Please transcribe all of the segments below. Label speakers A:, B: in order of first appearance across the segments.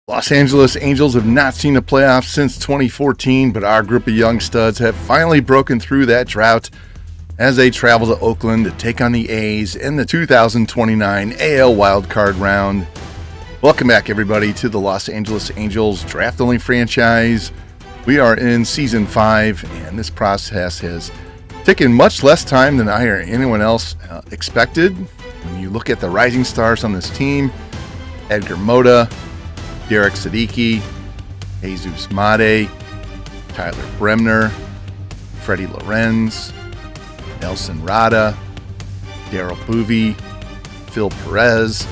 A: Los Angeles Angels have not seen the playoffs since 2014, but our group of young studs have finally broken through that drought as they travel to Oakland to take on the A's in the 2029 AL Wildcard round. Welcome back, everybody, to the Los Angeles Angels draft-only franchise. We are in Season 5, and this process has taken much less time than I or anyone else expected. When you look at the rising stars on this team, Edgar Mota, Derek Siddiqui, Jesus Made, Tyler Bremner, Freddie Lorenz, Nelson Rada, Daryl Boovey, Phil Perez,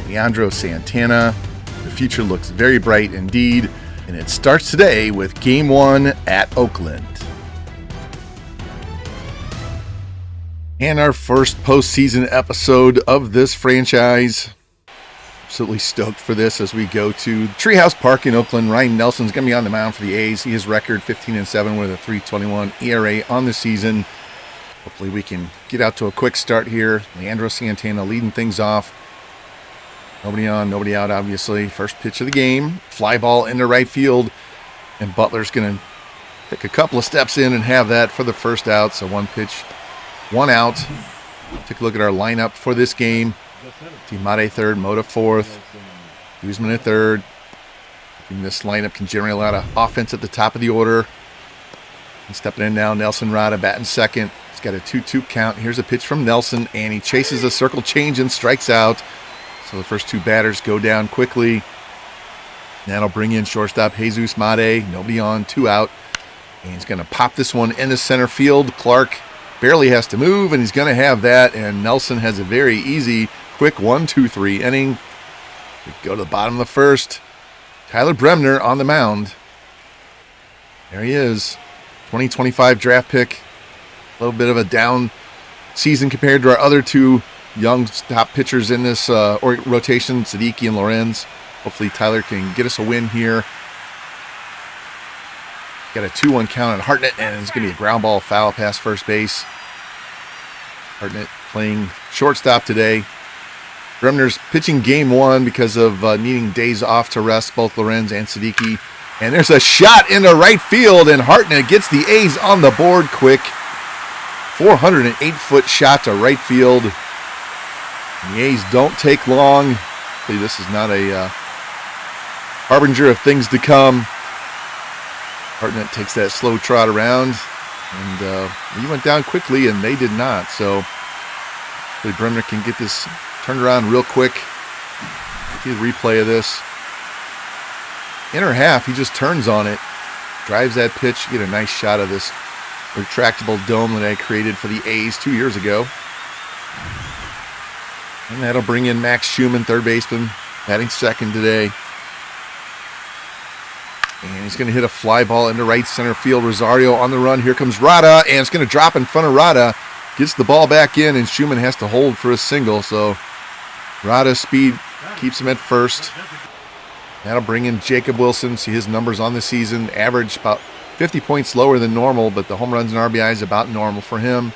A: Leandro Santana. The future looks very bright indeed, and it starts today with Game 1 at Oakland. And our first postseason episode of this franchise. Absolutely stoked for this as we go to Treehouse Park in Oakland. Ryan Nelson's going to be on the mound for the A's. His record 15-7 with a 3.21 ERA on the season. Hopefully we can get out to a quick start here. Leandro Santana leading things off. Nobody on, nobody out, obviously. First pitch of the game. Fly ball into right field. And Butler's going to take a couple of steps in and have that for the first out. So one pitch, one out. Take a look at our lineup for this game. Made third, Mota fourth, Guzman at third. This lineup can generate a lot of offense at the top of the order. And stepping in now, Nelson Rada batting second. He's got a 2-2 count. Here's a pitch from Nelson, and he chases a circle change and strikes out. So the first two batters go down quickly. That'll bring in shortstop Jesus Made. Nobody on, two out. And he's going to pop this one into center field. Clark barely has to move, and he's going to have that. And Nelson has a very easy, quick 1-2-3 inning. We go to the bottom of the first. Tyler Bremner on the mound. There he is. 2025 draft pick. A little bit of a down season compared to our other two young top pitchers in this rotation, Siddiqui and Lorenz. Hopefully Tyler can get us a win here. Got a 2-1 count on Hartnett, and it's going to be a ground ball foul past first base. Hartnett playing shortstop today. Bremner's pitching game 1 because of needing days off to rest both Lorenz and Siddiqui. And there's a shot into right field, and Hartnett gets the A's on the board quick. 408-foot shot to right field. And the A's don't take long. Hopefully this is not a harbinger of things to come. Hartnett takes that slow trot around, and he went down quickly, and they did not. So hopefully Bremner can get this turned around real quick. See the replay of this. Inner half, he just turns on it, drives that pitch. Get a nice shot of this retractable dome that I created for the A's 2 years ago. And that'll bring in Max Schumann, third baseman, batting second today. And he's going to hit a fly ball into right center field. Rosario on the run. Here comes Rada, and it's going to drop in front of Rada. Gets the ball back in, and Schumann has to hold for a single. So Rada's speed keeps him at first. That'll bring in Jacob Wilson. See his numbers on the season. Average about 50 points lower than normal, but the home runs and RBIs about normal for him.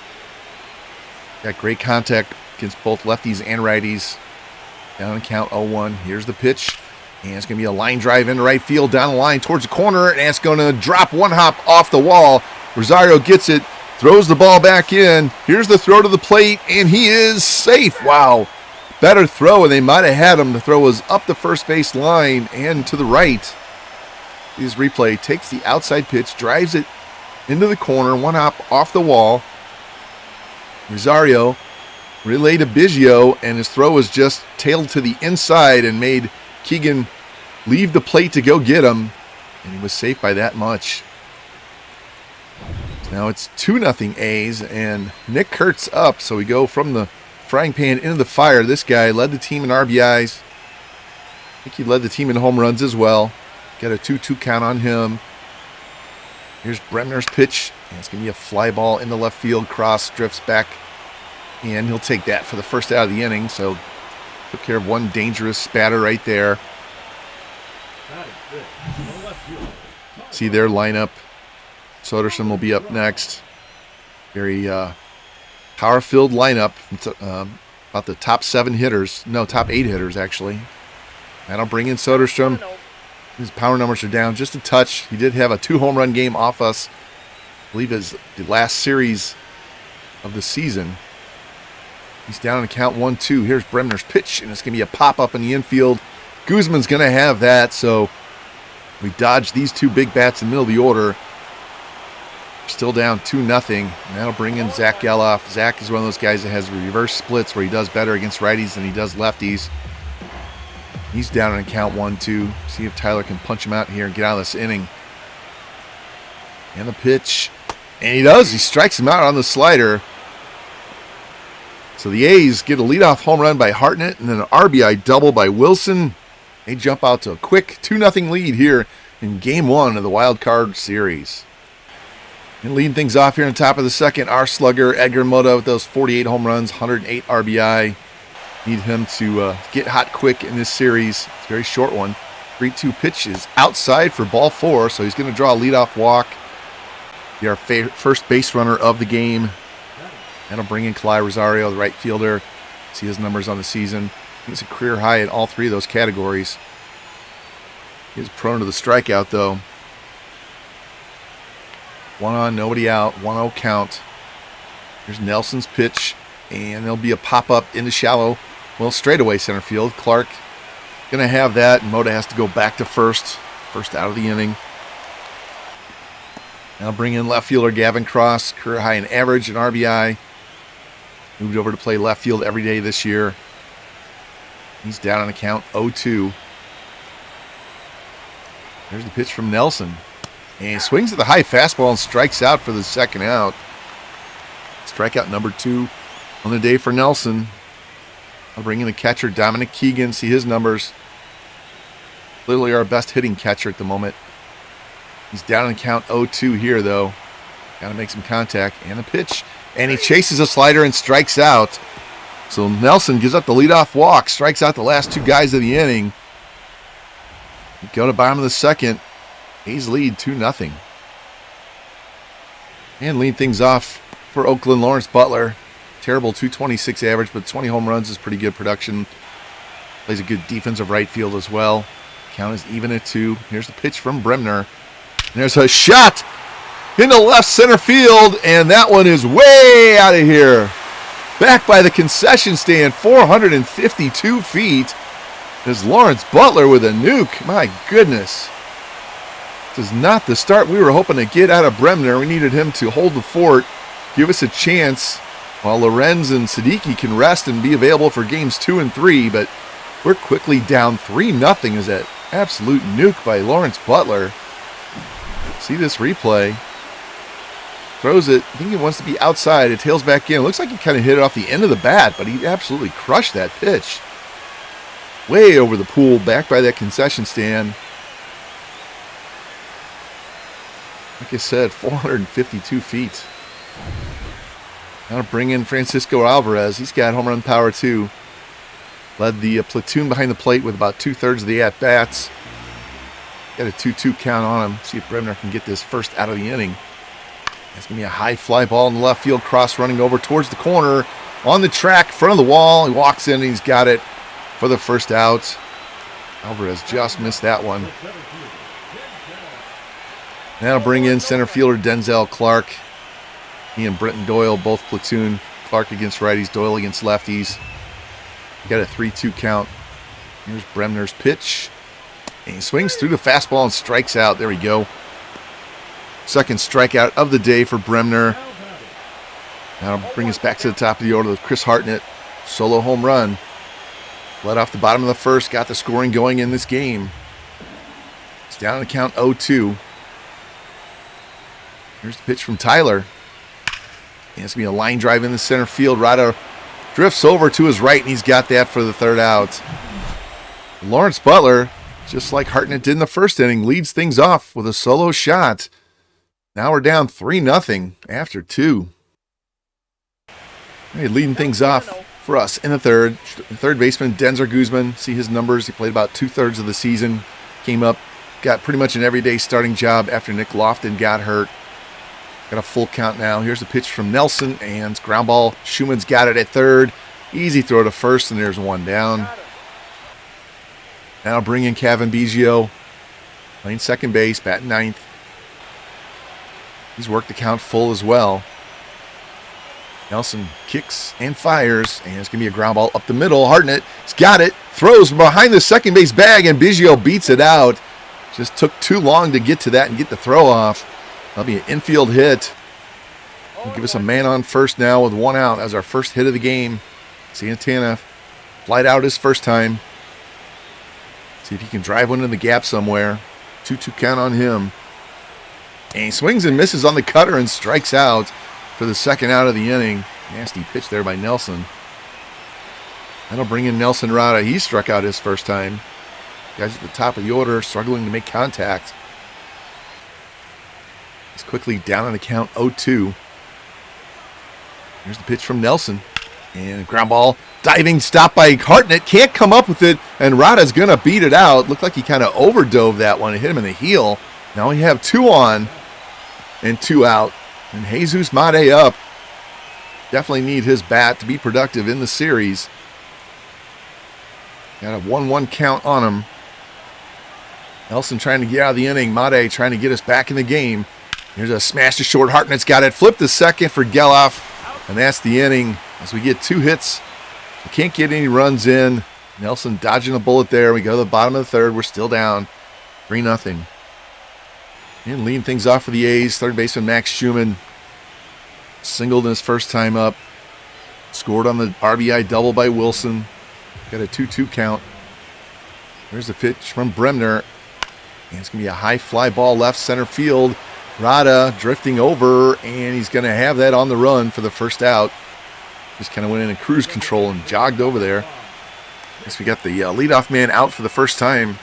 A: Got great contact against both lefties and righties. Down to count 0-1. Here's the pitch. And it's going to be a line drive into right field, down the line towards the corner, and it's going to drop one hop off the wall. Rosario gets it, throws the ball back in. Here's the throw to the plate, and he is safe. Wow. Better throw, and they might have had him. The throw was up the first base line and to the right. His replay takes the outside pitch, drives it into the corner, one hop off the wall. Rosario relayed to Biggio, and his throw was just tailed to the inside and made Keegan leave the plate to go get him, and he was safe by that much. Now it's 2-0 A's, and Nick Kurtz up, so we go from the frying pan into the fire. This guy led the team in RBIs. I think he led the team in home runs as well. Got a 2-2 count on him. Here's Bremner's pitch, and it's going to be a fly ball in the left field. Cross drifts back, and he'll take that for the first out of the inning, so took care of one dangerous spatter right there. See their lineup. Soderson will be up next. Very power-filled lineup. About the top 7 hitters. No, top 8 hitters, actually. That'll bring in Soderstrom. His power numbers are down just a touch. He did have a 2-home run game off us. I believe it's the last series of the season. He's down in count 1-2. Here's Bremner's pitch, and it's going to be a pop-up in the infield. Guzman's going to have that, so we dodged these two big bats in the middle of the order. Still down 2-0. And that'll bring in Zach Geloff. Zach is one of those guys that has reverse splits where he does better against righties than he does lefties. He's down in count 1-2. See if Tyler can punch him out here and get out of this inning. And the pitch. And he does. He strikes him out on the slider. So the A's get a leadoff home run by Hartnett and then an RBI double by Wilson. They jump out to a quick 2-0 lead here in Game 1 of the Wildcard Series. And leading things off here on top of the second, our slugger, Edgar Mota, with those 48 home runs, 108 RBI. Need him to get hot quick in this series. It's a very short one. 3-2 pitch is outside for ball 4, so he's going to draw a leadoff walk. Be our first base runner of the game. That'll bring in Kalai Rosario, the right fielder. See his numbers on the season. He's a career high in all 3 of those categories. He's prone to the strikeout, though. 1 on, nobody out, 1-0 count. Here's Nelson's pitch, and there'll be a pop-up into shallow, well, straightaway center field. Clark going to have that, and Mota has to go back to first out of the inning. Now bring in left fielder Gavin Cross, career high in average and RBI. Moved over to play left field every day this year. He's down on the count 0-2. There's the pitch from Nelson. And he swings at the high fastball and strikes out for the second out. Strikeout number 2 on the day for Nelson. I'll bring in the catcher, Dominic Keegan. See his numbers. Literally our best hitting catcher at the moment. He's down in count 0-2 here, though. Got to make some contact. And a pitch. And he chases a slider and strikes out. So Nelson gives up the leadoff walk. Strikes out the last 2 guys of the inning. We go to bottom of the second. A's lead 2-0. And lead things off for Oakland, Lawrence Butler. Terrible .226 average, but 20 home runs is pretty good production. Plays a good defensive right field as well. Count is even at 2. Here's the pitch from Bremner. And there's a shot into left center field, and that one is way out of here. Back by the concession stand, 452 feet. Is Lawrence Butler with a nuke. My goodness. This is not the start we were hoping to get out of Bremner. We needed him to hold the fort, give us a chance, while Lorenz and Siddiqui can rest and be available for games 2 and 3. But we're quickly down 3-0 as that absolute nuke by Lawrence Butler. See this replay. Throws it. I think he wants to be outside. It tails back in. It looks like he kind of hit it off the end of the bat, but he absolutely crushed that pitch. Way over the pool, back by that concession stand. Like I said, 452 feet. Now to bring in Francisco Alvarez. He's got home run power too. Led the platoon behind the plate with about 2/3 of the at-bats. Got a 2-2 count on him. See if Bremner can get this first out of the inning. It's going to be a high fly ball in the left field cross running over towards the corner. On the track, front of the wall. He walks in and he's got it for the first out. Alvarez just missed that one. That'll bring in center fielder Denzel Clark. He and Brenton Doyle both platoon. Clark against righties, Doyle against lefties. Got a 3-2 count. Here's Bremner's pitch. And he swings through the fastball and strikes out. There we go. Second strikeout of the day for Bremner. That'll bring us back to the top of the order with Chris Hartnett. Solo home run. Led off the bottom of the first. Got the scoring going in this game. It's down to count 0-2. Here's the pitch from Tyler. And it's going to be a line drive in the center field. Rada drifts over to his right, and he's got that for the third out. Lawrence Butler, just like Hartnett did in the first inning, leads things off with a solo shot. Now we're down 3-0 after 2. Hey, leading things off for us in the third. Third baseman, Denzer Guzman. See his numbers. He played about 2/3 of the season. Came up, got pretty much an everyday starting job after Nick Lofton got hurt. Got a full count now. Here's the pitch from Nelson, and it's ground ball. Schumann's got it at third. Easy throw to first, and there's one down. Now bring in Kevin Biggio. playing second base, batting ninth. He's worked the count full as well. Nelson kicks and fires, and it's going to be a ground ball up the middle. Hartnett has got it, throws behind the second base bag, and Biggio beats it out. Just took too long to get to that and get the throw off. That'll be an infield hit. We'll give us a man on first now with one out as our first hit of the game. Santana flied out his first time. See if he can drive one in the gap somewhere. 2-2 count on him. And he swings and misses on the cutter and strikes out for the second out of the inning. Nasty pitch there by Nelson. That'll bring in Nelson Rada. He struck out his first time. Guys at the top of the order struggling to make contact. He's quickly down on the count, 0-2. Here's the pitch from Nelson. And a ground ball. Diving stop by Hartnett. Can't come up with it. And Rada's going to beat it out. Looked like he kind of overdove that one. It hit him in the heel. Now we have 2 on and 2 out. And Jesus Mate up. Definitely need his bat to be productive in the series. Got a 1-1 count on him. Nelson trying to get out of the inning. Mate trying to get us back in the game. Here's a smash to short. Hartnett's got it. Flipped to second for Geloff. And that's the inning as we get 2 hits. We can't get any runs in. Nelson dodging a bullet there. We go to the bottom of the third. We're still down 3-0. And leading things off for the A's, third baseman Max Schumann singled in his first time up. Scored on the RBI double by Wilson. Got a 2-2 count. There's the pitch from Bremner. And it's going to be a high fly ball left center field. Rada drifting over, and he's going to have that on the run for the first out. Just kind of went in cruise control and jogged over there. Guess we got the leadoff man out for the first time.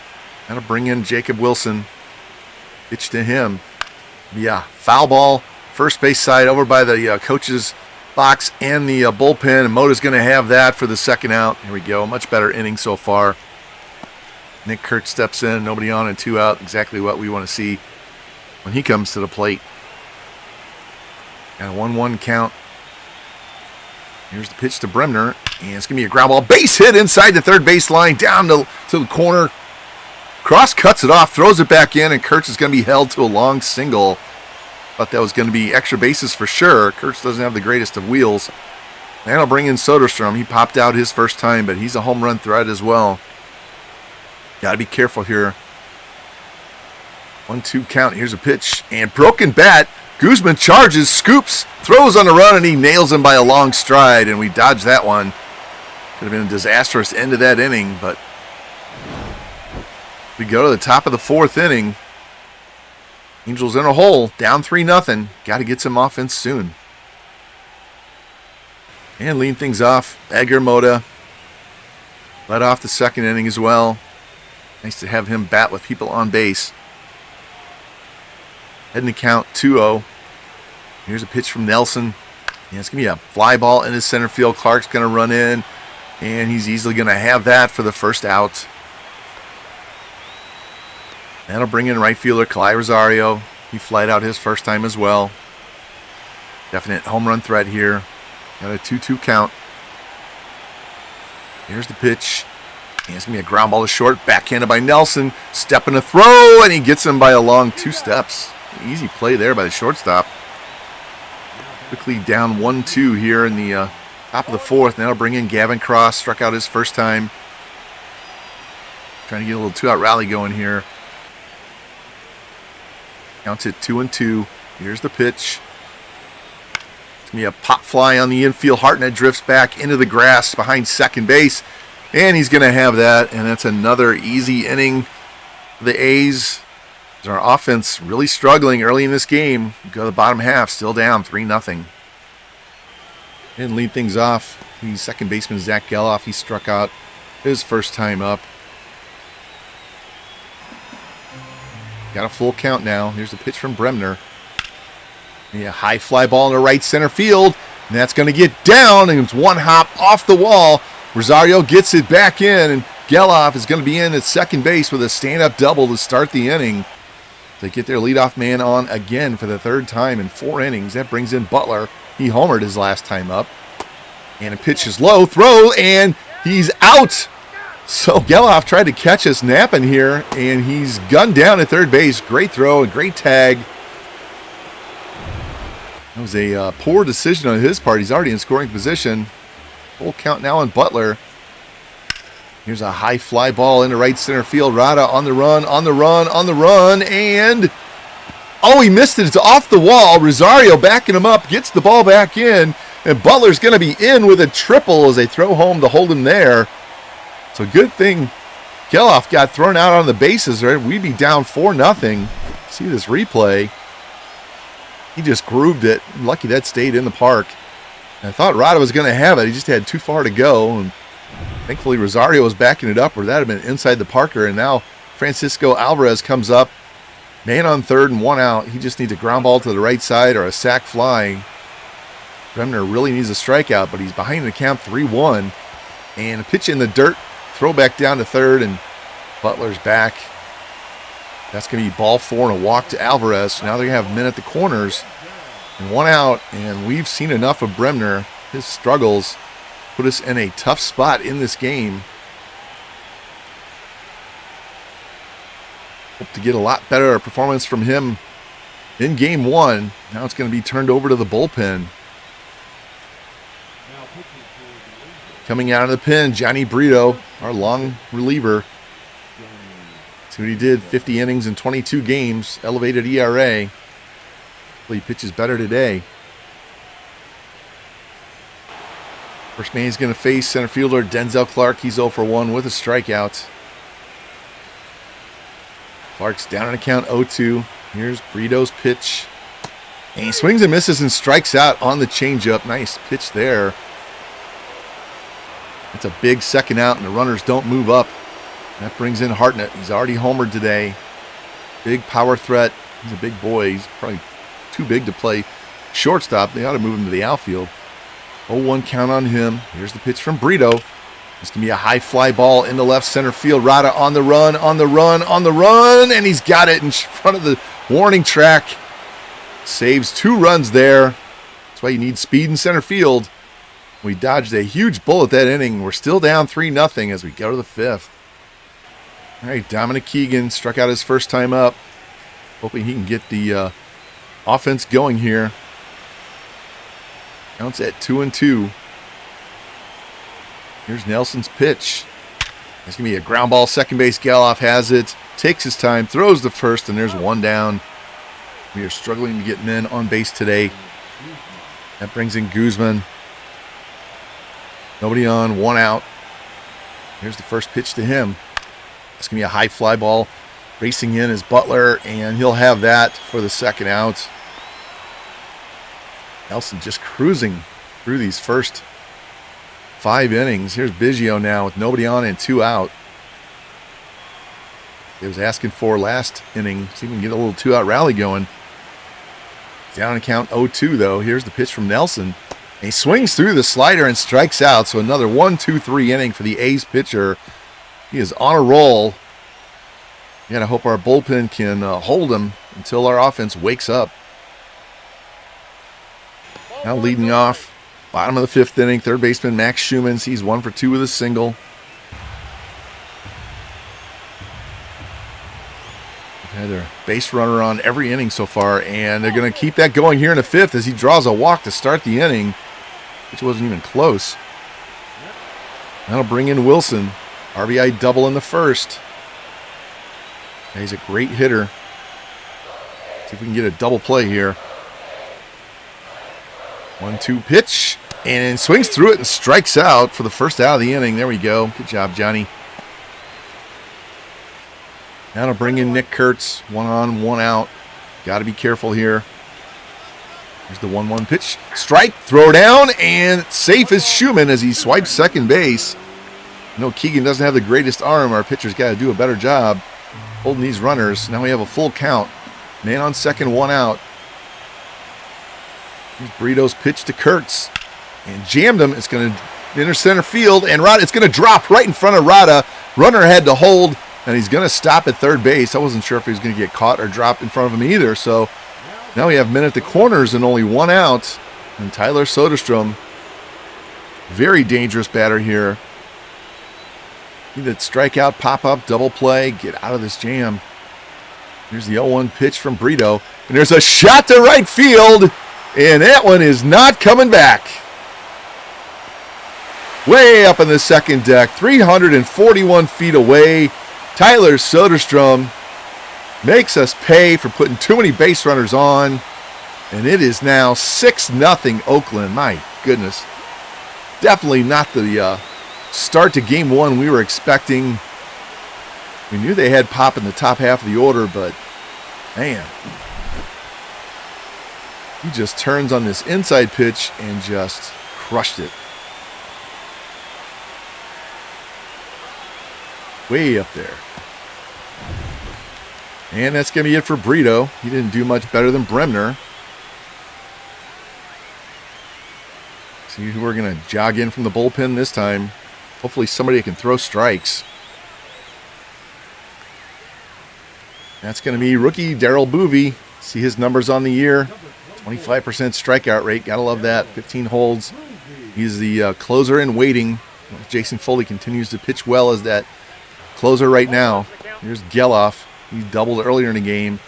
A: That'll bring in Jacob Wilson. Pitch to him. Yeah, foul ball, first base side over by the coach's box and the bullpen. And Moda's going to have that for the second out. Here we go. Much better inning so far. Nick Kurtz steps in. Nobody on and 2 out. Exactly what we want to see when he comes to the plate. And a 1-1 count. Here's the pitch to Bremner. And it's going to be a ground ball. Base hit inside the third base line. Down to the corner. Cross cuts it off, throws it back in, and Kurtz is going to be held to a long single. Thought that was going to be extra bases for sure. Kurtz doesn't have the greatest of wheels. And I'll bring in Soderstrom. He popped out his first time, but he's a home run threat as well. Got to be careful here. 1-2 count. Here's a pitch. And broken bat. Guzman charges, scoops, throws on the run, and he nails him by a long stride. And we dodged that one. Could have been a disastrous end to that inning, but we go to the top of the 4th inning. Angels in a hole, down 3-0. Got to get some offense soon. And leading things off, Edgar Moda. Led off the second inning as well. Nice to have him bat with people on base. Heading to count 2-0. Here's a pitch from Nelson. And it's going to be a fly ball in his center field. Clark's going to run in. And he's easily going to have that for the first out. That'll bring in right fielder Kalai Rosario. He flied out his first time as well. Definite home run threat here. Got a 2-2 count. Here's the pitch. And it's going to be a ground ball to short. Backhanded by Nelson. Step in a throw. And he gets him by a long 2 steps. Easy play there by the shortstop. Quickly down 1-2 here in the top of the 4th. Now bring in Gavin Cross. Struck out his first time. Trying to get a little 2-out rally going here. Counts it 2-2. Here's the pitch. It's going to be a pop fly on the infield. Hartnett drifts back into the grass behind second base. And he's going to have that. And that's another easy inning for the A's. Our offense really struggling early in this game. We go to the bottom half, still down 3-0. And lead things off. The second baseman, Zach Geloff, he struck out his first time up. Got a full count now. Here's the pitch from Bremner. Yeah, high fly ball in the right center field. And that's going to get down, and it's one hop off the wall. Rosario gets it back in, and Geloff is going to be in at second base with a stand-up double to start the inning. They get their leadoff man on again for the 3rd time in 4 innings. That brings in Butler. He homered his last time up. And a pitch is low. Throw, and he's out. So Geloff tried to catch us napping here, and he's gunned down at third base. Great throw, a great tag. That was a poor decision on his part. He's already in scoring position. Full count now on Butler. Here's a high fly ball into right center field. Rada on the run, and oh, he missed it. It's off the wall. Rosario backing him up, gets the ball back in, and Butler's going to be in with a triple as they throw home to hold him there. So good thing Geloff got thrown out on the bases, right? We'd be down 4-0. See this replay. He just grooved it. Lucky that stayed in the park. And I thought Rada was going to have it. He just had too far to go. And thankfully, Rosario was backing it up, or that would have been inside the Parker. And now Francisco Alvarez comes up. Man on third and 1 out. He just needs a ground ball to the right side or a sac fly. Bremner really needs a strikeout, but he's behind the count 3-1. And a pitch in the dirt. Throw back down to third, and Butler's back. That's going to be ball 4 and a walk to Alvarez. Now they're going to have men at the corners and 1 out, and we've seen enough of Bremner. His struggles put us in a tough spot in this game. Hope to get a lot better performance from him in game 1. Now it's going to be turned over to the bullpen. Coming out of the pen, Johnny Brito, our long reliever. See what he did, 50 innings in 22 games, elevated ERA. Hopefully he pitches better today. First man he's going to face center fielder Denzel Clark. He's 0 for 1 with a strikeout. Clark's down on a count 0-2. Here's Brito's pitch. And he swings and misses and strikes out on the changeup. Nice pitch there. It's a big second out, and the runners don't move up. That brings in Hartnett. He's already homered today. Big power threat. He's a big boy. He's probably too big to play shortstop. They ought to move him to the outfield. 0-1 count on him. Here's the pitch from Brito. It's going to be a high fly ball into left center field. Rada on the run, and he's got it in front of the warning track. Saves 2 runs there. That's why you need speed in center field. We dodged a huge bullet that inning. We're still down 3-0 as we go to the 5th. All right, Dominic Keegan struck out his first time up. Hoping he can get the offense going here. Counts at 2-2. Here's Nelson's pitch. It's going to be a ground ball. Second base, Geloff has it. Takes his time, throws the first, and there's 1 down. We are struggling to get men on base today. That brings in Guzman. Nobody on, 1 out. Here's the first pitch to him. It's going to be a high fly ball. Racing in is Butler, and he'll have that for the second out. Nelson just cruising through these first 5 innings. Here's Biggio now with nobody on and 2 out. He was asking for last inning. See if we can get a little 2-out rally going. Down and count 0-2 though. Here's the pitch from Nelson. He swings through the slider and strikes out. So another 1-2-3 inning for the A's pitcher. He is on a roll. You gotta hope our bullpen can hold him until our offense wakes up. Now leading off, bottom of the 5th inning, third baseman Max Schumann. He's 1 for 2 with a single. They've had their base runner on every inning so far, and they're going to keep that going here in the 5th as he draws a walk to start the inning, which wasn't even close. That'll bring in Wilson. RBI double in the 1st. He's a great hitter. See if we can get a double play here. 1-2 pitch, and swings through it and strikes out for the first out of the inning. There we go. Good job, Johnny. Now to bring in Nick Kurtz. 1 on, 1 out. Got to be careful here. Here's the 1-1 pitch. Strike, throw down, and safe as Schumann as he swipes second base. You know, Keegan doesn't have the greatest arm. Our pitcher's got to do a better job holding these runners. Now we have a full count. Man on second, 1 out. Here's Brito's pitch to Kurtz. And jammed him. It's going to enter center field. And Rada, it's going to drop right in front of Rada. Runner had to hold. And he's going to stop at third base. I wasn't sure if he was going to get caught or dropped in front of him either. So now we have men at the corners and only 1 out. And Tyler Soderstrom, very dangerous batter here. Need that strikeout, pop-up, double play. Get out of this jam. Here's the 0-1 pitch from Brito. And there's a shot to right field. And that one is not coming back. Way up in the second deck, 341 feet away. Tyler Soderstrom makes us pay for putting too many base runners on. And it is now 6-0 Oakland. My goodness. Definitely not the start to game one we were expecting. We knew they had pop in the top half of the order, but man, he just turns on this inside pitch and just crushed it. Way up there. And that's going to be it for Brito. He didn't do much better than Bremner. See who we're going to jog in from the bullpen this time. Hopefully somebody can throw strikes. That's going to be rookie Darryl Boovey. See his numbers on the year. 25% strikeout rate. Got to love that. 15 holds. He's the closer in waiting. Jason Foley continues to pitch well as that closer right now. Here's Geloff. He doubled earlier in the game.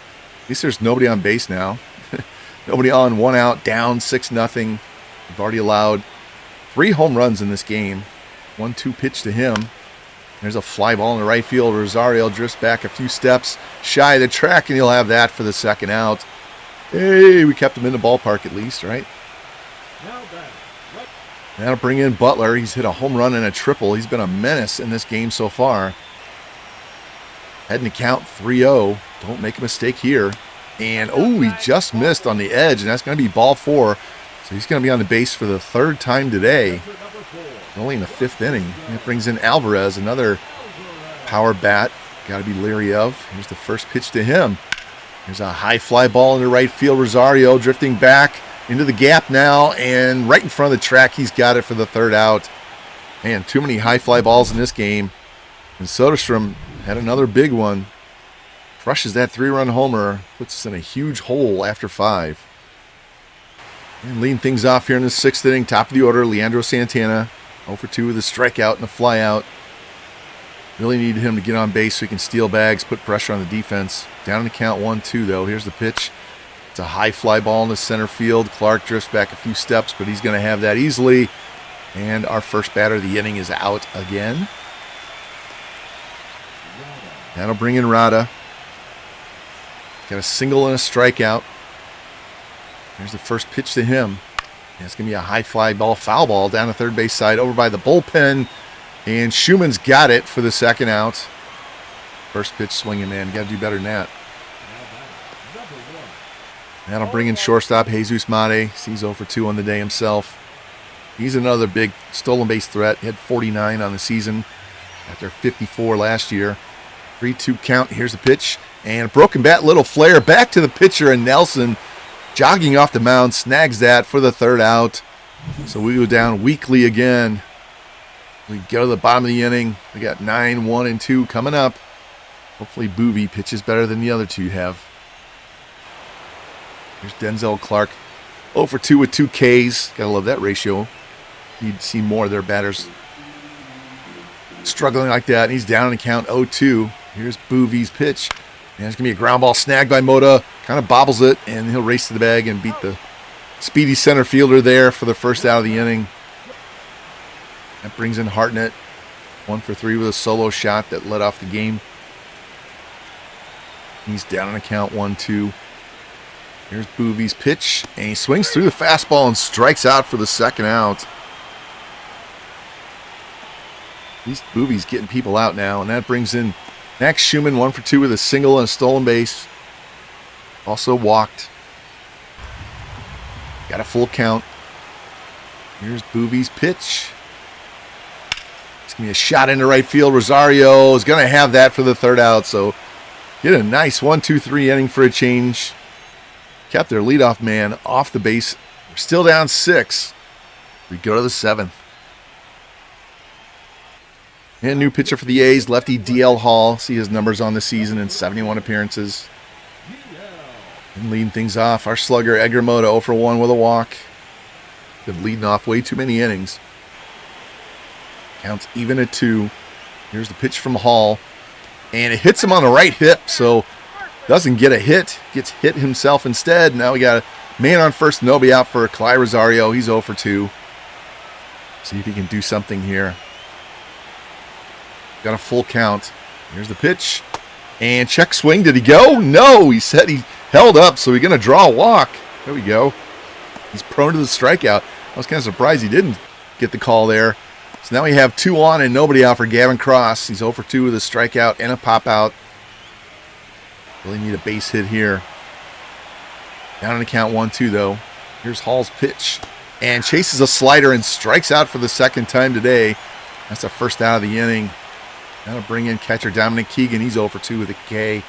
A: At least there's nobody on base now. Nobody on, 1 out, down 6-0. We've already allowed 3 home runs in this game. 1-2 pitch to him. There's a fly ball in the right field. Rosario drifts back a few steps shy of the track, and he'll have that for the second out. Hey, we kept him in the ballpark at least, right? That'll bring in Butler. He's hit a home run and a triple. He's been a menace in this game so far. Heading to count 3-0. Don't make a mistake here. And, oh, he just missed on the edge, and that's going to be ball 4. So he's going to be on the base for the 3rd time today. Only in the 5th inning. That brings in Alvarez, another power bat. Got to be leery of. Here's the first pitch to him. There's a high fly ball into right field. Rosario drifting back into the gap now, and right in front of the track, he's got it for the 3rd out. Man, too many high fly balls in this game. And Soderstrom had another big one. Crushes that 3-run homer. Puts us in a huge hole after 5. And leading things off here in the 6th inning, top of the order, Leandro Santana. 0 for 2 with a strikeout and a flyout. Really needed him to get on base so he can steal bags, put pressure on the defense. Down in the count 1-2 though. Here's the pitch. It's a high fly ball in the center field. Clark drifts back a few steps, but he's going to have that easily. And our first batter of the inning is out again. That'll bring in Rada. Got a single and a strikeout. There's the first pitch to him. It's going to be a high fly ball, foul ball down the third base side over by the bullpen. And Schumann's got it for the 2nd out. First pitch swinging, man. Got to do better than that. That'll bring in shortstop Jesus Mate. He's 0 for 2 on the day himself. He's another big stolen base threat. He had 49 on the season after 54 last year. 3-2 count. Here's the pitch. And a broken bat, little flare. Back to the pitcher, and Nelson jogging off the mound, snags that for the 3rd out. So we go down weakly again. We go to the bottom of the inning. We got 9, 1, and 2 coming up. Hopefully Boovey pitches better than the other 2 have. Here's Denzel Clark. 0 for 2 with 2 Ks. Gotta love that ratio. You'd see more of their batters struggling like that. And he's down in the count 0-2. Here's Boovey's pitch. And it's going to be a ground ball snagged by Mota. Kind of bobbles it, and he'll race to the bag and beat the speedy center fielder there for the 1st out of the inning. That brings in Hartnett. 1 for 3 with a solo shot that led off the game. He's down on the count 1-2. Here's Boovey's pitch, and he swings through the fastball and strikes out for the 2nd out. At least Boovey's getting people out now, and that brings in Max Schumann, 1 for 2 with a single and a stolen base. Also walked. Got a full count. Here's Boovey's pitch. It's going to be a shot into right field. Rosario is going to have that for the 3rd out. So get a nice 1-2-3 inning for a change. Kept their leadoff man off the base. We're still down 6. We go to the 7th. And new pitcher for the A's, lefty DL Hall. See his numbers on the season in 71 appearances. And leading things off, our slugger Edgar Mota 0 for 1 with a walk. Been leading off way too many innings. Counts even at 2. Here's the pitch from Hall. And it hits him on the right hip, so doesn't get a hit. Gets hit himself instead. Now we got a man on first, nobody out for Cly Rosario. He's 0 for 2. See if he can do something here. Got a full count. Here's the pitch. And check swing. Did he go? No, he said he held up, so he's going to draw a walk. There we go. He's prone to the strikeout. I was kind of surprised he didn't get the call there. So now we have 2 on and nobody out for Gavin Cross. He's 0 for 2 with a strikeout and a pop out. Really need a base hit here. Down on the count 1-2 though. Here's Hall's pitch. And chases a slider and strikes out for the second time today. That's the first out of the inning. Now to bring in catcher Dominic Keegan. He's 0 for 2 with a K.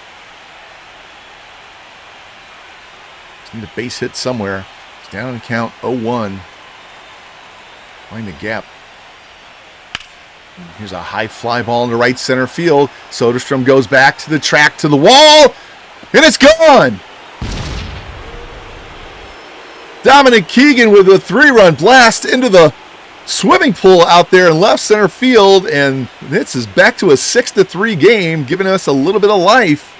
A: Just need a base hit somewhere. It's down on the count 0-1. Find the gap. And here's a high fly ball into right center field. Soderstrom goes back to the track to the wall. And it's gone. Dominic Keegan with a 3-run blast into the swimming pool out there in left center field, and this is back to a 6-3 game, giving us a little bit of life.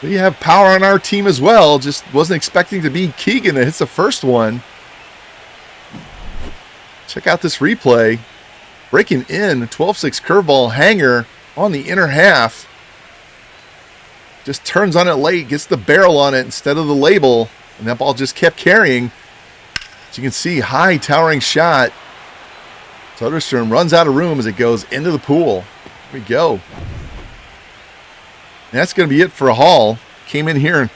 A: We have power on our team as well. Just wasn't expecting to be Keegan that hits the first one. Check out this replay. Breaking in, 12-6 curveball hanger on the inner half. Just turns on it late, gets the barrel on it instead of the label, and that ball just kept carrying. As you can see, high towering shot. Soderstrom runs out of room as it goes into the pool. Here we go. And that's going to be it for Hall. Came in here and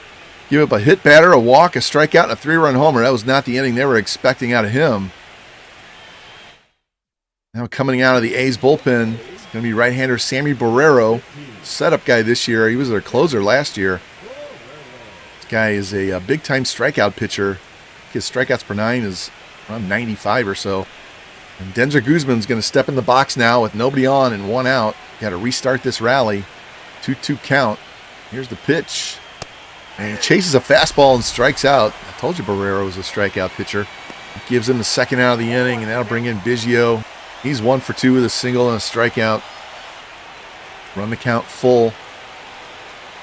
A: gave up a hit batter, a walk, a strikeout, and a 3-run homer. That was not the inning they were expecting out of him. Now coming out of the A's bullpen, it's going to be right-hander Sammy Barrero, setup guy this year. He was their closer last year. This guy is a big-time strikeout pitcher. His strikeouts per 9 is around 95 or so. And Denzer Guzman's going to step in the box now with nobody on and 1 out. Got to restart this rally. 2-2 count. Here's the pitch. And he chases a fastball and strikes out. I told you Barrero was a strikeout pitcher. It gives him the second out of the inning, and that'll bring in Biggio. He's 1 for 2 with a single and a strikeout. Run the count full.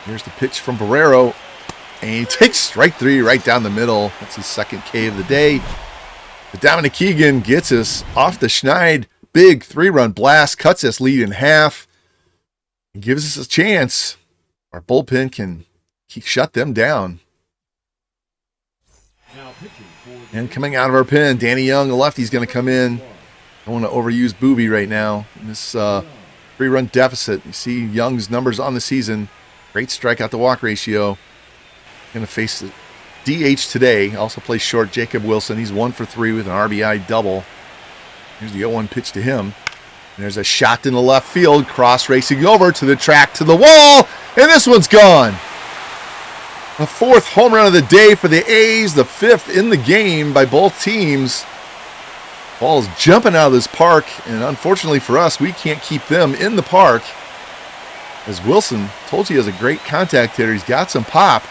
A: Here's the pitch from Barrero. And he takes strike 3 right down the middle. That's his second K of the day. But Dominic Keegan gets us off the schneid. Big 3-run blast. Cuts this lead in half. And gives us a chance. Our bullpen can shut them down. And coming out of our pen, Danny Young, the lefty's going to come in. I want to overuse Boobie right now in this 3-run deficit. You see Young's numbers on the season. Great strikeout to walk ratio. Going to face the DH today. Also plays short, Jacob Wilson. He's 1 for 3 with an RBI double. Here's the 0-1 pitch to him. And there's a shot in the left field. Cross racing over to the track to the wall. And this one's gone. The 4th home run of the day for the A's. The 5th in the game by both teams. Ball's jumping out of this park. And unfortunately for us, we can't keep them in the park. As Wilson, told you he has a great contact hitter. He's got some pop.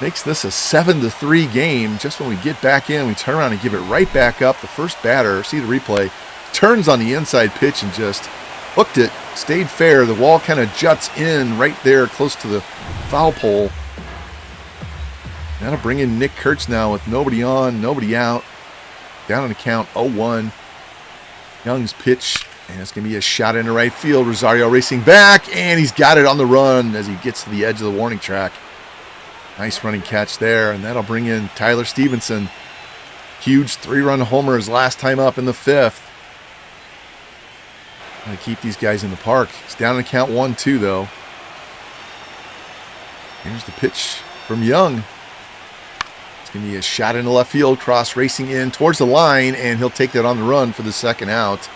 A: Makes this a 7-3 game. Just when we get back in, we turn around and give it right back up. The first batter, see the replay, turns on the inside pitch and just hooked it. Stayed fair. The wall kind of juts in right there close to the foul pole. That'll bring in Nick Kurtz now with nobody on, nobody out. Down on the count, 0-1. Young's pitch, and it's going to be a shot into right field. Rosario racing back, and he's got it on the run as he gets to the edge of the warning track. Nice running catch there, and that'll bring in Tyler Stevenson. Huge 3-run homer his last time up in the 5th. Going to keep these guys in the park. It's down to count 1-2, though. Here's the pitch from Young. It's going to be a shot into left field, cross racing in towards the line, and he'll take that on the run for the second out.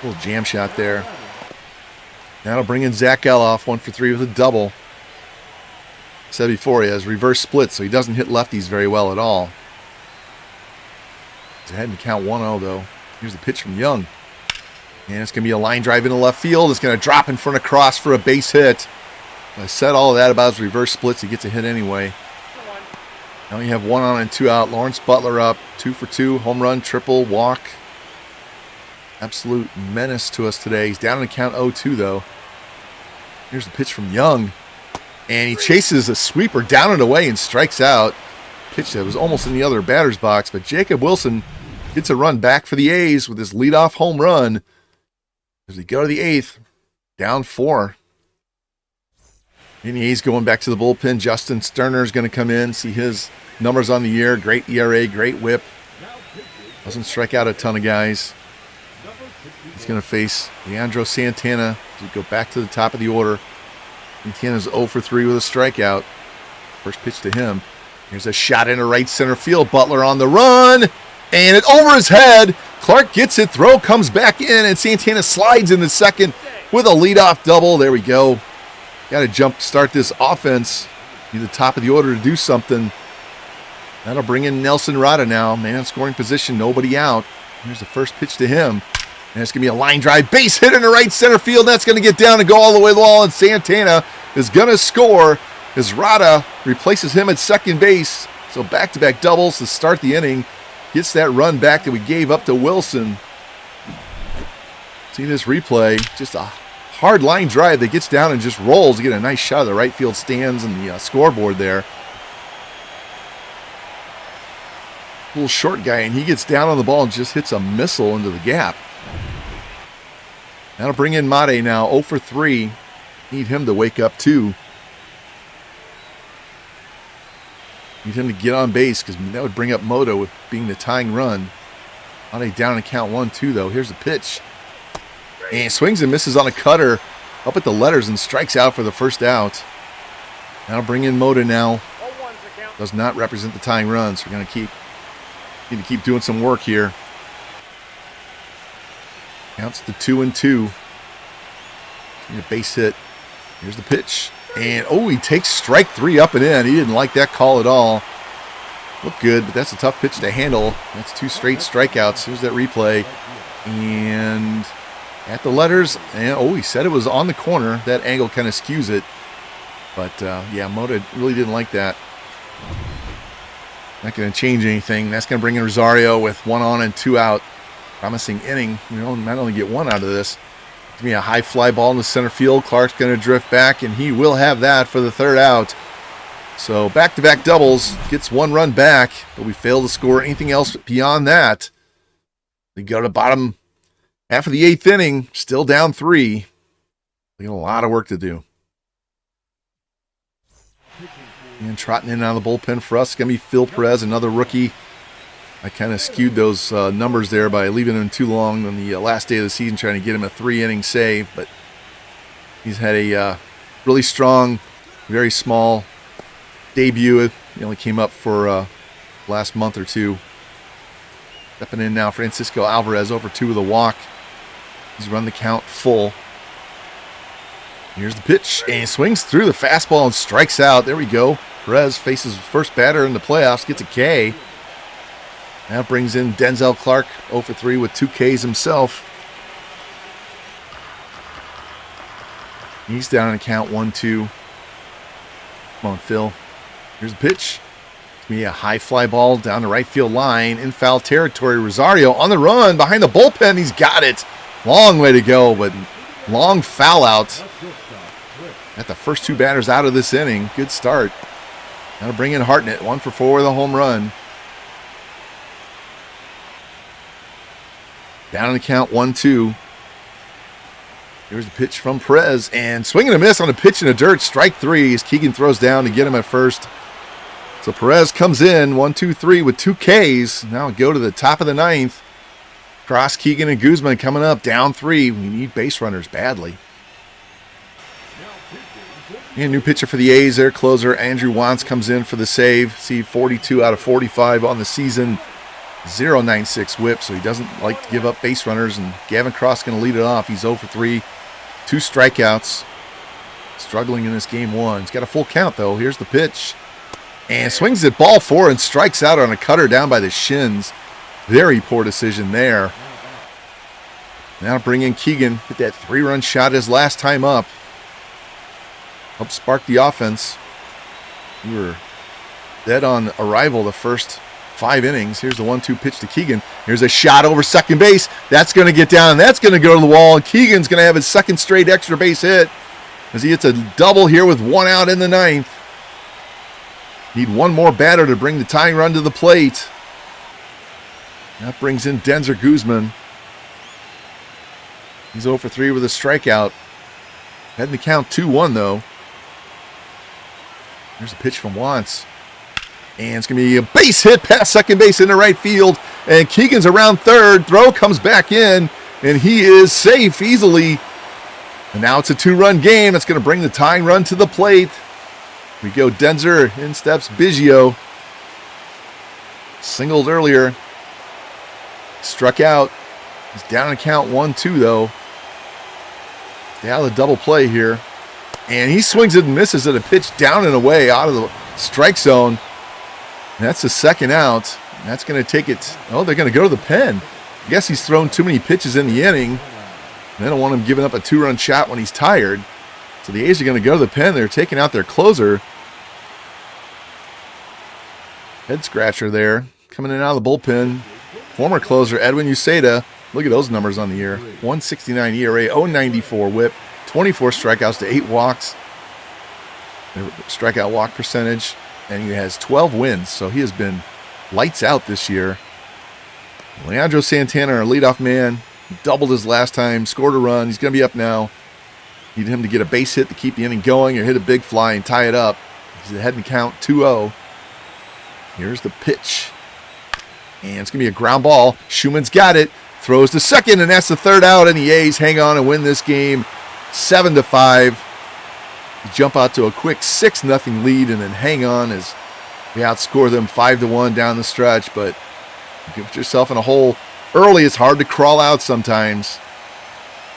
A: A little jam shot there. That'll bring in Zach Geloff, 1 for 3 with a double. Said before, he has reverse splits, so he doesn't hit lefties very well at all. He's ahead in count 1-0, though. Here's the pitch from Young. And it's going to be a line drive into left field. It's going to drop in front of Cross for a base hit. I said all of that about his reverse splits. He gets a hit anyway. Now you have 1 on and 2 out. Lawrence Butler up, 2 for 2. Home run, triple, walk. absolute menace to us today. He's down in the count 0-2, though. Here's the pitch from Young. And he chases a sweeper down and away and strikes out. Pitch that was almost in the other batter's box, but Jacob Wilson gets a run back for the A's with his leadoff home run. As we go to the 8th, down 4. And the A's going back to the bullpen. Justin Sterner is going to come in, see his numbers on the year. Great ERA, great whip. Doesn't strike out a ton of guys. He's going to face Leandro Santana as we go back to the top of the order. Santana's 0 for 3 with a strikeout. First pitch to him. Here's a shot into right center field. Butler on the run. And it's over his head. Clark gets it. Throw comes back in. And Santana slides in the second with a leadoff double. There we go. Got to jump start this offense. Be the top of the order to do something. That'll bring in Nelson Rada now. Man in scoring position. Nobody out. Here's the first pitch to him. And it's going to be a line drive. Base hit into right center field. That's going to get down and go all the way to the wall. And Santana is going to score as Rada replaces him at second base. So back-to-back doubles to start the inning. Gets that run back that we gave up to Wilson. See this replay. Just a hard line drive that gets down and just rolls to get a nice shot of the right field stands and the scoreboard there. Little short guy, and he gets down on the ball and just hits a missile into the gap. That'll bring in Mate now, 0 for 3. Need him to wake up too. Need him to get on base because that would bring up Moto with being the tying run. Mate down in count 1-2 though. Here's the pitch. And swings and misses on a cutter up at the letters and strikes out for the first out. That'll bring in Moto now. Does not represent the tying run, so we're going to need to keep doing some work here. Counts to 2-2. A base hit. Here's the pitch. And, he takes strike 3 up and in. He didn't like that call at all. Looked good, but that's a tough pitch to handle. That's 2 straight strikeouts. Here's that replay. And at the letters. And, he said it was on the corner. That angle kind of skews it. But, Moto really didn't like that. Not going to change anything. That's going to bring in Rosario with 1 on and 2 out. Promising inning. We might only get 1 out of this. Give me a high fly ball in the center field. Clark's going to drift back, and he will have that for the 3rd out. So back-to-back doubles. Gets 1 run back, but we fail to score anything else beyond that. We go to the bottom half of the 8th inning. Still down 3. We got a lot of work to do. And trotting in and out of the bullpen for us. It's going to be Phil Perez, another rookie. I kind of skewed those numbers there by leaving him too long on the last day of the season, trying to get him a 3-inning save. But he's had a really strong, very small debut. He only came up for last month or two. Stepping in now, Francisco Alvarez over 2 with a walk. He's run the count full. Here's the pitch, and he swings through the fastball and strikes out. There we go. Perez faces first batter in the playoffs, gets a K. Now brings in Denzel Clark, 0 for 3 with 2 Ks himself. He's down in count 1-2. Come on, Phil. Here's the pitch. It's going to be a high fly ball down the right field line in foul territory. Rosario on the run behind the bullpen. He's got it. Long way to go, but long foul out. Got the first 2 batters out of this inning. Good start. That'll bring in Hartnett, 1 for 4 with a home run. Down in the count 1-2. Here's the pitch from Perez, and swinging a miss on a pitch in the dirt. Strike 3 as Keegan throws down to get him at first. So Perez comes in 1-2-3 with 2 Ks. Now we go to the top of the 9th. Cross, Keegan, and Guzman coming up, down 3. We need base runners badly. And new pitcher for the A's, their closer, Andrew Wantz, comes in for the save. See, 42 out of 45 on the season. 0.96 whip, so he doesn't like to give up base runners. And Gavin Cross going to lead it off. He's 0 for 3, 2 strikeouts. Struggling in this game 1. He's got a full count, though. Here's the pitch. And swings at ball 4 and strikes out on a cutter down by the shins. Very poor decision there. Now bring in Keegan. Hit that 3-run shot his last time up. Helped spark the offense. We were dead on arrival the first 5 innings. Here's the 1-2 pitch to Keegan. Here's a shot over second base. That's going to get down, and that's going to go to the wall. And Keegan's going to have his second straight extra base hit as he hits a double here with 1 out in the 9th. Need one more batter to bring the tying run to the plate. That brings in Denzer Guzman. He's 0 for 3 with a strikeout. Heading the count 2-1 though. Here's a pitch from Wantz. And it's going to be a base hit past second base into right field. And Keegan's around third. Throw comes back in. And he is safe easily. And now it's a 2-run game. It's going to bring the tying run to the plate. We go Denzer. In steps Biggio. Singled earlier. Struck out. He's down to count 1-2 though. Stay out of the double play here. And he swings it and misses at a pitch down and away out of the strike zone. And that's the second out. And that's going to take it. Oh, they're going to go to the pen. I guess he's thrown too many pitches in the inning. They don't want him giving up a 2-run shot when he's tired. So the A's are going to go to the pen. They're taking out their closer. Head scratcher there. Coming in out of the bullpen. Former closer Edwin Uceda. Look at those numbers on the year. 1.69 ERA, 0.94 whip, 24 strikeouts to 8 walks. Strikeout walk percentage. And he has 12 wins, so he has been lights out this year. Leandro Santana, our leadoff man, he doubled his last time, scored a run. He's going to be up now. Need him to get a base hit to keep the inning going or hit a big fly and tie it up. He's ahead in count 2-0. Here's the pitch. And it's going to be a ground ball. Schumann's got it. Throws to second, and that's the third out, and the A's hang on and win this game 7-5. Jump out to a quick 6-0 lead and then hang on as we outscore them 5-1 down the stretch. But you get yourself in a hole early. It's hard to crawl out sometimes.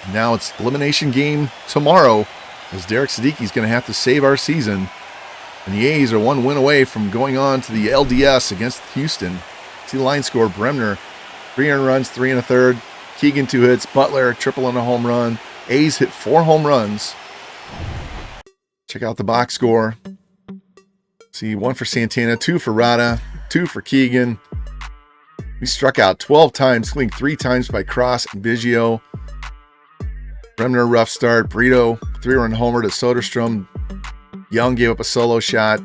A: And now it's elimination game tomorrow as Derek Siddiqui's going to have to save our season. And the A's are 1 win away from going on to the LDS against Houston. See the line score, Bremner, 3 earned runs, 3 1/3. Keegan 2 hits, Butler triple and a home run. A's hit 4 home runs. Check out the box score. See, 1 for Santana, 2 for Rada, 2 for Keegan. He struck out 12 times, including 3 times by Cross and Biggio. Bremner, rough start. Brito, 3-run homer to Soderstrom. Young gave up a solo shot.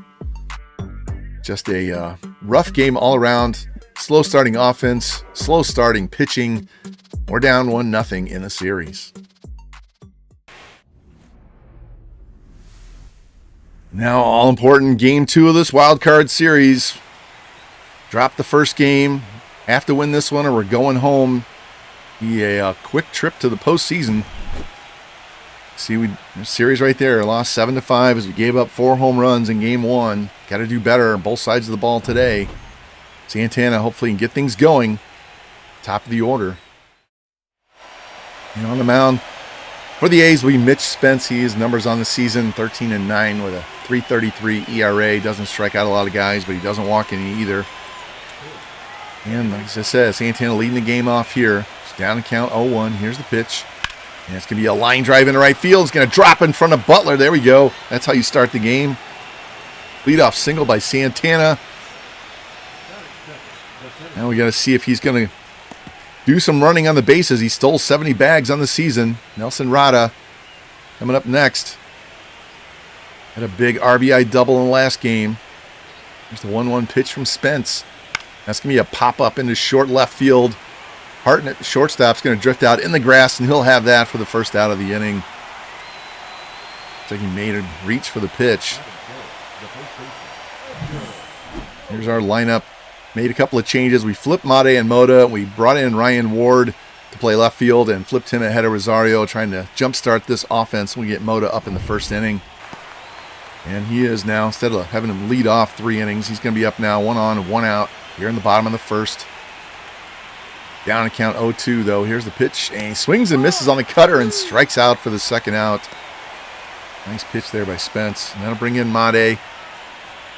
A: Just a rough game all around. Slow starting offense, slow starting pitching. We're down 1-0 in the series. Now, all-important Game 2 of this Wildcard Series. Drop the first game. Have to win this one or we're going home. Be a quick trip to the postseason. See, series right there. Lost 7-5 as we gave up 4 home runs in Game 1. Got to do better on both sides of the ball today. Santana hopefully can get things going. Top of the order. And on the mound for the A's will be Mitch Spence. His numbers on the season, 13-9 with a 3.33 ERA. Doesn't strike out a lot of guys, but he doesn't walk any either. And like I said, Santana leading the game off here. It's down to count 0-1. Here's the pitch. And it's going to be a line drive into right field. It's going to drop in front of Butler. There we go. That's how you start the game. Leadoff single by Santana. Now we got to see if he's going to do some running on the bases. He stole 70 bags on the season. Nelson Rada coming up next. Had a big RBI double in the last game. There's the 1-1 pitch from Spence. That's going to be a pop-up into short left field. Hartnett, the shortstop's going to drift out in the grass, and he'll have that for the first out of the inning. Looks like he made a reach for the pitch. Here's our lineup. Made a couple of changes. We flipped Mate and Moda. We brought in Ryan Ward to play left field and flipped him ahead of Rosario, trying to jumpstart this offense. We get Moda up in the first inning. And he is now, instead of having him lead off 3 innings, he's going to be up now 1 on, 1 out here in the bottom of the first. Down to count 0-2, though. Here's the pitch. And he swings and misses on the cutter and strikes out for the second out. Nice pitch there by Spence. And that'll bring in Mate.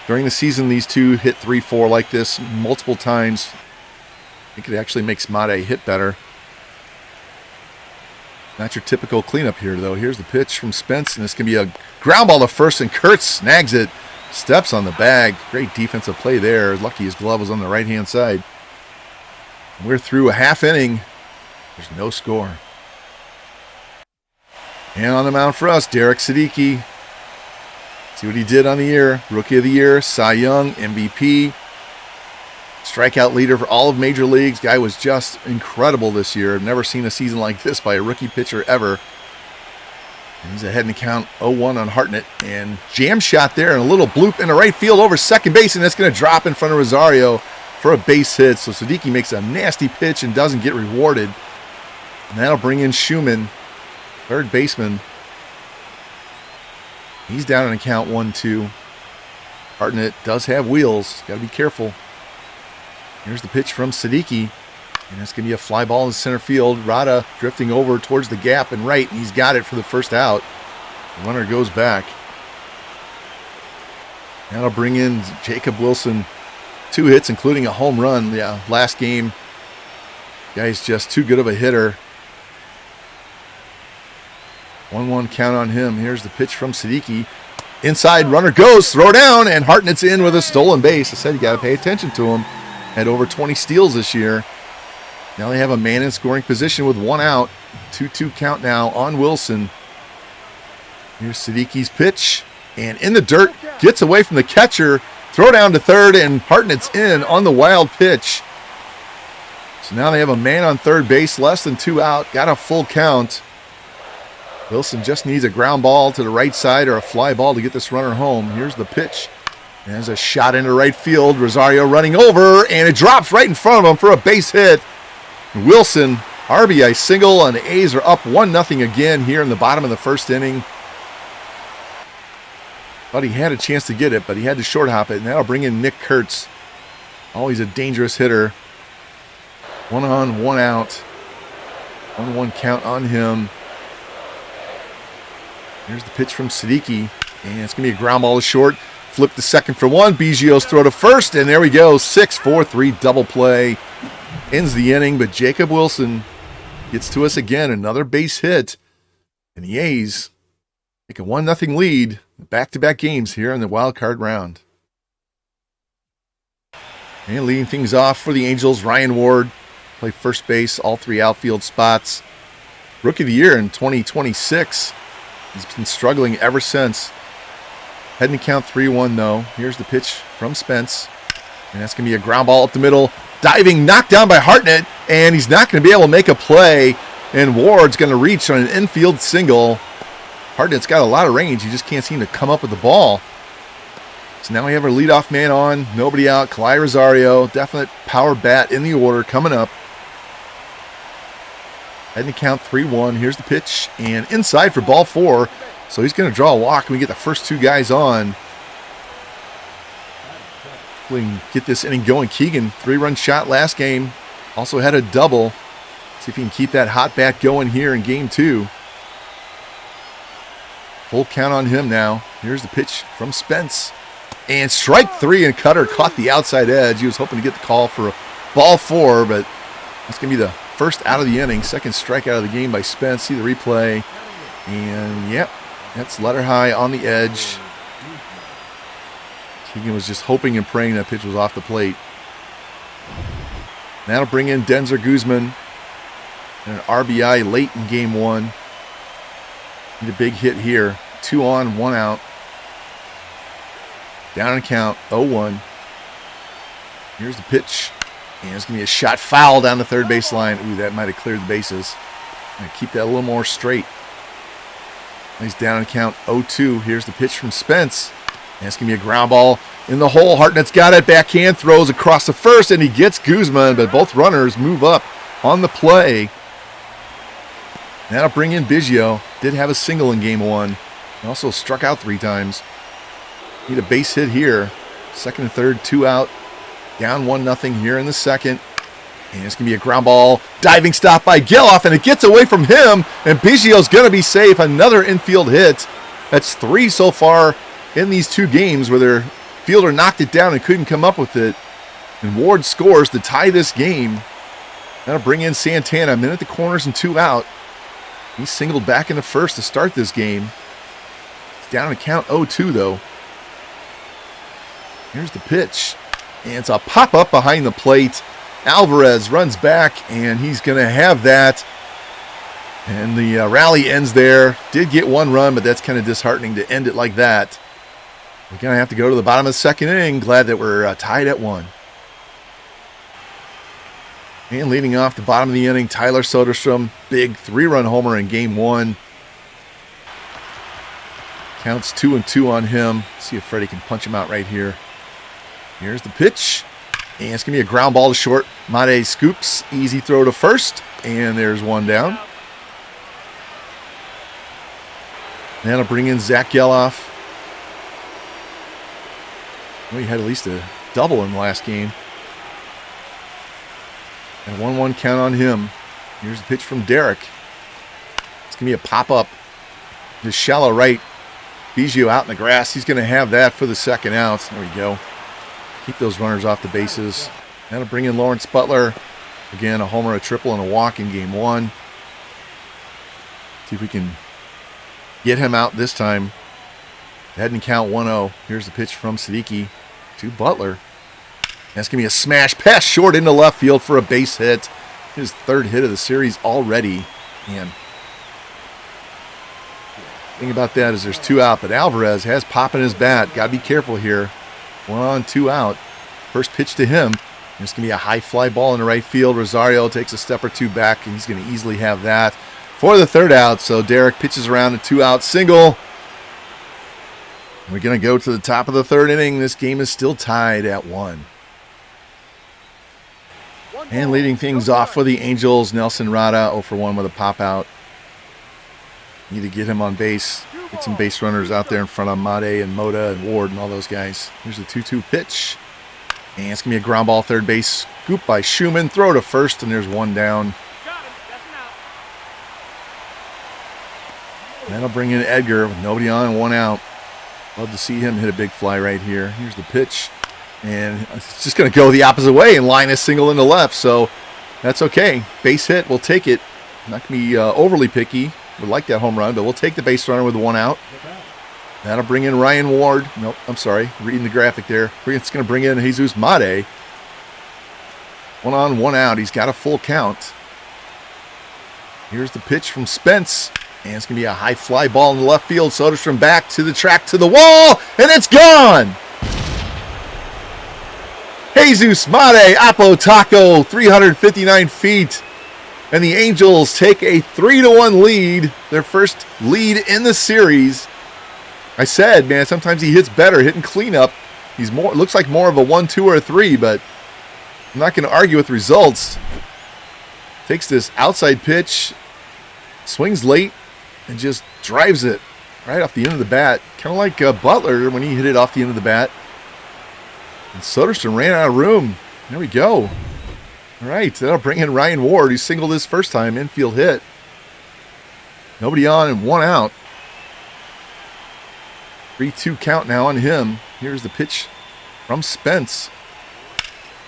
A: During the season, these two hit 3-4 like this multiple times. I think it actually makes Mate hit better. Not your typical cleanup here, though. Here's the pitch from Spence, and it's going to be a ground ball to first, and Kurtz snags it. Steps on the bag. Great defensive play there. Lucky his glove was on the right-hand side. We're through a half inning. There's no score. And on the mound for us, Derek Siddiqui. See what he did on the year. Rookie of the Year, Cy Young, MVP. Strikeout leader for all of Major Leagues. Guy was just incredible this year. I've never seen a season like this by a rookie pitcher ever. And he's ahead in the count 0-1 on Hartnett. And jam shot there and a little bloop into right field over second base. And that's going to drop in front of Rosario for a base hit. So Siddiqui makes a nasty pitch and doesn't get rewarded. And that'll bring in Schumann, third baseman. He's down in the count 1-2. Hartnett does have wheels. Got to be careful. Here's the pitch from Siddiqui. And that's going to be a fly ball in center field. Rada drifting over towards the gap and right. And he's got it for the first out. The runner goes back. That'll bring in Jacob Wilson. 2 hits, including a home run. Yeah, last game. Guy's just too good of a hitter. 1-1 count on him. Here's the pitch from Siddiqui. Inside, runner goes, throw down, and Hartnett's in with a stolen base. I said you got to pay attention to him. Had over 20 steals this year. Now they have a man in scoring position with 1 out. 2-2 count now on Wilson. Here's Siddiqui's pitch. And in the dirt, gets away from the catcher. Throw down to third, and Hartnett's in on the wild pitch. So now they have a man on third base, less than 2 out. Got a full count. Wilson just needs a ground ball to the right side or a fly ball to get this runner home. Here's the pitch. There's a shot into right field. Rosario running over, and it drops right in front of him for a base hit. Wilson, RBI single, and the A's are up 1-0 again here in the bottom of the first inning. Thought he had a chance to get it, but he had to short hop it, and that'll bring in Nick Kurtz. Always a dangerous hitter. 1 on, 1 out. 1-1 count on him. Here's the pitch from Siddiqui, and it's going to be a ground ball to short. Flip to second for 1. Biggio's throw to first, and there we go. 6-4-3 double play. Ends the inning, but Jacob Wilson gets to us again. Another base hit. And the A's take a 1-0 lead. Back-to-back games here in the wild card round. And leading things off for the Angels, Ryan Ward. Play first base, all 3 outfield spots. Rookie of the Year in 2026. He's been struggling ever since. Heading to count 3-1 though. Here's the pitch from Spence. And that's going to be a ground ball up the middle. Diving, knocked down by Hartnett. And he's not going to be able to make a play. And Ward's going to reach on an infield single. Hartnett's got a lot of range. He just can't seem to come up with the ball. So now we have our leadoff man on. Nobody out. Kalai Rosario. Definite power bat in the order coming up. Heading to count 3-1. Here's the pitch. And inside for ball 4. So he's going to draw a walk. And we get the first 2 guys on. We can get this inning going. Keegan, 3-run shot last game. Also had a double. See if he can keep that hot bat going here in game 2. Full count on him now. Here's the pitch from Spence. And strike 3, and Cutter caught the outside edge. He was hoping to get the call for ball 4, but that's going to be the first out of the inning. Second strikeout of the game by Spence. See the replay. And, yep, that's letter high on the edge. Keegan was just hoping and praying that pitch was off the plate. That'll bring in Denzer Guzman. And an RBI late in game 1. Need a big hit here. 2 on, 1 out. Down in count, 0-1. Here's the pitch. And it's going to be a shot foul down the third base line. Ooh, that might have cleared the bases. Keep that a little more straight. He's down in count, 0-2. Here's the pitch from Spence. And it's going to be a ground ball in the hole. Hartnett's got it. Backhand throws across the first, and he gets Guzman. But both runners move up on the play. That'll bring in Biggio. Did have a single in game 1. He also struck out 3 times. Need a base hit here. Second and third, 2 out. Down 1-0 here in the second. And it's going to be a ground ball. Diving stop by Geloff, and it gets away from him. And Biggio's going to be safe. Another infield hit. That's 3 so far in these 2 games where their fielder knocked it down and couldn't come up with it. And Ward scores to tie this game. That'll bring in Santana. A minute at the corners and 2 out. He singled back in the first to start this game. It's down to count 0-2 though. Here's the pitch. And it's a pop-up behind the plate. Alvarez runs back, and he's going to have that. And the rally ends there. Did get one run, but that's kind of disheartening to end it like that. We're going to have to go to the bottom of the second inning. Glad that we're tied at 1. And leading off the bottom of the inning, Tyler Soderstrom. Big 3-run homer in game 1. Counts 2-2 on him. See if Freddie can punch him out right here. Here's the pitch. And it's going to be a ground ball to short. Mate scoops. Easy throw to first. And there's one down. That'll bring in Zach Geloff. Well, he had at least a double in the last game. And 1-1 count on him. Here's the pitch from Derek. It's going to be a pop-up. Just shallow right. Biggio out in the grass. He's going to have that for the second out. There we go. Keep those runners off the bases. That'll bring in Lawrence Butler. Again, a homer, a triple, and a walk in game 1. See if we can get him out this time. Head and count 1-0. Here's the pitch from Siddiqui to Butler. That's going to be a smash pass short into left field for a base hit. His 3rd hit of the series already. Man. The thing about that is there's 2 out, but Alvarez has pop in his bat. Got to be careful here. 1 on, 2 out. First pitch to him. It's going to be a high fly ball into right field. Rosario takes a step or 2 back, and he's going to easily have that for the 3rd out. So Derek pitches around a 2-out single. We're going to go to the top of the 3rd inning. This game is still tied at 1. And leading things off for the Angels, Nelson Rada, 0 for 1 with a pop-out. Need to get him on base. Get some base runners out there in front of Mate and Moda and Ward and all those guys. Here's the 2-2 pitch. And it's going to be a ground ball third base. Scoop by Schumann. Throw to first, and there's one down. That'll bring in Edgar with nobody on and 1 out. Love to see him hit a big fly right here. Here's the pitch. And it's just going to go the opposite way and line a single into left. So that's okay. Base hit, we'll take it. Not going to be overly picky. Would like that home run, but we'll take the base runner with 1 out. That'll bring in Ryan Ward. Nope, I'm sorry. Reading the graphic there. It's going to bring in Jesus Mate. 1 on, 1 out. He's got a full count. Here's the pitch from Spence. And it's going to be a high fly ball in the left field. Soderstrom back to the track, to the wall, and it's gone! Jesus Mate, Apo Taco, 359 feet. And the Angels take a 3-1 lead. Their first lead in the series. I said, man, sometimes he hits better hitting cleanup. He's more, looks like more of a 1, 2, or a 3, but I'm not going to argue with results. Takes this outside pitch, swings late, and just drives it right off the end of the bat. Kind of like Butler when he hit it off the end of the bat. And Soderstrom ran out of room. There we go. All right, that'll bring in Ryan Ward. He singled his first time, infield hit. Nobody on and 1 out. 3-2 count now on him. Here's the pitch from Spence.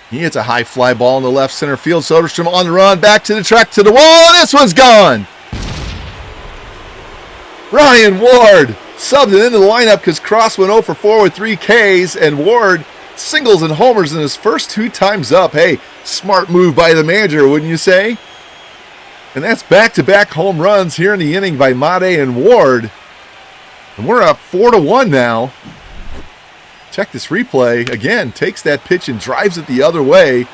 A: He hits a high fly ball in the left center field. Soderstrom on the run, back to the track, to the wall, and this one's gone. Ryan Ward subbed it into the lineup because Cross went 0 for 4 with 3 Ks, and Ward singles and homers in his first 2 times up. Hey, smart move by the manager, wouldn't you say? And that's back-to-back home runs here in the inning by Mate and Ward. And we're up 4-1 now. Check this replay. Again, takes that pitch and drives it the other way. A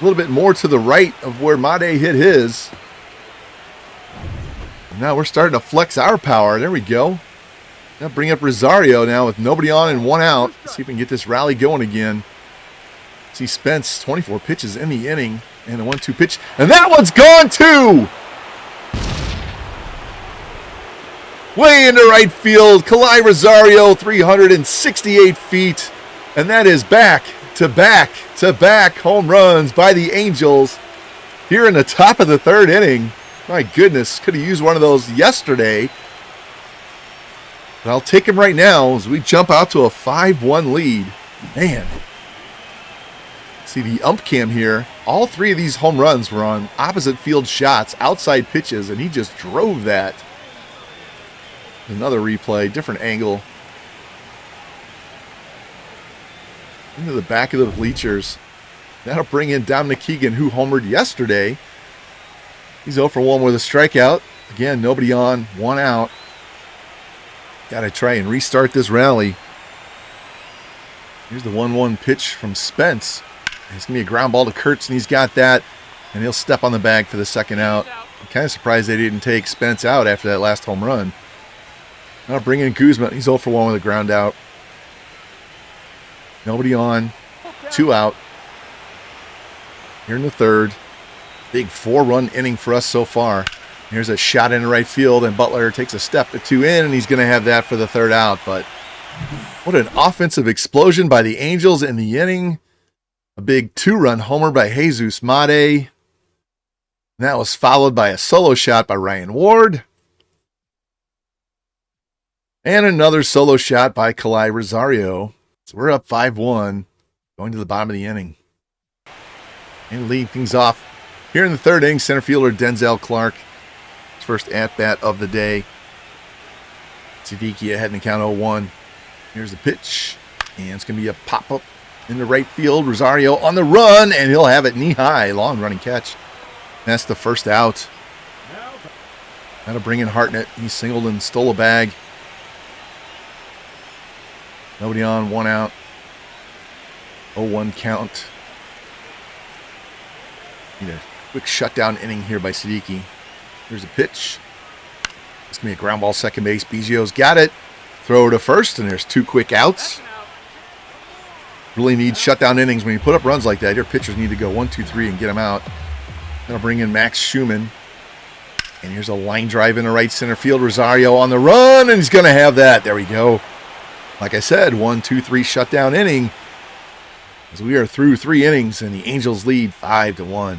A: little bit more to the right of where Mate hit his. And now we're starting to flex our power. There we go. Now bring up Rosario now with nobody on and 1 out. Let's see if we can get this rally going again. See Spence, 24 pitches in the inning. And a 1-2 pitch. And that one's gone too! Way into right field. Kalai Rosario, 368 feet. And that is back-to-back-to-back home runs by the Angels here in the top of the 3rd inning. My goodness, could have used one of those yesterday. But I'll take him right now as we jump out to a 5-1 lead. Man. See the ump cam here. All 3 of these home runs were on opposite field shots, outside pitches, and he just drove that. Another replay, different angle. into the back of the bleachers. That'll bring in Dominic Keegan, who homered yesterday. He's 0 for 1 with a strikeout. Again, nobody on, 1 out. Got to try and restart this rally. Here's the 1-1 pitch from Spence. It's going to be a ground ball to Kurtz, and he's got that. And he'll step on the bag for the second out. I'm kind of surprised they didn't take Spence out after that last home run. Now bring in Guzman. He's 0 for 1 with a ground out. Nobody on. 2 out. Here in the third. Big 4-run inning for us so far. Here's a shot into right field, and Butler takes a step to 2 in, and he's going to have that for the third out. But what an offensive explosion by the Angels in the inning. A big 2-run homer by Jesus Mate. And that was followed by a solo shot by Ryan Ward. And another solo shot by Kalai Rosario. So we're up 5-1 going to the bottom of the inning. And leading things off here in the third inning, center fielder Denzel Clark. His first at-bat of the day. Siddiqui ahead in the count 0-1. Here's the pitch. And it's going to be a pop-up into right field. Rosario on the run, and he'll have it knee-high. Long running catch. That's the first out. That'll bring in Hartnett. He singled and stole a bag. Nobody on, 1 out. 0-1 count. Need a quick shutdown inning here by Siddiqui. Here's a pitch. It's going to be a ground ball second base. Biggio's got it. Throw to first, and there's 2 quick outs. Really need shutdown innings. When you put up runs like that, your pitchers need to go 1, 2, 3 and get them out. That'll bring in Max Schumann. And here's a line drive into right center field. Rosario on the run, and he's going to have that. There we go. Like I said, 1, 2, 3 shutdown inning. As we are through 3 innings, and the Angels lead 5-1.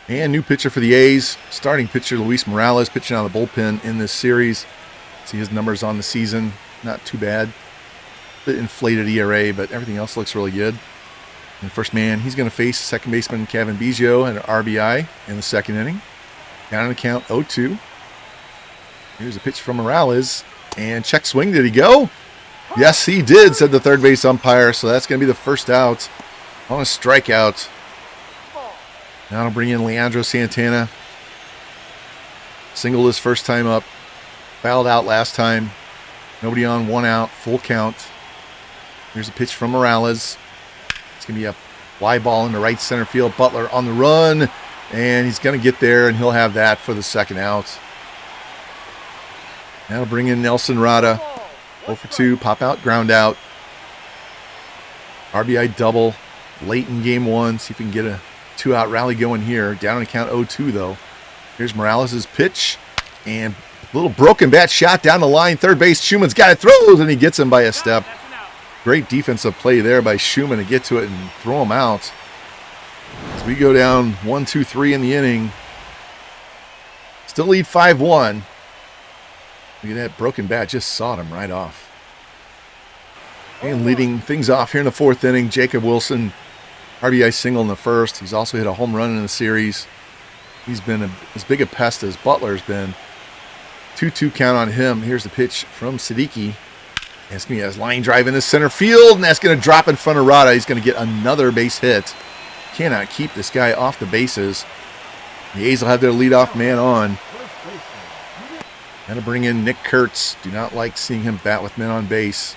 A: And new pitcher for the A's. Starting pitcher Luis Morales pitching out of the bullpen in this series. See his numbers on the season. Not too bad. Bit inflated ERA, but everything else looks really good. And first man, he's going to face second baseman Kevin Biggio and an RBI in the second inning. Down on the count 0-2. Here's a pitch from Morales. And check swing. Did he go? Yes, he did, said the third base umpire. So that's going to be the first out on a strikeout. Now I'll bring in Leandro Santana. Singled his first time up. Fouled out last time. Nobody on, 1 out. Full count. Here's a pitch from Morales. It's going to be a fly ball into right center field. Butler on the run. And he's going to get there, and he'll have that for the second out. Now I'll bring in Nelson Rada. 0 for 2. Pop out, ground out. RBI double. Late in game 1. See if we can get a 2-out rally going here. Down on the count 0-2, though. Here's Morales' pitch. And a little broken bat shot down the line. Third base, Schumann's got it. Throws, and he gets him by a step. Great defensive play there by Schumann to get to it and throw him out. As we go down 1, 2, 3 in the inning. Still lead 5-1. Look at that broken bat. Just sawed him right off. And leading things off here in the fourth inning, Jacob Wilson. RBI single in the first. He's also hit a home run in the series. He's been as big a pest as Butler's been. 2-2 count on him. Here's the pitch from Siddiqui. And it's going to be a line drive into center field, and that's going to drop in front of Rada. He's going to get another base hit. Cannot keep this guy off the bases. The A's will have their leadoff man on. Got to bring in Nick Kurtz. Do not like seeing him bat with men on base.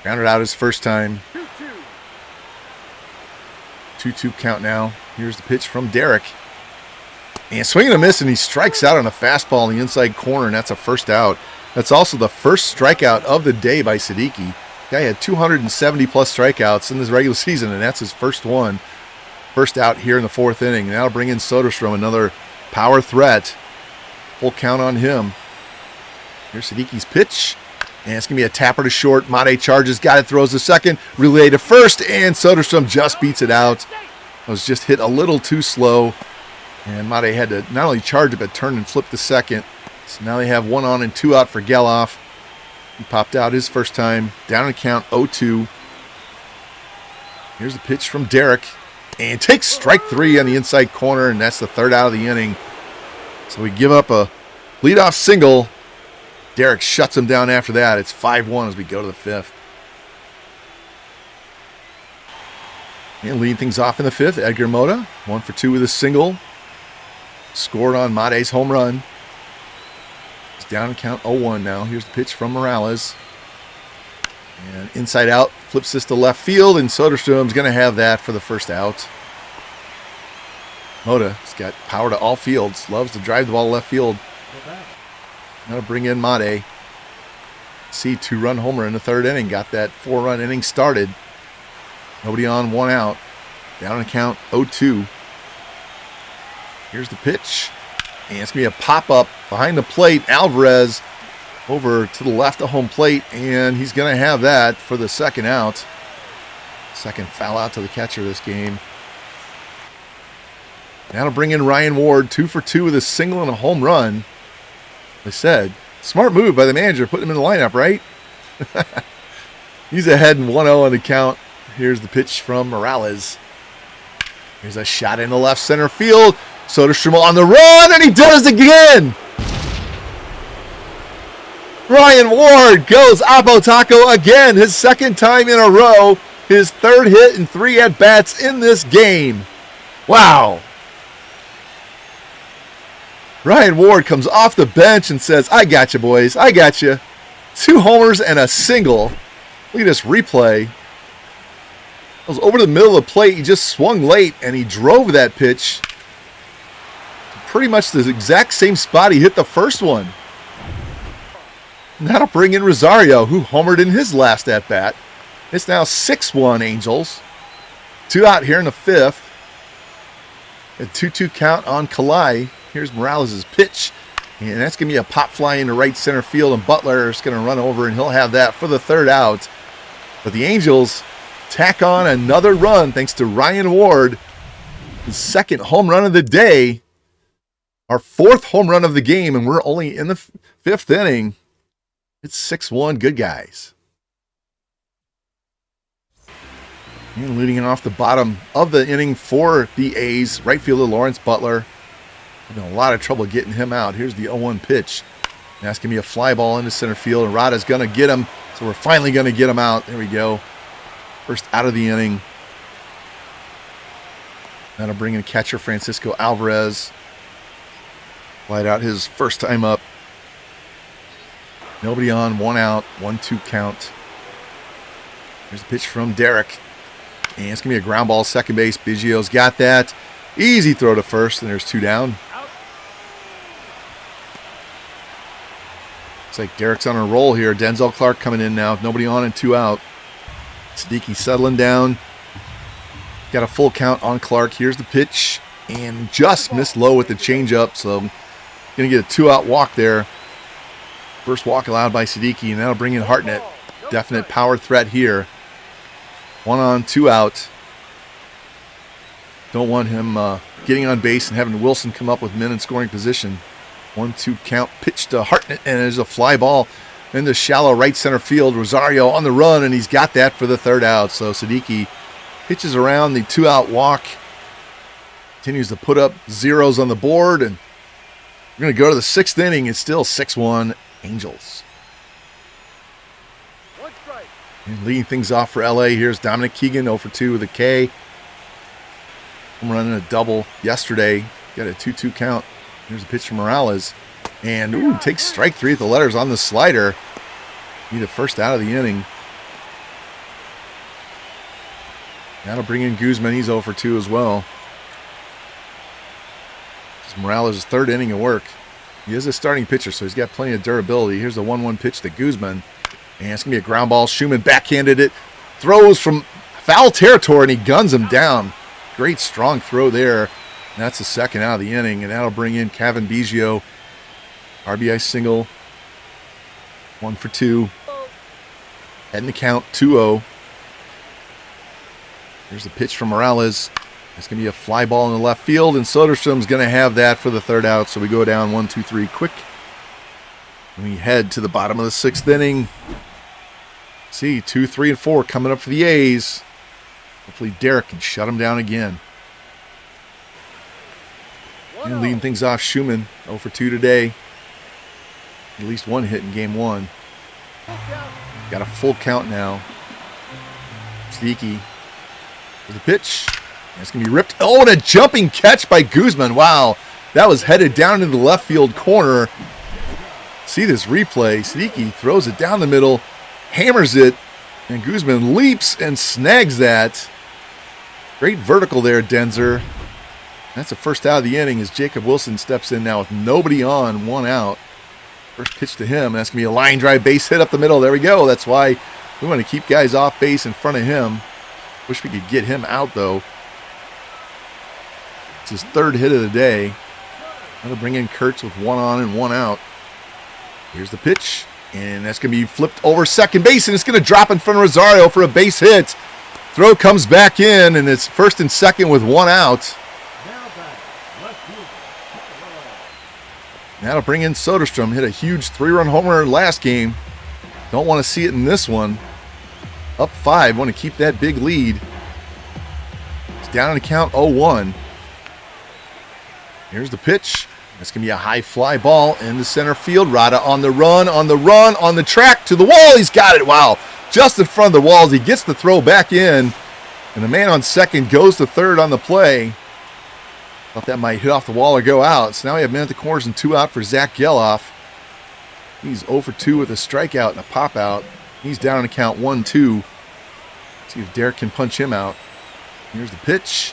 A: Grounded out his first time. 2-2 count now. Here's the pitch from Derek. And swing and a miss, and he strikes out on a fastball in the inside corner, and that's a first out. That's also the first strikeout of the day by Siddiqui. Guy had 270-plus strikeouts in this regular season, and that's his first one. First out here in the fourth inning. Now bring in Soderstrom, another power threat. Full count on him. Here's Siddiqui's pitch. And it's going to be a tapper to short. Mate charges, got it, throws to second. Relay to first, and Soderstrom just beats it out. It was just hit a little too slow. And Mate had to not only charge it, but turn and flip to second. So now they have 1 on and 2 out for Geloff. He popped out his first time. Down and count 0-2. Here's the pitch from Derek. And takes strike 3 on the inside corner, and that's the third out of the inning. So we give up a leadoff single Derek shuts him down after that. It's 5-1 as we go to the fifth. And leading things off in the fifth, Edgar Mota, 1 for 2 with a single. Scored on Made's home run. He's down to count 0-1 now. Here's the pitch from Morales. And inside out, flips this to left field, and Soderstrom's going to have that for the first out. Mota's got power to all fields. Loves to drive the ball to left field. Now to bring in Made. See, 2-run homer in the third inning. Got that 4-run inning started. Nobody on, 1 out. Down to count 0-2. Here's the pitch. And it's going to be a pop-up behind the plate. Alvarez over to the left of home plate, and he's going to have that for the second out. Second foul out to the catcher this game. Now to bring in Ryan Ward, 2 for 2 with a single and a home run. They said, smart move by the manager, putting him in the lineup, right? He's ahead in 1-0 on the count. Here's the pitch from Morales. Here's a shot in the left center field. Soderstrom on the run, and he does it again. Ryan Ward goes Apo Taco again, his second time in a row, his third hit and 3 at-bats in this game. Wow. Ryan Ward comes off the bench and says, I got you, boys. I got you. 2 homers and a single. Look at this replay. It was over the middle of the plate. He just swung late, and he drove that pitch to pretty much the exact same spot he hit the first one. Now bring in Rosario, who homered in his last at-bat. It's now 6-1 Angels. 2 out here in the fifth. A 2-2 count on Kalai. Here's Morales' pitch. And that's going to be a pop fly into right center field. And Butler is going to run over, and he'll have that for the third out. But the Angels tack on another run thanks to Ryan Ward. His second home run of the day. Our 4th home run of the game, and we're only in the 5th inning. It's 6-1, good guys. And leading it off the bottom of the inning for the A's, right fielder Lawrence Butler. Having a lot of trouble getting him out. Here's the 0-1 pitch. And that's going to be a fly ball into center field, and Rada's going to get him. So we're finally going to get him out. There we go. First out of the inning. That'll bring in catcher Francisco Alvarez. Light out his first time up. Nobody on, 1 out, 1-2 count. Here's a pitch from Derek. And it's going to be a ground ball, second base. Biggio's got that. Easy throw to first, and there's 2 down. Looks like Derek's on a roll here. Denzel Clark coming in now. Nobody on and 2 out. Siddiqui settling down. Got a full count on Clark. Here's the pitch. And just missed low with the changeup, so going to get a 2-out walk there. First walk allowed by Siddiqui, and that'll bring in Hartnett. Definite power threat here. 1 on, 2 out. Don't want him getting on base and having Wilson come up with men in scoring position. 1-2 count, pitch to Hartnett, and there's a fly ball in the shallow right center field. Rosario on the run, and he's got that for the third out. So Siddiqui pitches around the 2-out walk. Continues to put up zeros on the board, and we're going to go to the 6th inning. It's still 6-1 Angels. And leading things off for LA, here's Dominic Keegan, 0 for 2 with a K. I'm running a double yesterday. Got a 2-2 count. Here's a pitch from Morales. And takes strike 3 at the letters on the slider. Need a first out of the inning. That'll bring in Guzman. He's 0 for 2 as well. This is Morales' 3rd inning of work. He is a starting pitcher, so he's got plenty of durability. Here's the 1-1 pitch to Guzman. And it's going to be a ground ball. Schumann backhanded it. Throws from foul territory, and he guns him down. Great strong throw there. And that's the second out of the inning, and that'll bring in Kevin Biggio. RBI single. 1 for 2. Heading the count, 2-0. Here's the pitch from Morales. It's going to be a fly ball in the left field, and Soderstrom's going to have that for the third out. So we go down 1-2-3 quick. And we head to the bottom of the 6th inning. See, 2, 3, and 4 coming up for the A's. Hopefully Derek can shut him down again. And leading things off, Schumann, 0 for 2 today. At least one hit in game one. Got a full count now. Siddiqui with the pitch. It's going to be ripped. Oh, and a jumping catch by Guzman. Wow. That was headed down into the left field corner. See this replay. Siddiqui throws it down the middle, hammers it, and Guzman leaps and snags that. Great vertical there, Denzer. That's the first out of the inning as Jacob Wilson steps in now with nobody on, 1 out. First pitch to him. That's going to be a line drive base hit up the middle. There we go. That's why we want to keep guys off base in front of him. Wish we could get him out, though. It's his 3rd hit of the day. That'll bring in Kurtz with 1 on and 1 out. Here's the pitch. And that's going to be flipped over second base, and it's going to drop in front of Rosario for a base hit. Throw comes back in, and it's 1st and 2nd with 1 out. That'll bring in Soderstrom. Hit a huge 3-run homer last game. Don't want to see it in this one. Up 5. Want to keep that big lead. It's down on the count 0-1. Here's the pitch. That's going to be a high fly ball into center field. Rada on the run, on the track to the wall. He's got it. Wow. Just in front of the walls. He gets the throw back in. And the man on second goes to third on the play. Thought that might hit off the wall or go out. So now we have men at the corners and 2 out for Zach Geloff. He's 0 for 2 with a strikeout and a pop out. He's down on the count 1-2. See if Derek can punch him out. Here's the pitch.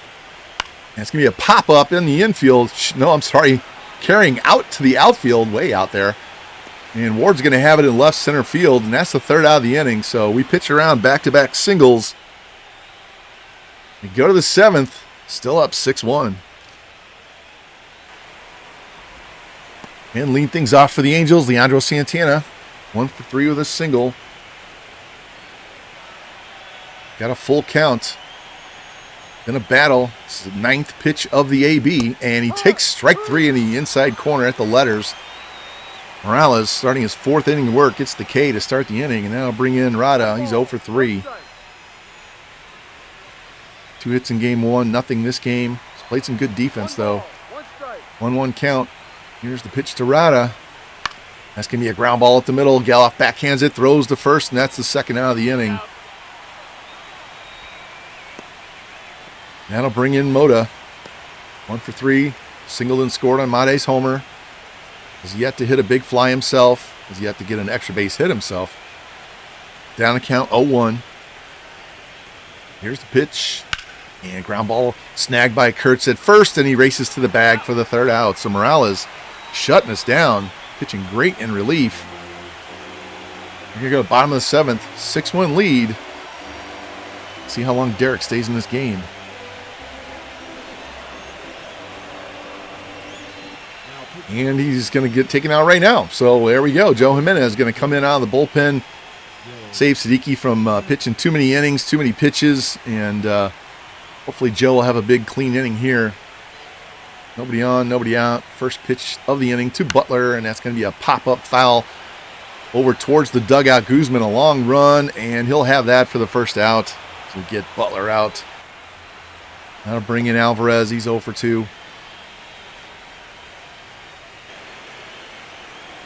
A: And it's going to be a pop-up in the infield. No, I'm sorry. Carrying out to the outfield, way out there. And Ward's going to have it in left center field, and that's the 3rd out of the inning. So we pitch around back-to-back singles. We go to the 7th, still up 6-1. And lead things off for the Angels. Leandro Santana, 1 for 3 with a single. Got a full count. In a battle. This is the 9th pitch of the AB, and he takes strike 3 in the inside corner at the letters. Morales, starting his 4th inning work, gets the K to start the inning, and that'll bring in Rada. He's 0 for 3. 2 hits in game 1, nothing this game. He's played some good defense, though. 1-1 count. Here's the pitch to Rada. That's going to be a ground ball at the middle. Geloff backhands it, throws to first, and that's the 2nd out of the inning. That'll bring in Mota. 1 for 3. Singled and scored on Made's homer. Has yet to hit a big fly himself. Has yet to get an extra base hit himself. Down the count 0-1. Here's the pitch. And ground ball snagged by Kurtz at first, and he races to the bag for the 3rd out. So Morales shutting us down. Pitching great in relief. We're going to go bottom of the 7th. 6-1 lead. See how long Derek stays in this game. And he's going to get taken out right now. So there we go. Joe Jimenez is going to come in out of the bullpen. Save Siddiqui from pitching too many innings, too many pitches. And hopefully Joe will have a big clean inning here. Nobody on, nobody out. First pitch of the inning to Butler. And that's going to be a pop-up foul over towards the dugout. Guzman, a long run. And he'll have that for the 1st out. So we get Butler out. That'll bring in Alvarez. He's 0 for 2.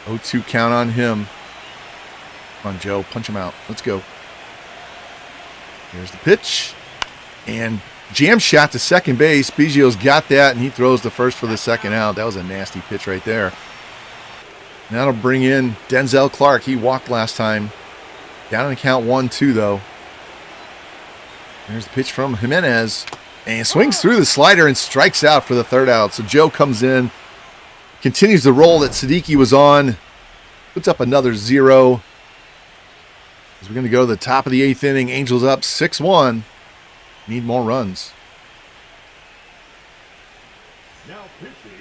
A: 0-2 count on him. Come on, Joe. Punch him out. Let's go. Here's the pitch. And jam shot to second base. Biggio's got that, and he throws the first for the 2nd out. That was a nasty pitch right there. And that'll bring in Denzel Clark. He walked last time. Down on the count 1-2, though. There's the pitch from Jimenez. And swings through the slider and strikes out for the 3rd out. So Joe comes in. Continues the roll that Siddiqui was on. Puts up another 0. As we're going to go to the top of the 8th inning. Angels up 6-1. Need more runs.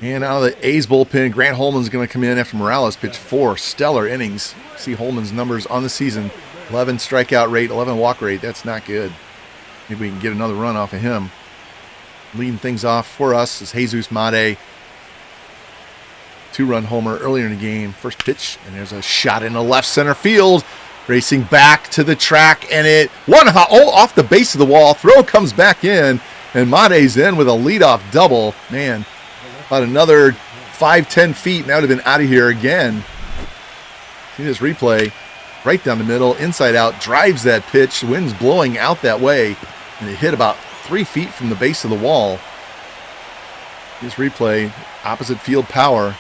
A: And out of the A's bullpen, Grant Holman's going to come in after Morales pitched 4 stellar innings. See Holman's numbers on the season. 11 strikeout rate, 11 walk rate. That's not good. Maybe we can get another run off of him. Leading things off for us is Jesus Made. 2-run homer earlier in the game. First pitch, and there's a shot in the left center field. Racing back to the track, and it off the base of the wall. Throw comes back in, and Made's in with a leadoff double. Man, about another 5-10 feet, and that would have been out of here again. See this replay. Right down the middle, inside out, drives that pitch. Wind's blowing out that way. And it hit about 3 feet from the base of the wall. This replay, opposite field power.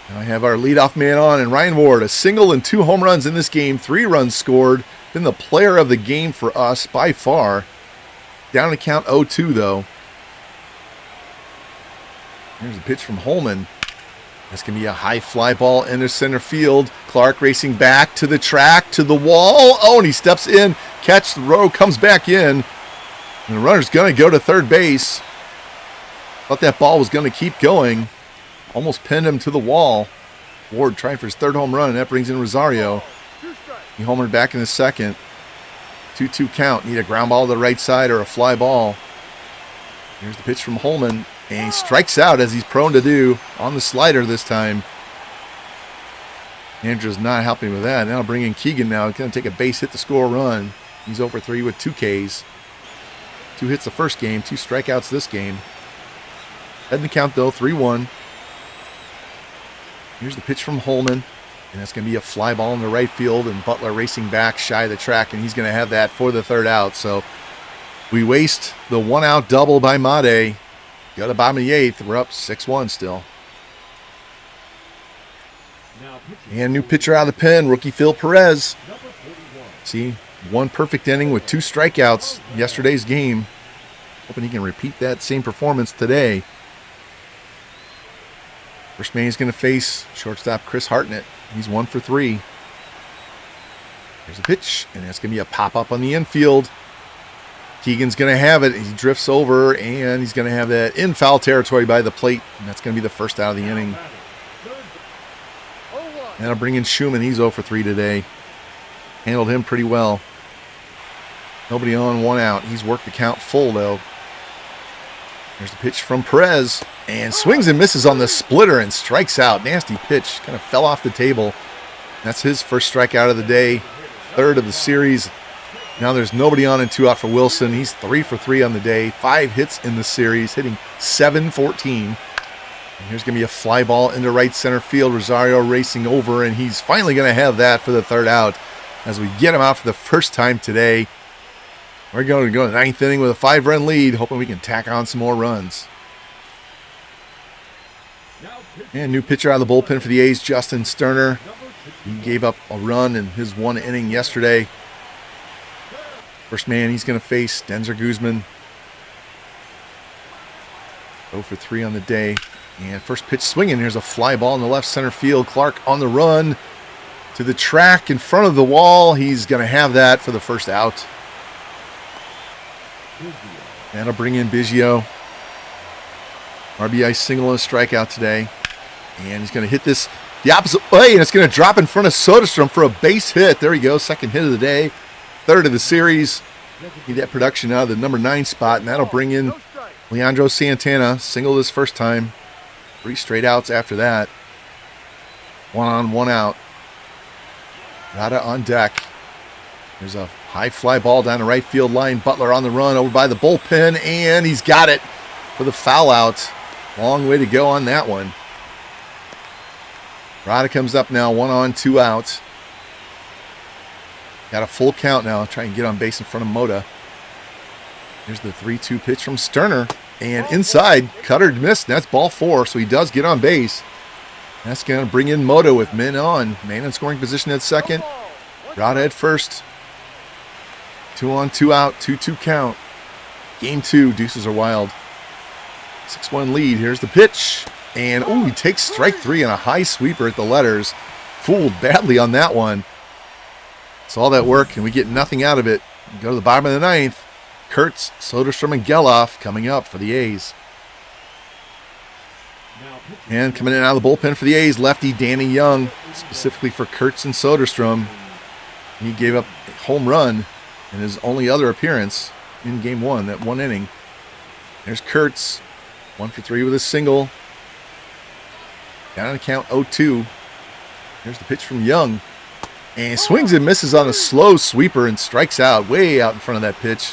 A: Now I have our leadoff man on, and Ryan Ward, a single and 2 home runs in this game, 3 runs scored. Been the player of the game for us by far. Down to count 0-2 though. Here's a pitch from Holman. That's going to be a high fly ball into center field. Clark racing back to the track, to the wall. Oh, and he steps in, catch the row, comes back in. And the runner's going to go to third base. Thought that ball was going to keep going. Almost pinned him to the wall. Ward trying for his 3rd home run, and that brings in Rosario. He homered back in the 2nd. 2-2 count. Need a ground ball to the right side or a fly ball. Here's the pitch from Holman. And he strikes out, as he's prone to do, on the slider this time. Andrew's not helping with that. Now bring in Keegan now. He's going to take a base hit to score a run. He's 0 for 3 with 2 Ks. 2 hits the first game, 2 strikeouts this game. Heading the count, though, 3-1. Here's the pitch from Holman. And that's going to be a fly ball in the right field. And Butler racing back shy of the track. And he's going to have that for the 3rd out. So we waste the 1-out double by Made. Go to the bottom of the 8th. We're up 6-1 still. And new pitcher out of the pen, rookie Phil Perez. See, 1 perfect inning with 2 strikeouts yesterday's game. Hoping he can repeat that same performance today. First man he's going to face shortstop Chris Hartnett. He's 1 for 3. There's a pitch, and that's going to be a pop-up on the infield. Keegan's going to have it. He drifts over, and he's going to have that in foul territory by the plate. And that's going to be the 1st out of the inning. And I'll bring in Schumann. He's 0 for 3 today. Handled him pretty well. Nobody on, 1 out. He's worked the count full, though. There's the pitch from Perez. And swings and misses on the splitter and strikes out. Nasty pitch. Kind of fell off the table. That's his 1st strikeout of the day. 3rd of the series. Now there's nobody on and 2 out for Wilson. He's 3 for 3 on the day. 5 hits in the series, hitting .714. And here's going to be a fly ball into right center field. Rosario racing over, and he's finally going to have that for the 3rd out as we get him out for the first time today. We're going to go to the 9th inning with a 5-run lead, hoping we can tack on some more runs. And new pitcher out of the bullpen for the A's, Justin Sterner. He gave up a run in his 1 inning yesterday. First man he's going to face, Denzer Guzman. 0 for 3 on the day. And first pitch swinging. Here's a fly ball in the left center field. Clark on the run to the track in front of the wall. He's going to have that for the 1st out. And I'll bring in Biggio. RBI single and a strikeout today. And he's going to hit this the opposite way, and it's going to drop in front of Soderstrom for a base hit. There he goes, 2nd hit of the day. 3rd of the series. Need that production out of the number 9 spot, and that'll bring in Leandro Santana. Single this first time. 3 straight outs after that. 1 on, 1 out. Rada on deck. There's a high fly ball down the right field line. Butler on the run over by the bullpen, and he's got it for the foul out. Long way to go on that one. Rada comes up now, 1 on, 2 out. Got a full count now. Try and get on base in front of Moda. Here's the 3-2 pitch from Sterner. And inside, cutter missed. That's ball 4, so he does get on base. That's going to bring in Moda with men on. Man in scoring position at 2nd. Rada at 1st. 2 on, 2 out, 2-2 count. Game 2, deuces are wild. 6-1 lead. Here's the pitch. And, ooh, he takes strike 3 on a high sweeper at the letters. Fooled badly on that one. So all that work, and we get nothing out of it. We go to the bottom of the 9th. Kurtz, Soderstrom, and Geloff coming up for the A's. And coming in out of the bullpen for the A's, lefty Danny Young, specifically for Kurtz and Soderstrom. He gave up a home run in his only other appearance in Game 1, that 1 inning. There's Kurtz, 1 for 3 with a single. Down on the count, 0-2. Here's the pitch from Young. And swings and misses on a slow sweeper and strikes out, way out in front of that pitch.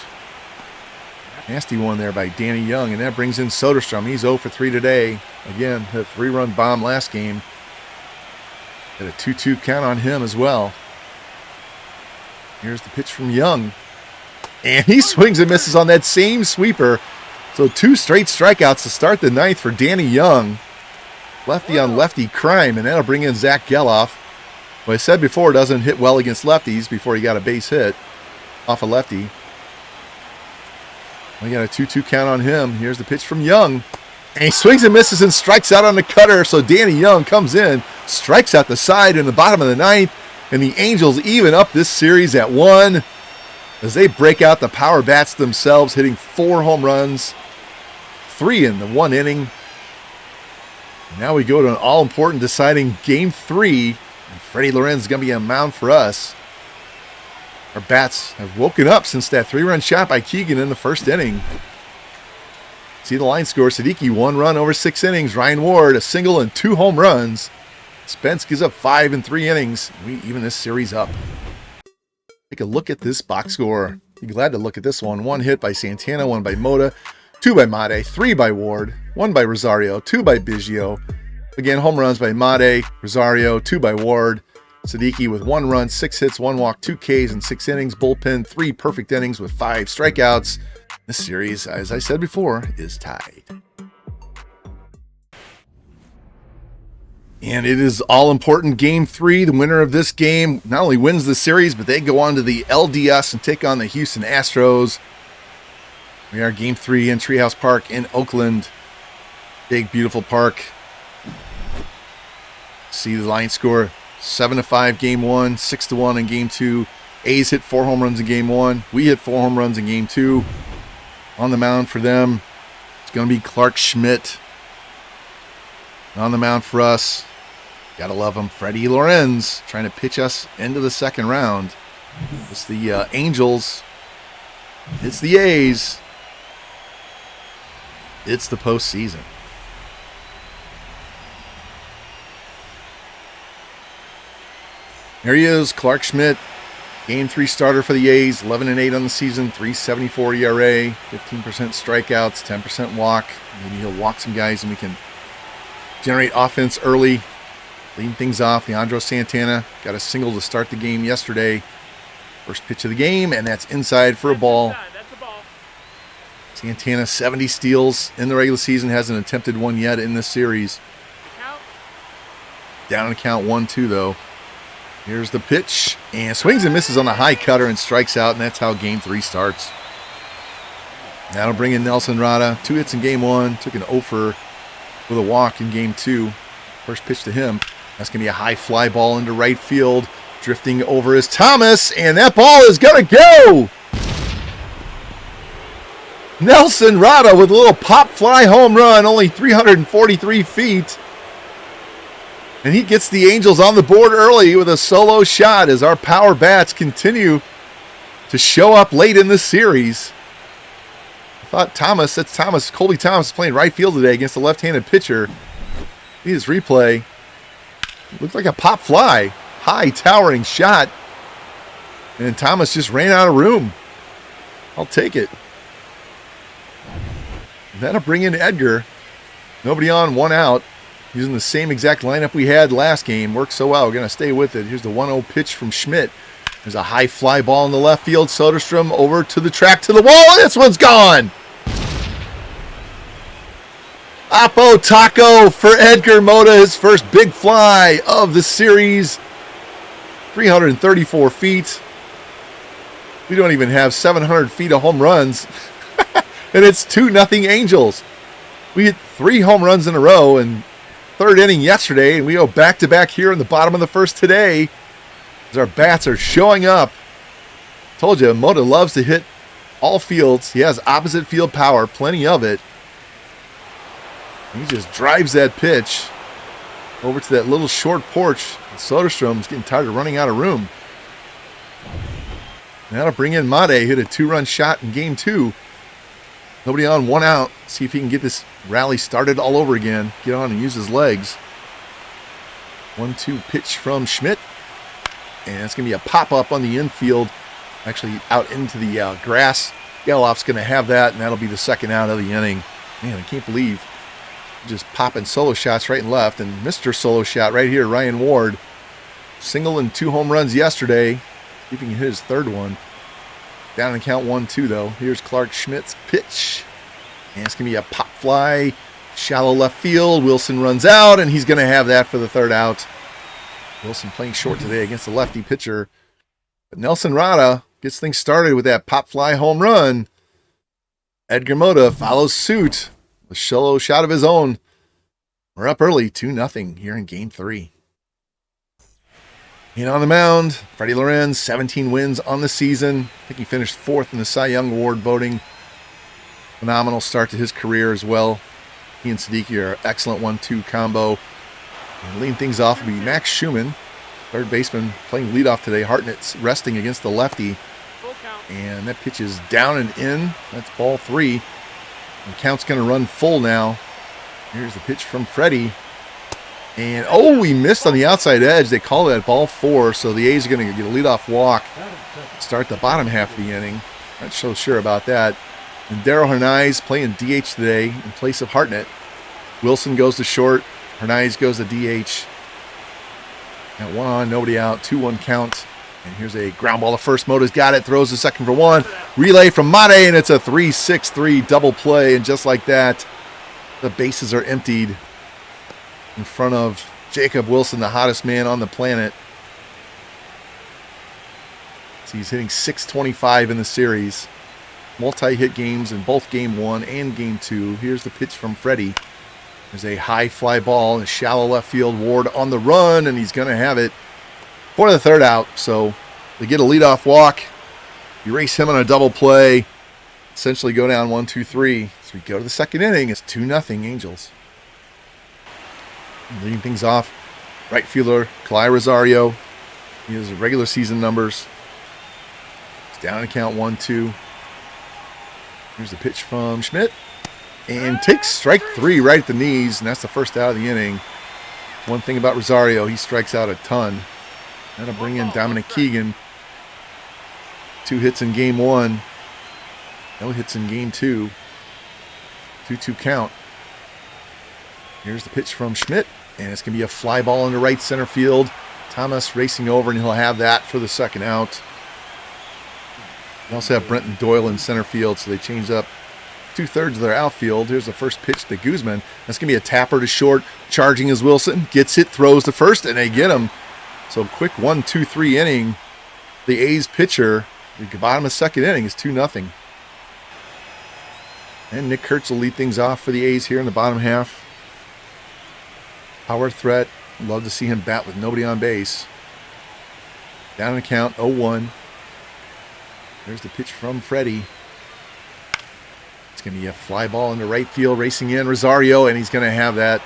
A: Nasty one there by Danny Young, and that brings in Soderstrom. He's 0 for 3 today. Again, a 3-run bomb last game. Got a 2-2 count on him as well. Here's the pitch from Young. And he swings and misses on that same sweeper. So 2 straight strikeouts to start the 9th for Danny Young. Lefty on lefty crime, and that'll bring in Zach Geloff. Well, I said before, doesn't hit well against lefties before he got a base hit off a lefty. We got a 2-2 count on him. Here's the pitch from Young. And he swings and misses and strikes out on the cutter. So Danny Young comes in, strikes out the side in the bottom of the 9th. And the Angels even up this series at 1 as they break out the power bats themselves, hitting 4 home runs, 3 in the 1 inning. Now we go to an all-important deciding Game 3. And Freddie Lorenz is going to be on mound for us. Our bats have woken up since that 3-run shot by Keegan in the first inning. See the line score. Siddiqui, 1 run over 6 innings. Ryan Ward, a single and 2 home runs. Spence gives up 5 in 3 innings. We even this series up. Take a look at this box score. Be glad to look at this one. 1 hit by Santana, 1 by Mota, 2 by Mate, 3 by Ward, 1 by Rosario, 2 by Biggio. Again, home runs by Mate, Rosario, 2 by Ward. Siddiqui with 1 run, 6 hits, 1 walk, 2 Ks in 6 innings. Bullpen, 3 perfect innings with 5 strikeouts. This series, as I said before, is tied. And it is all-important Game 3. The winner of this game not only wins the series, but they go on to the LDS and take on the Houston Astros. We are Game 3 in Treehouse Park in Oakland. Big, beautiful park. See the line score. 7-5 Game 1, 6-1 in Game 2. A's hit 4 home runs in Game 1. We hit 4 home runs in Game 2. On the mound for them, it's going to be Clark Schmidt. On the mound for us, gotta love him, Freddie Lorenz, trying to pitch us into the second round. It's the Angels. It's the A's. It's the postseason. Here he is, Clark Schmidt. Game 3 starter for the A's, 11-8 on the season, 3.74 ERA, 15% strikeouts, 10% walk. Maybe he'll walk some guys and we can generate offense early. Leading things off, Leandro Santana got a single to start the game yesterday. First pitch of the game, and that's inside for a ball. Santana, 70 steals in the regular season, hasn't attempted one yet in this series. Down to count 1-2 though. Here's the pitch, and swings and misses on the high cutter and strikes out, and that's how Game 3 starts. That'll bring in Nelson Rada. 2 hits in Game 1, took an 0-for with a walk in Game 2. First pitch to him. That's going to be a high fly ball into right field. Drifting over is Thomas, and that ball is going to go! Nelson Rada with a little pop fly home run, only 343 feet. And he gets the Angels on the board early with a solo shot as our power bats continue to show up late in this series. I thought Colby Thomas is playing right field today against a left-handed pitcher. See his replay. It looked like a pop fly. High towering shot. And Thomas just ran out of room. I'll take it. That'll bring in Edgar. Nobody on, 1 out. Using the same exact lineup we had last game. Worked so well. We're going to stay with it. Here's the 1-0 pitch from Schmidt. There's a high fly ball in the left field. Soderstrom over to the track to the wall. And this one's gone. Oppo Taco for Edgar Mota. His first big fly of the series. 334 feet. We don't even have 700 feet of home runs. And it's 2-0 Angels. We hit 3 home runs in a row in third inning yesterday, and we go back-to-back here in the bottom of the first today as our bats are showing up. Told you, Mota loves to hit all fields. He has opposite field power, plenty of it. He just drives that pitch over to that little short porch. Soderstrom's getting tired of running out of room. Now to bring in Mate, hit a 2-run shot in Game 2. Nobody on, 1 out. See if he can get this rally started all over again. Get on and use his legs. 1-2 pitch from Schmidt. And it's going to be a pop-up on the infield. Actually out into the grass. Geloff's going to have that, and that'll be the second out of the inning. Man, I can't believe just popping solo shots right and left. And Mr. Solo Shot right here, Ryan Ward. Single and 2 home runs yesterday. See if he can hit his third one. Down and count 1-2 though. Here's Clark Schmidt's pitch. And it's going to be a pop fly. Shallow left field. Wilson runs out, and he's going to have that for the third out. Wilson playing short today against the lefty pitcher. But Nelson Rada gets things started with that pop fly home run. Edgar Mota follows suit with a shallow shot of his own. We're up early, 2-0 here in Game 3. And on the mound, Freddie Lorenz, 17 wins on the season. I think he finished 4th in the Cy Young Award voting. Phenomenal start to his career as well. He and Siddiqui are an excellent 1-2 combo. And leading things off will be Max Schumann, third baseman, playing leadoff today. Hartnett's resting against the lefty. And that pitch is down and in. That's ball 3. And count's going to run full now. Here's the pitch from Freddie. And, oh, he missed on the outside edge. They call that ball 4, so the A's are going to get a leadoff walk. Start the bottom half of the inning. Not so sure about that. And Darrell Hernaiz playing DH today in place of Hartnett. Wilson goes to short. Hernaiz goes to DH. Got 1 on, nobody out. 2-1 count. And here's a ground ball to first. Mota's got it. Throws the second for 1. Relay from Mate, and it's a 3-6-3 double play. And just like that, the bases are emptied in front of Jacob Wilson, the hottest man on the planet. So he's hitting .625 in the series. Multi-hit games in both Game 1 and Game 2. Here's the pitch from Freddie. There's a high fly ball in shallow left field. Ward on the run, and he's going to have it for the third out. So they get a leadoff walk. Erase him on a double play. Essentially go down 1-2-3. So we go to the second inning. It's 2-0 Angels. Leading things off, right fielder Kalai Rosario. He has regular season numbers. It's down to count 1-2. Here's the pitch from Schmidt. And takes strike 3 right at the knees, and that's the first out of the inning. One thing about Rosario, he strikes out a ton. That'll bring in Dominic Keegan. 2 hits in Game 1. No hits in Game 2. 2-2 count. Here's the pitch from Schmidt, and it's going to be a fly ball into right center field. Thomas racing over, and he'll have that for the second out. They also have Brenton Doyle in center field, so they changed up 2/3 of their outfield. Here's the first pitch to Guzman. That's going to be a tapper to short. Charging is Wilson. Gets it, throws to first, and they get him. So quick 1-2-3 inning. The A's pitcher, the bottom of second inning, is 2-0. And Nick Kurtz will lead things off for the A's here in the bottom half. Power threat. Love to see him bat with nobody on base. Down in the count, 0-1. There's the pitch from Freddie. It's going to be a fly ball into right field, racing in Rosario, and he's going to have that.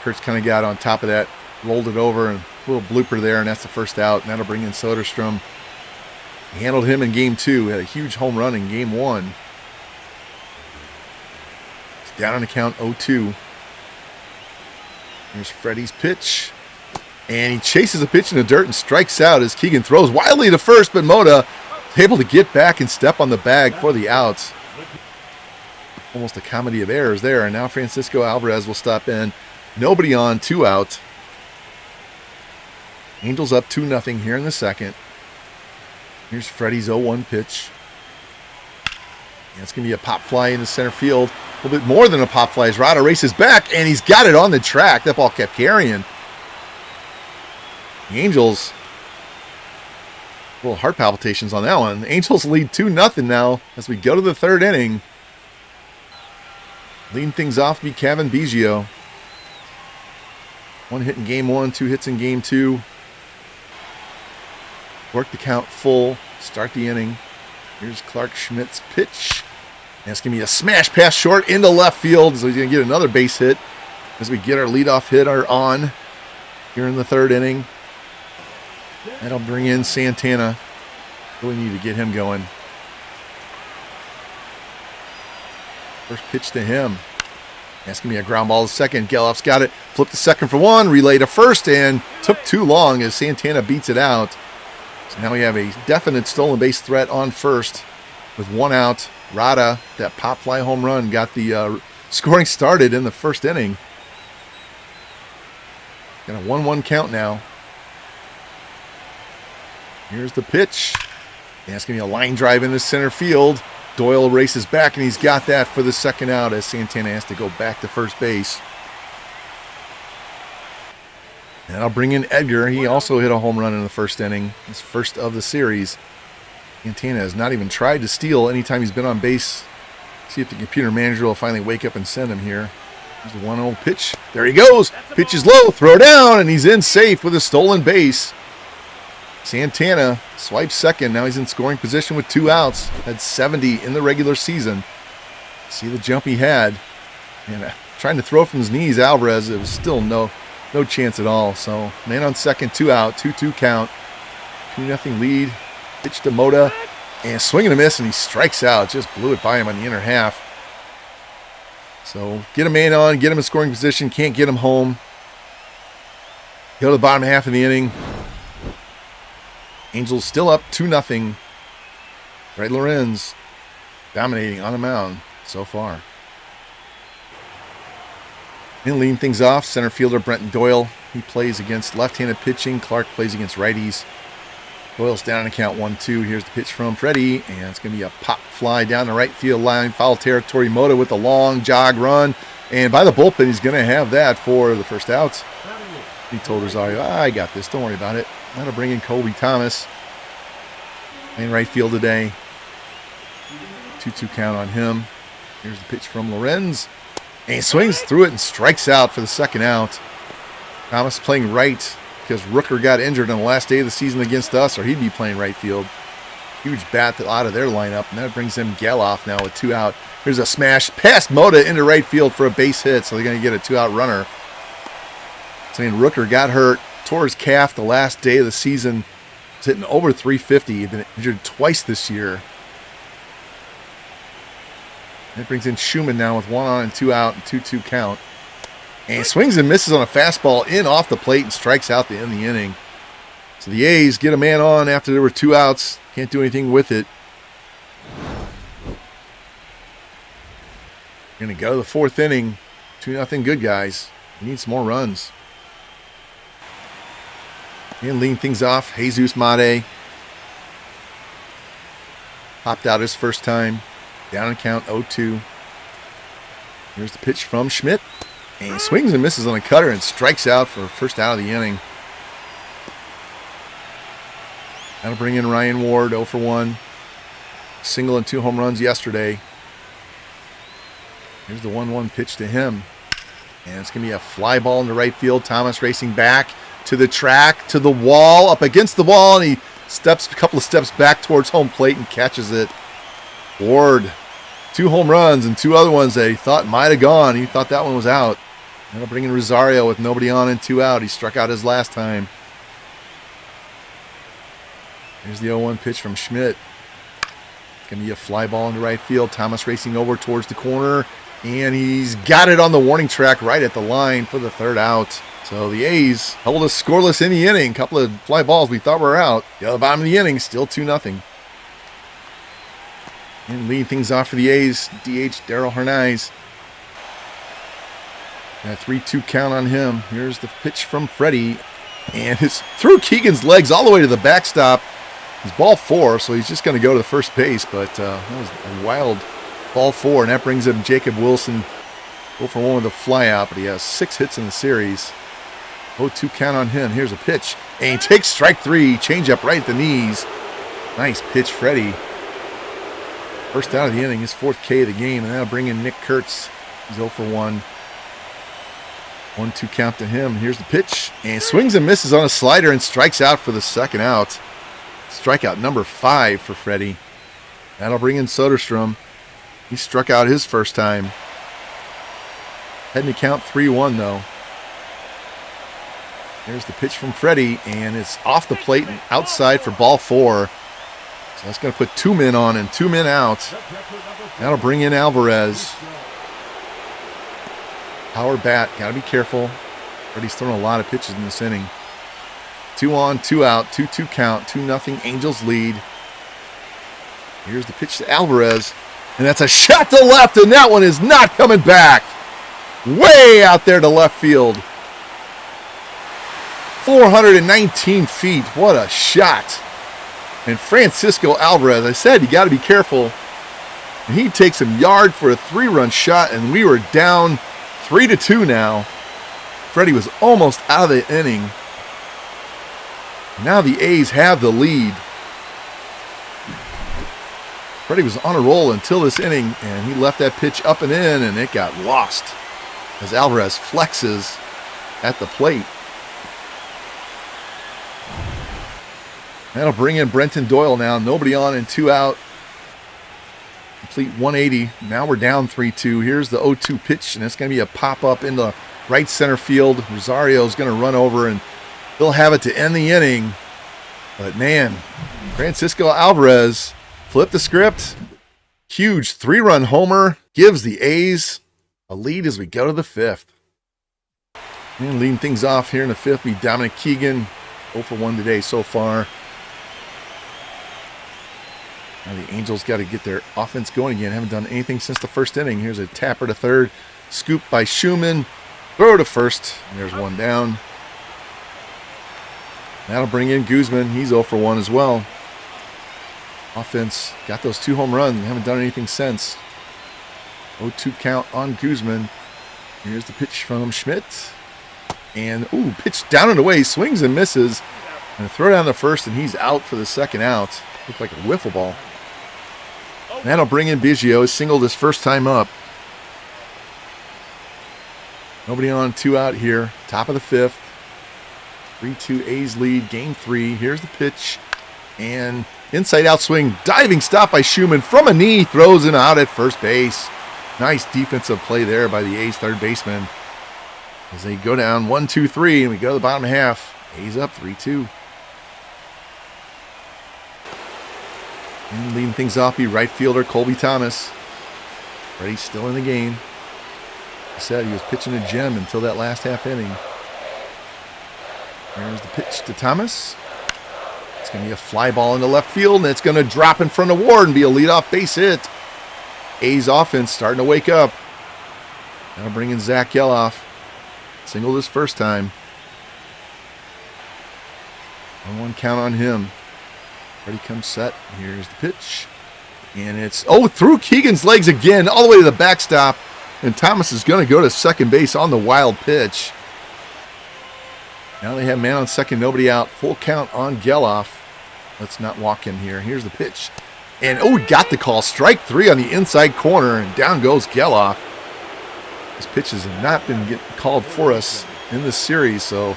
A: Kurtz kind of got on top of that, rolled it over, and a little blooper there, and that's the first out. And that'll bring in Soderstrom. He handled him in Game 2. Had a huge home run in Game 1. It's down on the count, 0-2. Here's Freddie's pitch. And he chases a pitch in the dirt and strikes out as Keegan throws wildly to first, but Mota is able to get back and step on the bag for the outs. Almost a comedy of errors there. And now Francisco Alvarez will stop in. Nobody on, 2 out. Angels up 2-0 here in the second. Here's Freddie's 0-1 pitch. And it's going to be a pop fly into center field. A little bit more than a pop fly as Rada races back, and he's got it on the track. That ball kept carrying. The Angels, a little heart palpitations on that one. The Angels lead 2-0 now as we go to the third inning. Leading things off will be Kevin Biggio. 1 hit in Game 1, 2 hits in Game 2. Work the count full, start the inning. Here's Clark Schmidt's pitch. And it's going to be a smash pass short into left field, so he's going to get another base hit as we get our leadoff hitter on here in the third inning. That'll bring in Santana. Really need to get him going. First pitch to him. That's going to be a ground ball to second. Gelof's got it. Flipped to second for 1. Relay to first, and took too long as Santana beats it out. So now we have a definite stolen base threat on first with 1 out. Rada, that pop fly home run, got the scoring started in the first inning. Got a 1-1 count now. Here's the pitch. And it's going to be a line drive into center field. Doyle races back, and he's got that for the second out as Santana has to go back to first base. And I'll bring in Edgar. He also hit a home run in the first inning. His first of the series. Santana has not even tried to steal anytime he's been on base. See if the computer manager will finally wake up and send him here. There's the 1-0 pitch. There he goes. Pitch is low. Throw down, and he's in safe with a stolen base. Santana swipes second. Now he's in scoring position with 2 outs. Had 70 in the regular season. See the jump he had. And trying to throw from his knees, Alvarez, it was still no chance at all. So man on second, 2 out, 2-2 count. 2-0 lead. Pitch to Mota. And swing and a miss, and he strikes out. Just blew it by him on the inner half. So get a man on, get him in scoring position. Can't get him home. Go to the bottom half of the inning. Angels still up 2-0. Red Lorenz dominating on the mound so far. And leading things off, center fielder Brenton Doyle. He plays against left-handed pitching. Clark plays against righties. Doyle's down in count 1-2. Here's the pitch from Freddie, and it's going to be a pop fly down the right field line. Foul territory. Mota with a long jog run. And by the bullpen, he's going to have that for the first out. He told Rosario, I got this. Don't worry about it. I'm going to bring in Colby Thomas. In right field today. 2-2 count on him. Here's the pitch from Lorenz. And he swings through it and strikes out for the second out. Thomas playing right because Rooker got injured on the last day of the season against us, or he'd be playing right field. Huge bat out of their lineup, and that brings him Geloff now with 2 out. Here's a smash past Mota into right field for a base hit, so they're going to get a 2-out runner. Saying Rooker got hurt, tore his calf the last day of the season. He's hitting over 350. He's been injured twice this year. That brings in Schumann now with 1 on and 2 out and 2-2 count. And he swings and misses on a fastball in off the plate and strikes out to end the inning. So the A's get a man on after there were 2 outs. Can't do anything with it. Going to go to the 4th inning. 2-0 good, guys. We need some more runs. And leading things off, Jesus Mate. Popped out his first time. Down in count 0-2. Here's the pitch from Schmidt. And he swings and misses on a cutter and strikes out for first out of the inning. That'll bring in Ryan Ward, 0 for 1. Single and 2 home runs yesterday. Here's the 1-1 pitch to him. And it's going to be a fly ball into right field. Thomas racing back to the track, to the wall, up against the wall, and he steps a couple of steps back towards home plate and catches it. Ward, 2 home runs and 2 other ones that he thought might have gone. He thought that one was out. That'll bring in Rosario with nobody on and 2 out. He struck out his last time. Here's the 0-1 pitch from Schmidt. It's going to be a fly ball into right field. Thomas racing over towards the corner, and he's got it on the warning track right at the line for the 3rd out. So the A's held us scoreless in the inning. Couple of fly balls we thought were out. The other bottom of the inning, still 2-0. And leading things off for the A's, DH Darryl Hernandez. And a 3-2 count on him. Here's the pitch from Freddie. And it's through Keegan's legs all the way to the backstop. It's ball 4, so he's just going to go to the first base. But that was a wild ball 4, and that brings him Jacob Wilson. 0 for 1 with a fly out, but he has 6 hits in the series. 0-2 count on him. Here's a pitch. And he takes strike 3. Change up right at the knees. Nice pitch, Freddie. First out of the inning, his 4th K of the game, and that'll bring in Nick Kurtz. He's 0 for 1. 1-2 count to him. Here's the pitch, and swings and misses on a slider and strikes out for the second out. Strikeout number 5 for Freddie. That'll bring in Soderstrom. He struck out his first time. Heading to count 3-1 though. There's the pitch from Freddie, and it's off the plate and outside for ball 4. So that's going to put 2 men on and 2 men out. That'll bring in Alvarez. Power bat. Got to be careful. Freddie's thrown a lot of pitches in this inning. 2 on, 2 out, 2-2 count, 2-0 Angels lead. Here's the pitch to Alvarez. And that's a shot to left, and that one is not coming back. Way out there to left field. 419 feet. What a shot. And Francisco Alvarez, I said you got to be careful. And he takes him yard for a 3-run shot, and we were down 3-2 now. Freddie was almost out of the inning. Now the A's have the lead. Freddie was on a roll until this inning, and he left that pitch up and in, and it got lost as Alvarez flexes at the plate. That'll bring in Brenton Doyle now. Nobody on and 2 out. Complete 180. Now we're down 3-2. Here's the 0-2 pitch, and it's going to be a pop-up into right center field. Rosario's going to run over, and they'll have it to end the inning. But, man, Francisco Alvarez flipped the script. Huge 3-run homer gives the A's a lead as we go to the 5th. And leading things off here in the 5th be Dominic Keegan. 0 for 1 today so far. Now the Angels got to get their offense going again. Haven't done anything since the first inning. Here's a tapper to third. Scoop by Schumann. Throw to first. There's one down. That'll bring in Guzman. He's 0 for 1 as well. Offense got those 2 home runs. Haven't done anything since. 0-2 count on Guzman. Here's the pitch from Schmidt. And, pitch down and away. Swings and misses. And a throw down to first, and he's out for the second out. Looked like a wiffle ball. That'll bring in Biggio. He singled his first time up. Nobody on, 2 out here. Top of the 5th. 3-2 A's lead. Game 3. Here's the pitch. And inside out swing. Diving stop by Schumann from a knee. Throws him out at first base. Nice defensive play there by the A's third baseman. As they go down 1-2-3, and we go to the bottom half. A's up 3-2. And leading things off be right fielder Colby Thomas. Freddie's still in the game. I said he was pitching a gem until that last half inning. There's the pitch to Thomas. It's going to be a fly ball into left field, and it's going to drop in front of Ward and be a leadoff base hit. A's offense starting to wake up. That'll bring in Zach Geloff. Singled his first time. 1-1 count on him. Ready, comes set. Here's the pitch. And it's, through Keegan's legs again, all the way to the backstop. And Thomas is going to go to second base on the wild pitch. Now they have man on second, nobody out. Full count on Geloff. Let's not walk in here. Here's the pitch. And, we got the call. Strike 3 on the inside corner, and down goes Geloff. These pitches have not been getting called for us in this series, so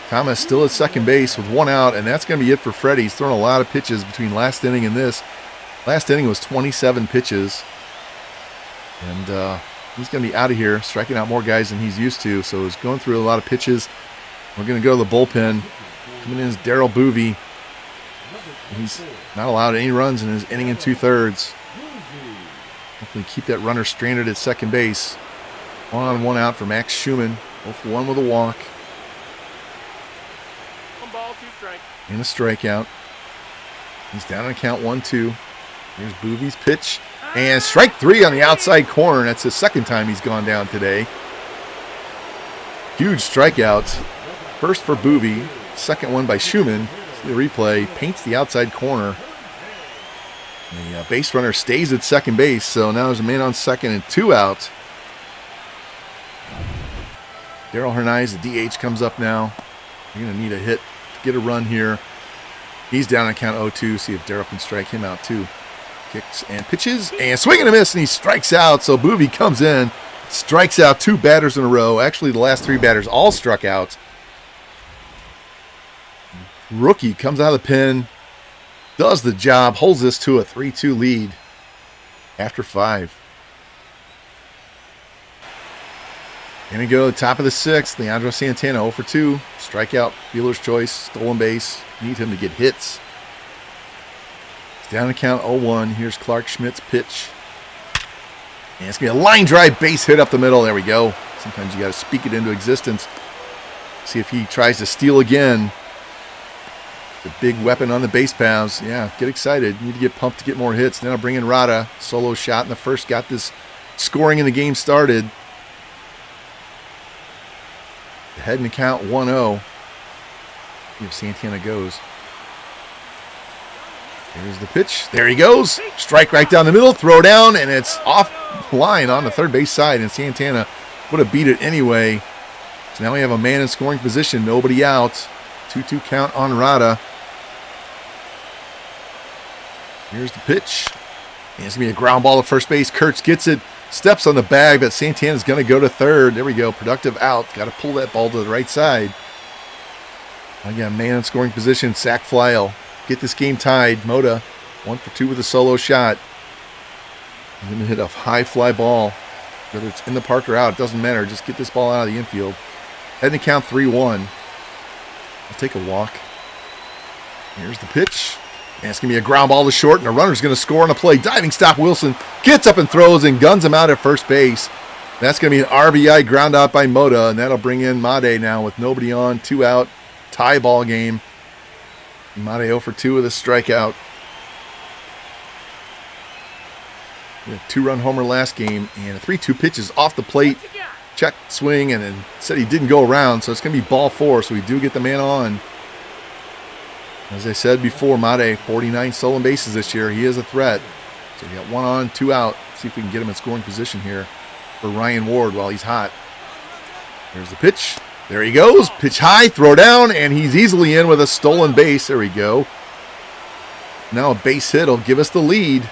A: Thomas still at second base with 1 out, and that's going to be it for Freddie. He's thrown a lot of pitches between last inning and this. Last inning was 27 pitches, and he's going to be out of here, striking out more guys than he's used to, so he's going through a lot of pitches. We're going to go to the bullpen. Coming in is Darryl Boovey. He's not allowed any runs in his inning and 2/3. Hopefully keep that runner stranded at second base. 1 on 1 out for Max Schumann. 0 for 1 with a walk. And a strikeout. He's down on count 1-2. Here's Boovey's pitch. And strike 3 on the outside corner. That's the second time he's gone down today. Huge strikeouts. First for Boovey. Second one by Schumann. See the replay. Paints the outside corner. And the base runner stays at second base. So now there's a man on second and 2 out. Darryl Hernandez, the DH, comes up now. You're going to need a hit to get a run here. He's down on count 0-2. See if Darryl can strike him out too. Kicks and pitches and swing and a miss, and he strikes out. So Boovey comes in, strikes out 2 batters in a row. Actually, the last 3 batters all struck out. Rookie comes out of the pen, does the job, holds this to a 3-2 lead after 5. Here we go, top of the 6th. Leandro Santana 0 for 2. Strikeout, fielder's choice, stolen base. Need him to get hits. It's down to count 0-1. Here's Clark Schmidt's pitch. And it's going to be a line drive base hit up the middle. There we go. Sometimes you got to speak it into existence. See if he tries to steal again. The big weapon on the base paths. Yeah, get excited. You need to get pumped to get more hits. Then I'll bring in Rada. Solo shot in the first. Got this scoring in the game started. Head in the count 1-0. See if Santana goes. Here's the pitch. There he goes. Strike right down the middle. Throw down, and it's off line on the third base side, and Santana would have beat it anyway. So now we have a man in scoring position. Nobody out. 2-2 count on Rada. Here's the pitch. And it's going to be a ground ball to first base. Kurtz gets it. Steps on the bag, but Santana's going to go to third. There we go. Productive out. Got to pull that ball to the right side. I got a man in scoring position. Sac fly. I'll get this game tied. Moda 1 for 2 with a solo shot. I'm going to hit a high fly ball. Whether it's in the park or out, it doesn't matter. Just get this ball out of the infield. Heading to count 3-1. I'll take a walk. Here's the pitch. And it's going to be a ground ball to short, and the runner's going to score on a play. Diving stop, Wilson gets up and throws and guns him out at first base. That's going to be an RBI ground out by Moda, and that'll bring in Made now with nobody on, 2 out, tie ball game. Made 0 for 2 with a strikeout. A 2-run homer last game, and a 3-2 pitch is off the plate. Check swing, and then said he didn't go around, so it's going to be ball 4, so we do get the man on. As I said before, Made, 49 stolen bases this year. He is a threat. So we got 1 on, 2 out. See if we can get him in scoring position here for Ryan Ward while he's hot. There's the pitch. There he goes. Pitch high, throw down, and he's easily in with a stolen base. There we go. Now a base hit will give us the lead.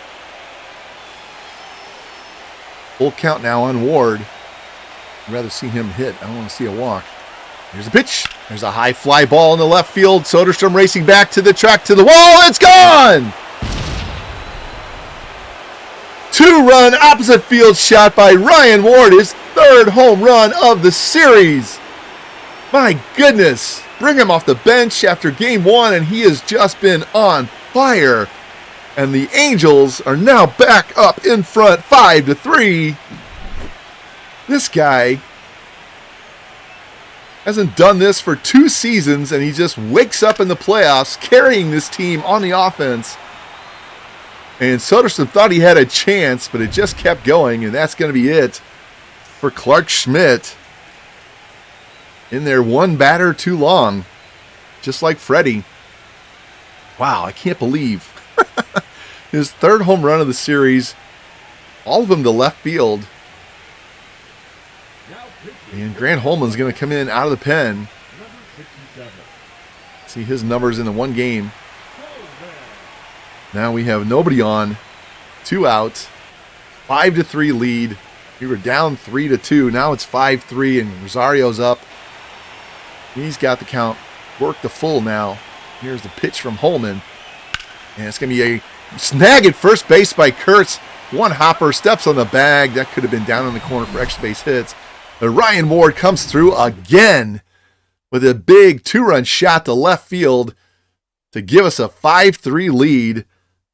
A: Full count now on Ward. I'd rather see him hit. I don't want to see a walk. Here's a pitch. There's a high fly ball in the left field. Soderstrom racing back to the track, to the wall. It's gone! 2-run opposite field shot by Ryan Ward. His 3rd home run of the series. My goodness. Bring him off the bench after game 1, and he has just been on fire. And the Angels are now back up in front 5-3. This guy hasn't done this for 2 seasons, and he just wakes up in the playoffs carrying this team on the offense. And Soderstrom thought he had a chance, but it just kept going, and that's going to be it for Clark Schmidt. In there, 1 batter too long, just like Freddie. Wow, I can't believe. His 3rd home run of the series, all of them to left field. And Grant Holman's going to come in out of the pen. See his numbers in the 1 game. Now we have nobody on. 2 out. 5-3 lead. We were down 3-2. Now it's 5-3, and Rosario's up. He's got the count worked to full now. Here's the pitch from Holman. And it's going to be a snag at first base by Kurtz. 1 hopper, steps on the bag. That could have been down in the corner for extra base hits. But Ryan Ward comes through again with a big 2-run shot to left field to give us a 5-3 lead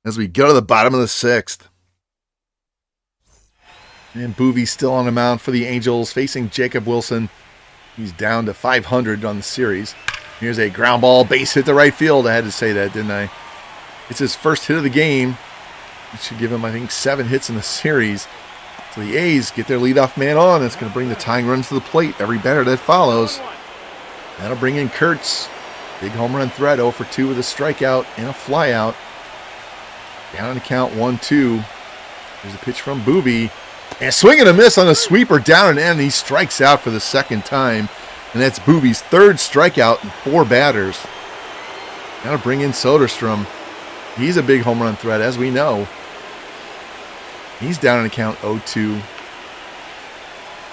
A: as we go to the bottom of the 6th. And Boovie's still on the mound for the Angels, facing Jacob Wilson. He's down to 500 on the series. Here's a ground ball, base hit to right field. I had to say that, didn't I? It's his first hit of the game. It should give him, I think, 7 hits in the series. So the A's get their leadoff man on. That's going to bring the tying runs to the plate. Every batter that follows. That'll bring in Kurtz. Big home run threat, 0 for 2 with a strikeout and a flyout. Down on the count, 1-2. There's a pitch from Boovie. And swing and a miss on a sweeper down and in. He strikes out for the 2nd time. And that's Boovie's 3rd strikeout in 4 batters. That'll bring in Soderstrom. He's a big home run threat, as we know. He's down on the count, 0-2.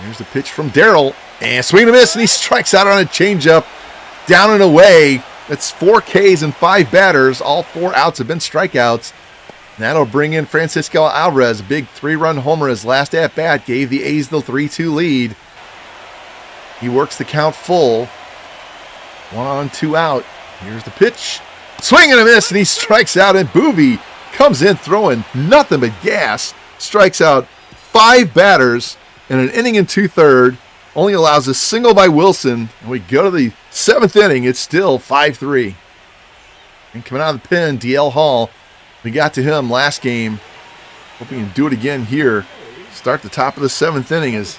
A: Here's the pitch from Darrell. And swing and a miss, and he strikes out on a changeup. Down and away. That's 4 Ks and 5 batters. All 4 outs have been strikeouts. That'll bring in Francisco Alvarez. Big 3-run homer. His last at-bat gave the A's the 3-2 lead. He works the count full. 1 on, 2 out. Here's the pitch. Swing and a miss, and he strikes out, and Boovie comes in throwing nothing but gas. Strikes out 5 batters in an inning and 2/3. Only allows a single by Wilson. And we go to the 7th inning. It's still 5-3. And coming out of the pen, DL Hall. We got to him last game. Hope we can do it again here. Start the top of the 7th inning as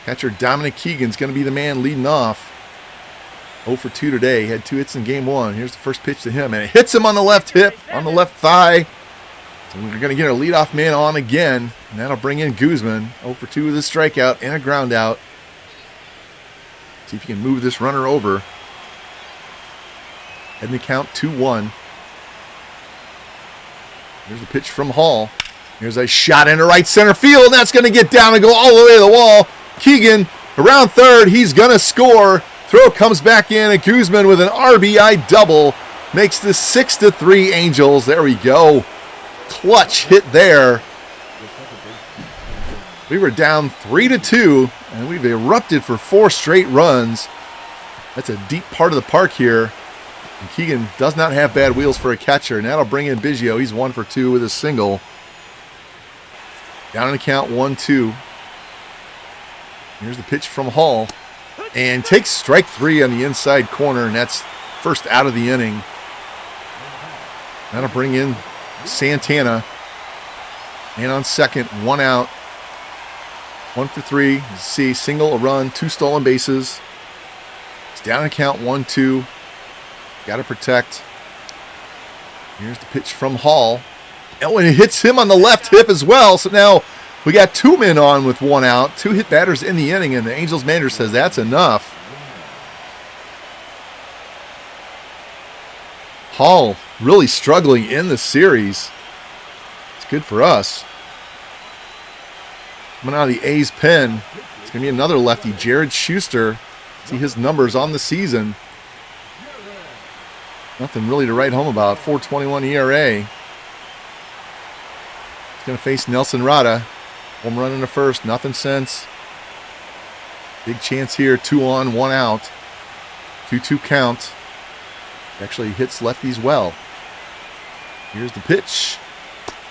A: catcher Dominic Keegan's going to be the man leading off. 0 for 2 today. He had 2 hits in game 1. Here's the first pitch to him, and it hits him on the left hip, on the left thigh. So we're going to get our leadoff man on again, and that'll bring in Guzman. 0 for 2 with a strikeout and a ground out. See if you can move this runner over. Heading the count 2-1. Here's the pitch from Hall. Here's a shot into right center field, and that's going to get down and go all the way to the wall. Keegan around third. He's going to score. Throw comes back in, and Guzman with an RBI double makes this 6-3 Angels. There we go. Clutch hit there. We were down 3-2, and we've erupted for 4 straight runs. That's a deep part of the park here. And Keegan does not have bad wheels for a catcher, and that'll bring in Biggio. He's 1 for 2 with a single. Down in the count 1-2. Here's the pitch from Hall. And takes strike 3 on the inside corner, and that's first out of the inning. That'll bring in Santana. And on second, 1 out. 1 for 3. See, single, a run, 2 stolen bases. It's down in the count 1-2. Got to protect. Here's the pitch from Hall. Oh, and it hits him on the left hip as well. So now we got 2 men on with 1 out. 2 hit batters in the inning, and the Angels manager says that's enough. Hall really struggling in the series. It's good for us. Coming out of the A's pen, it's going to be another lefty, Jared Schuster. See his numbers on the season. Nothing really to write home about. 4.21 ERA. He's going to face Nelson Rada. Home run in the first. Nothing since. Big chance here. 2 on, 1 out. 2-2 count. Actually hits lefties well. Here's the pitch.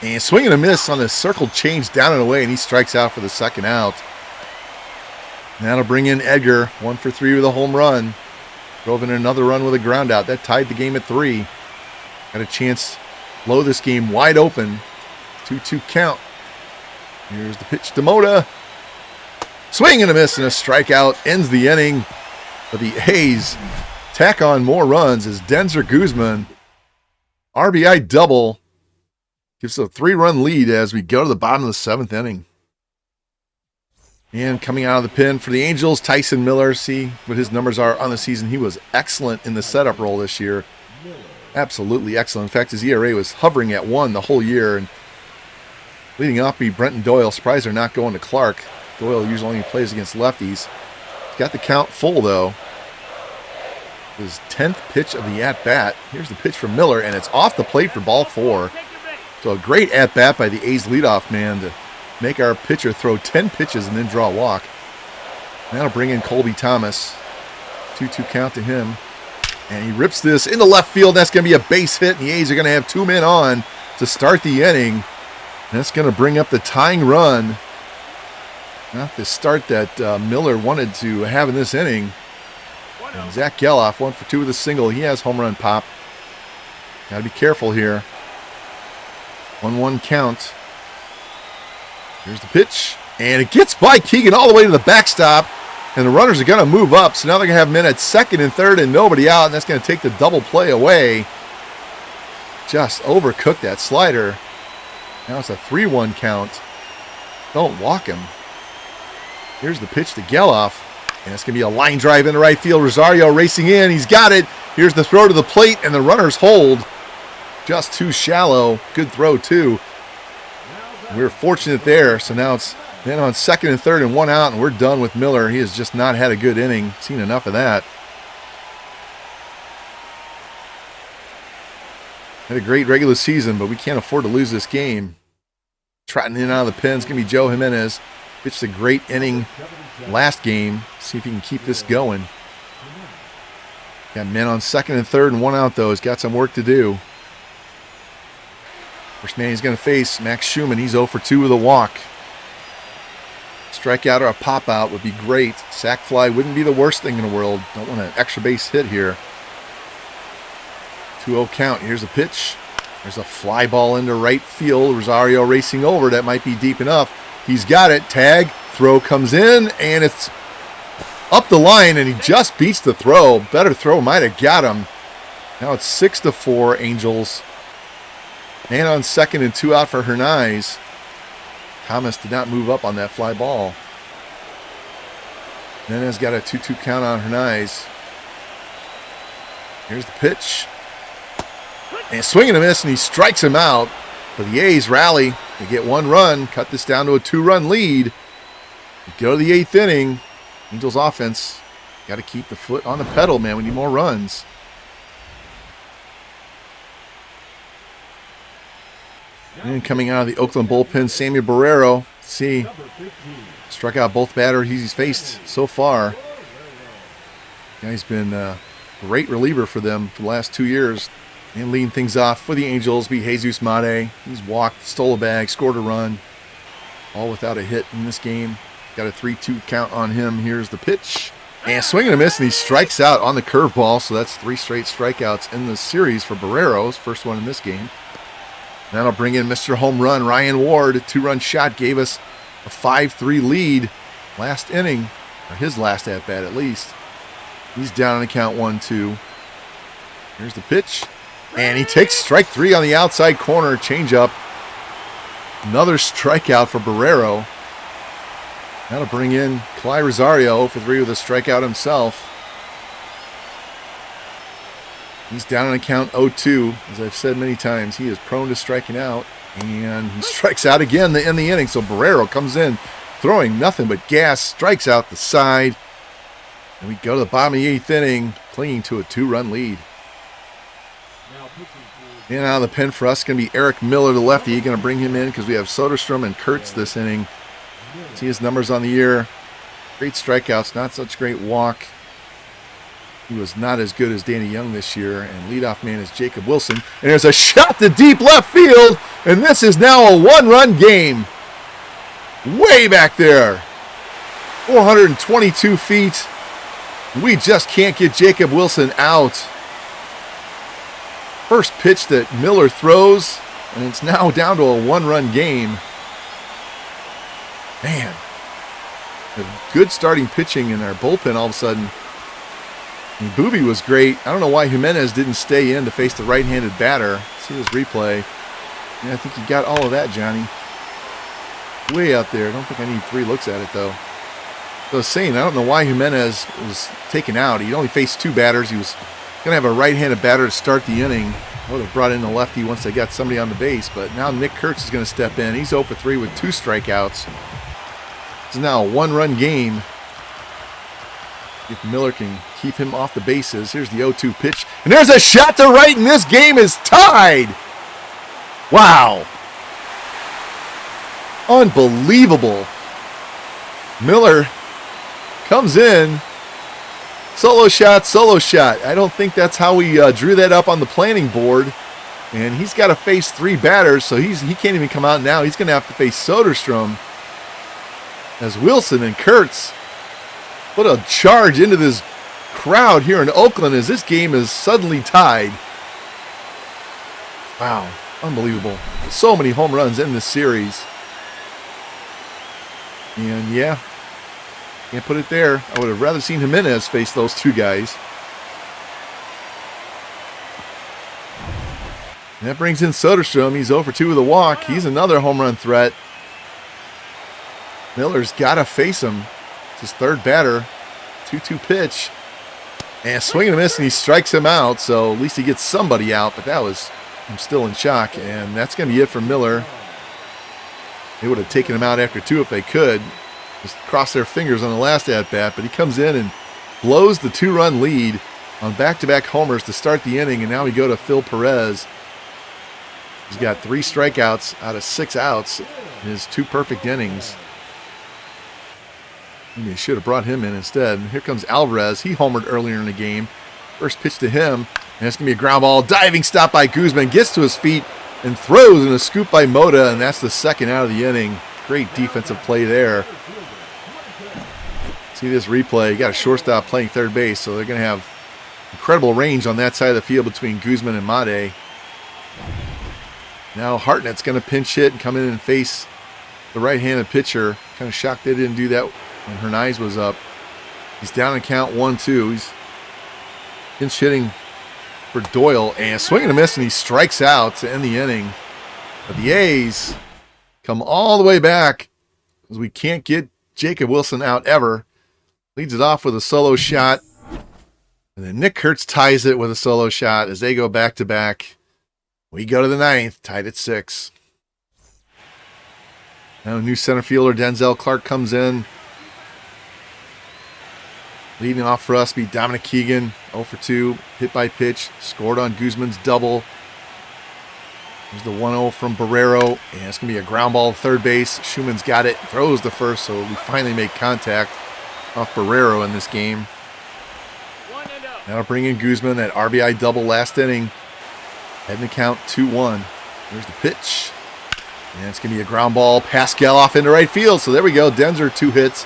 A: And swing and a miss on the circle change down and away, and he strikes out for the second out. And that'll bring in Edgar. 1 for 3 with a home run. Drove in another run with a ground out. That tied the game at 3. Got a chance to blow this game wide open. 2-2 count. Here's the pitch to Mota. Swing and a miss and a strikeout ends the inning. But the A's tack on more runs as Denzer Guzman, RBI double, gives a 3-run lead as we go to the bottom of the 7th inning. And coming out of the pen for the Angels, Tyson Miller. See what his numbers are on the season. He was excellent in the setup role this year. Absolutely excellent. In fact, his ERA was hovering at 1 the whole year. And leading off be Brenton Doyle. Surprised they're not going to Clark. Doyle usually only plays against lefties. He's got the count full, though. His 10th pitch of the at-bat. Here's the pitch from Miller, and it's off the plate for ball 4. So a great at-bat by the A's leadoff man to make our pitcher throw 10 pitches and then draw a walk. And that'll bring in Colby Thomas. 2-2 count to him. And he rips this into left field. That's going to be a base hit, and the A's are going to have 2 men on to start the inning. And that's going to bring up the tying run. Not the start that Miller wanted to have in this inning. And Zach Geloff, 1 for 2 with a single. He has home run pop. Got to be careful here. 1-1 count. Here's the pitch. And it gets by Keegan all the way to the backstop. And the runners are going to move up. So now they're going to have men at second and third and nobody out. And that's going to take the double play away. Just overcooked that slider. Now it's a 3-1 count. Don't walk him. Here's the pitch to Geloff. And it's going to be a line drive into right field. Rosario racing in. He's got it. Here's the throw to the plate. And the runners hold. Just too shallow. Good throw, too. We were fortunate there. So now it's then on second and third and 1 out. And we're done with Miller. He has just not had a good inning. Seen enough of that. Had a great regular season, but we can't afford to lose this game. Trotting in and out of the pen. It's going to be Joe Jimenez. Pitched a great inning last game. See if he can keep this going. Got men on second and third and 1 out, though. He's got some work to do. First man he's going to face, Max Schumann. He's 0 for 2 with a walk. Strikeout or a pop-out would be great. Sac fly wouldn't be the worst thing in the world. Don't want an extra base hit here. 2-0 count. Here's a pitch. There's a fly ball into right field. Rosario racing over. That might be deep enough. He's got it. Tag. Throw comes in, and it's up the line, and he just beats the throw. Better throw might have got him. Now it's 6-4 Angels. Man on second and 2 out for Hernandez. Thomas did not move up on that fly ball. Hernandez got a 2-2 count on Hernandez. Here's the pitch. And swing and a miss, and he strikes him out. But the A's rally. They get 1 run, cut this down to a 2-run lead. We go to the 8th inning. Angels offense, got to keep the foot on the pedal, man. We need more runs. And coming out of the Oakland bullpen, Samuel Barrero. See, struck out both batters he's faced so far. Guy's been a great reliever for them for the last 2 years. And leading things off for the Angels be Jesus Mate. He's walked, stole a bag, scored a run. All without a hit in this game. Got a 3-2 count on him. Here's the pitch. And swing and a miss, and he strikes out on the curveball. So that's 3 straight strikeouts in the series for Barrero's first one in this game. That'll bring in Mr. Home Run, Ryan Ward. A 2-run shot gave us a 5-3 lead last inning, or his last at-bat at least. He's down on the count 1-2. Here's the pitch. And he takes strike 3 on the outside corner, changeup. Another strikeout for Barrero. That'll bring in Cly Rosario for 3 with a strikeout himself. He's down on a count 0-2. As I've said many times, he is prone to striking out. And he strikes out again in the inning. So Barrero comes in throwing nothing but gas, strikes out the side. And we go to the bottom of the 8th inning, clinging to a 2-run lead. And out of the pen for us is going to be Eric Miller, the lefty. Going to bring him in because we have Soderstrom and Kurtz this inning. See his numbers on the year. Great strikeouts, not such great walk. He was not as good as Danny Young this year. And leadoff man is Jacob Wilson. And there's a shot to deep left field. And this is now a 1-run game. Way back there. 422 feet. We just can't get Jacob Wilson out. First pitch that Miller throws, and it's now down to a 1-run game. Man, a good starting pitching in our bullpen all of a sudden. And Boobie was great. I don't know why Jimenez didn't stay in to face the right-handed batter. See this replay. Yeah, I think you got all of that, Johnny. Way out there. I don't think I need 3 looks at it, though. So I was saying, I don't know why Jimenez was taken out. He only faced 2 batters. He was going to have a right-handed batter to start the inning. I would have brought in the lefty once they got somebody on the base, but now Nick Kurtz is going to step in. He's 0 for 3 with 2 strikeouts. It's now a 1-run game. If Miller can keep him off the bases. Here's the 0-2 pitch. And there's a shot to right, and this game is tied. Wow. Unbelievable. Miller comes in. Solo shot, solo shot. I don't think that's how we drew that up on the planning board. And he's got to face 3 batters, so he can't even come out now. He's going to have to face Soderstrom as Wilson and Kurtz put a charge into this crowd here in Oakland as this game is suddenly tied. Wow, unbelievable. So many home runs in this series. And yeah, can't put it there. I would have rather seen Jimenez face those 2 guys. And that brings in Soderstrom. He's 0 for 2 with a walk. He's another home run threat. Miller's got to face him. It's his 3rd batter. 2-2 pitch. And swing and a miss, and he strikes him out. So at least he gets somebody out. But I'm still in shock. And that's going to be it for Miller. They would have taken him out after 2 if they could. Just cross their fingers on the last at-bat, but he comes in and blows the 2-run lead on back-to-back homers to start the inning, and now we go to Phil Perez. He's got 3 strikeouts out of 6 outs in his 2 perfect innings. And they should have brought him in instead. And here comes Alvarez. He homered earlier in the game. First pitch to him, and it's going to be a ground ball. Diving stop by Guzman, gets to his feet and throws in a scoop by Mota, and that's the 2nd out of the inning. Great defensive play there. See this replay. You got a shortstop playing 3rd base, so they're going to have incredible range on that side of the field between Guzman and Mate. Now Hartnett's going to pinch hit and come in and face the right-handed pitcher. Kind of shocked they didn't do that when Hernandez was up. He's down in count 1-2. He's pinch hitting for Doyle, and swing and a miss, and he strikes out to end the inning. But the A's come all the way back because we can't get Jacob Wilson out ever. Leads it off with a solo shot. And then Nick Kurtz ties it with a solo shot as they go back to back. We go to the 9th, tied at 6. Now new center fielder Denzel Clark comes in. Leading off for us be Dominic Keegan, 0 for 2, hit by pitch, scored on Guzman's double. There's the 1-0 from Barrero, and it's going to be a ground ball to third base. Schumann's got it, throws the first, so we finally make contact off Barrero in this game. Now bring in Guzman, that RBI double last inning. Heading to count 2-1. There's the pitch. And it's going to be a ground ball past Geloff into right field. So there we go. Denzer, 2 hits.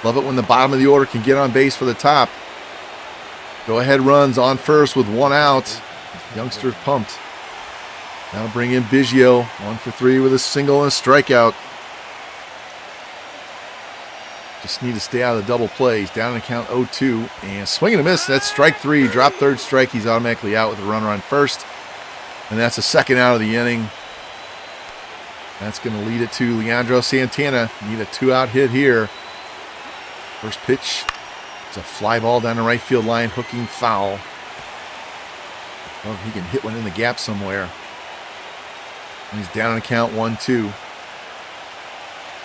A: Love it when the bottom of the order can get on base for the top. Go-ahead runs on first with 1 out. Youngsters pumped. Now bring in Biggio. 1 for 3 with a single and a strikeout. Just need to stay out of the double plays. Down in count 0-2. And swing and a miss. That's strike 3. Drop third strike. He's automatically out with a runner on first. And that's the second out of the inning. That's going to lead it to Leandro Santana. Need a 2-out hit here. First pitch. It's a fly ball down the right field line. Hooking foul. Well, he can hit one in the gap somewhere. And he's down in count 1-2.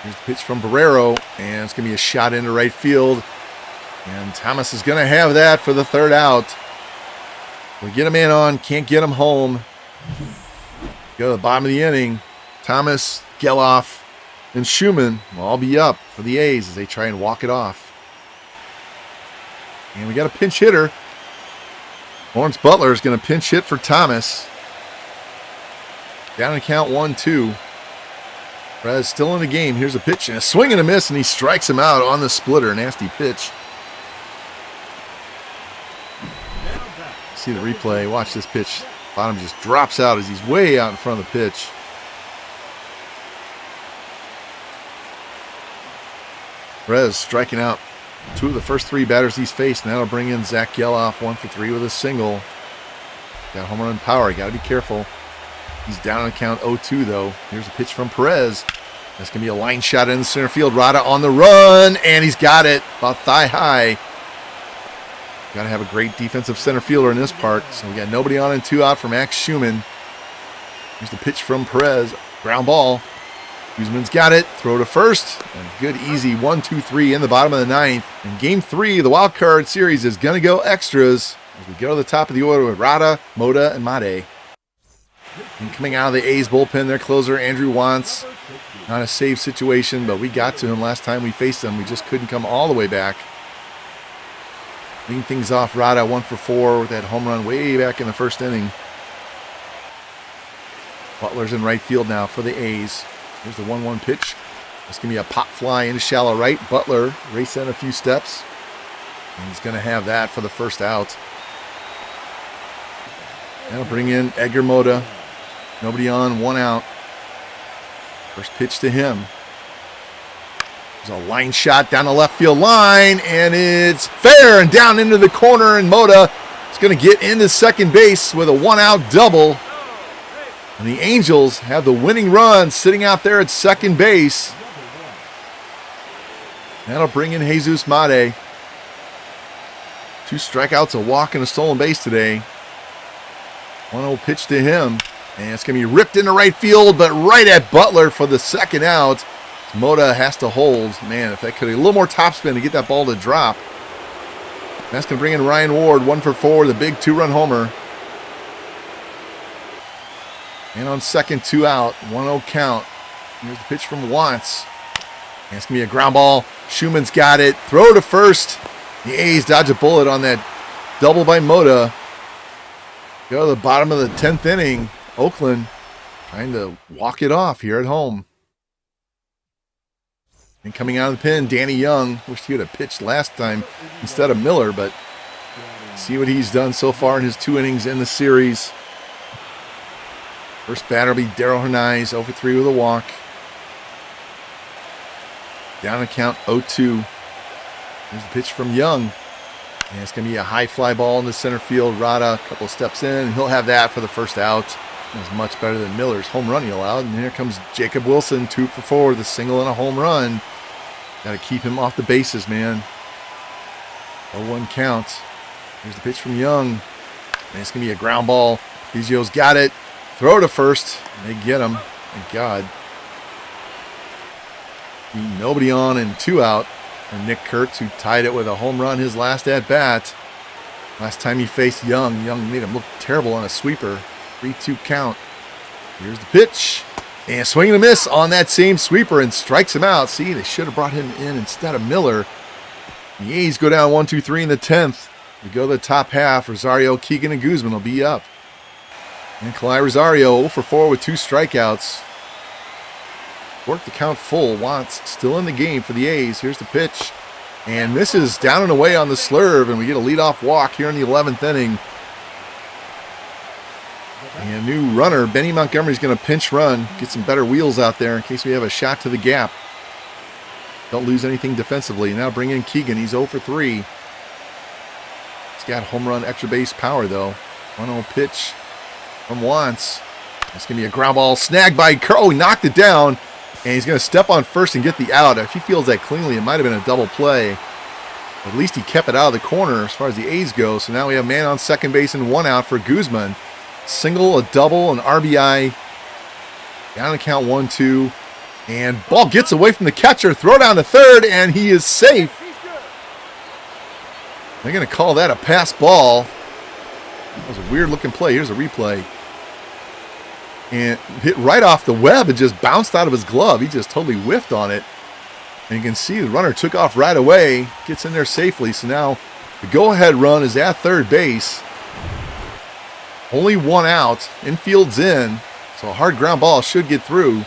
A: Here's the pitch from Barrero. And it's going to be a shot into right field. And Thomas is going to have that for the third out. We get him in on. Can't get him home. Go to the bottom of the inning. Thomas, Geloff, and Schumann will all be up for the A's as they try and walk it off. And we got a pinch hitter. Lawrence Butler is going to pinch hit for Thomas. Down in count 1-2. Perez still in the game. Here's a pitch and a swing and a miss, and he strikes him out on the splitter. Nasty pitch. See the replay. Watch this pitch. Bottom just drops out as he's way out in front of the pitch. Perez striking out 2 of the first 3 batters he's faced. Now he'll bring in Zach Geloff, 1 for 3 with a single. Got home run power. You got to be careful. He's down on count 0-2 though. Here's a pitch from Perez. That's going to be a line shot in the center field. Rada on the run, and he's got it about thigh high. Got to have a great defensive center fielder in this part. So we got nobody on and 2 out for Max Schumann. Here's the pitch from Perez. Ground ball. Guzman's got it. Throw to first. And good, easy 1-2-3 in the bottom of the 9th. And game 3 of the Wildcard Series is going to go extras as we go to the top of the order with Rada, Moda, and Made. And coming out of the A's bullpen, their closer, Andrew Wantz. Not a save situation, but we got to him last time we faced him. We just couldn't come all the way back. Leading things off, Rada 1 for 4 with that home run way back in the first inning. Butler's in right field now for the A's. Here's the 1-1 pitch. It's going to be a pop fly into shallow right. Butler racing a few steps. And he's going to have that for the first out. That'll bring in Edgar Moda. Nobody on, 1 out. First pitch to him. There's a line shot down the left field line, and it's fair and down into the corner, and Moda is going to get into second base with a 1-out double. And the Angels have the winning run sitting out there at second base. That'll bring in Jesus Made. 2 strikeouts, a walk, and a stolen base today. 1-0 pitch to him. And it's going to be ripped into right field, but right at Butler for the second out. Moda has to hold. Man, if that could be a little more topspin to get that ball to drop. That's going to bring in Ryan Ward, 1 for 4, the big 2-run homer. And on second, 2 out, 1-0 count. Here's the pitch from Wantz. And it's going to be a ground ball. Schumann's got it. Throw to first. The A's dodge a bullet on that double by Moda. Go to the bottom of the 10th inning. Oakland trying to walk it off here at home. And coming out of the pen, Danny Young. Wished he would have pitched last time instead of Miller, but see what he's done so far in his 2 innings in the series. First batter will be Darryl Hernandez, 0 for 3 with a walk. Down to count 0-2. Here's the pitch from Young. And it's going to be a high fly ball in the center field. Rada, a couple of steps in, and he'll have that for the first out. That's much better than Miller's home run he allowed. And here comes Jacob Wilson, 2 for 4 with a single and a home run. Got to keep him off the bases, man. 0-1 count. Here's the pitch from Young. And it's going to be a ground ball. Biggio's got it. Throw to first. They get him. Thank God. Nobody on and 2 out for Nick Kurtz, who tied it with a home run his last at-bat. Last time he faced Young, Young made him look terrible on a sweeper. 3-2 count. Here's the pitch. And swing and a miss on that same sweeper and strikes him out. See, they should have brought him in instead of Miller. The A's go down 1-2-3 in the 10th. We go to the top half. Rosario, Keegan, and Guzman will be up. And Kalai Rosario 0 for 4 with 2 strikeouts. Worked the count full. Watts still in the game for the A's. Here's the pitch. And misses down and away on the slurve. And we get a leadoff walk here in the 11th inning. And a new runner, Benny Montgomery's going to pinch run. Get some better wheels out there in case we have a shot to the gap. Don't lose anything defensively. Now bring in Keegan. He's 0 for 3. He's got home run extra base power, though. 1-0 pitch from Wantz. It's going to be a ground ball snagged by Kerr. Oh, he knocked it down. And he's going to step on first and get the out. If he feels that cleanly, it might have been a double play. At least he kept it out of the corner as far as the A's go. So now we have man on second base and 1 out for Guzman. Single, a double, an RBI. Down to count 1-2. And ball gets away from the catcher. Throw down to third, and he is safe. They're going to call that a pass ball. That was a weird-looking play. Here's a replay. And hit right off the web and just bounced out of his glove. He just totally whiffed on it. And you can see the runner took off right away. Gets in there safely. So now the go-ahead run is at third base. Only 1 out. Infield's in. So a hard ground ball should get through.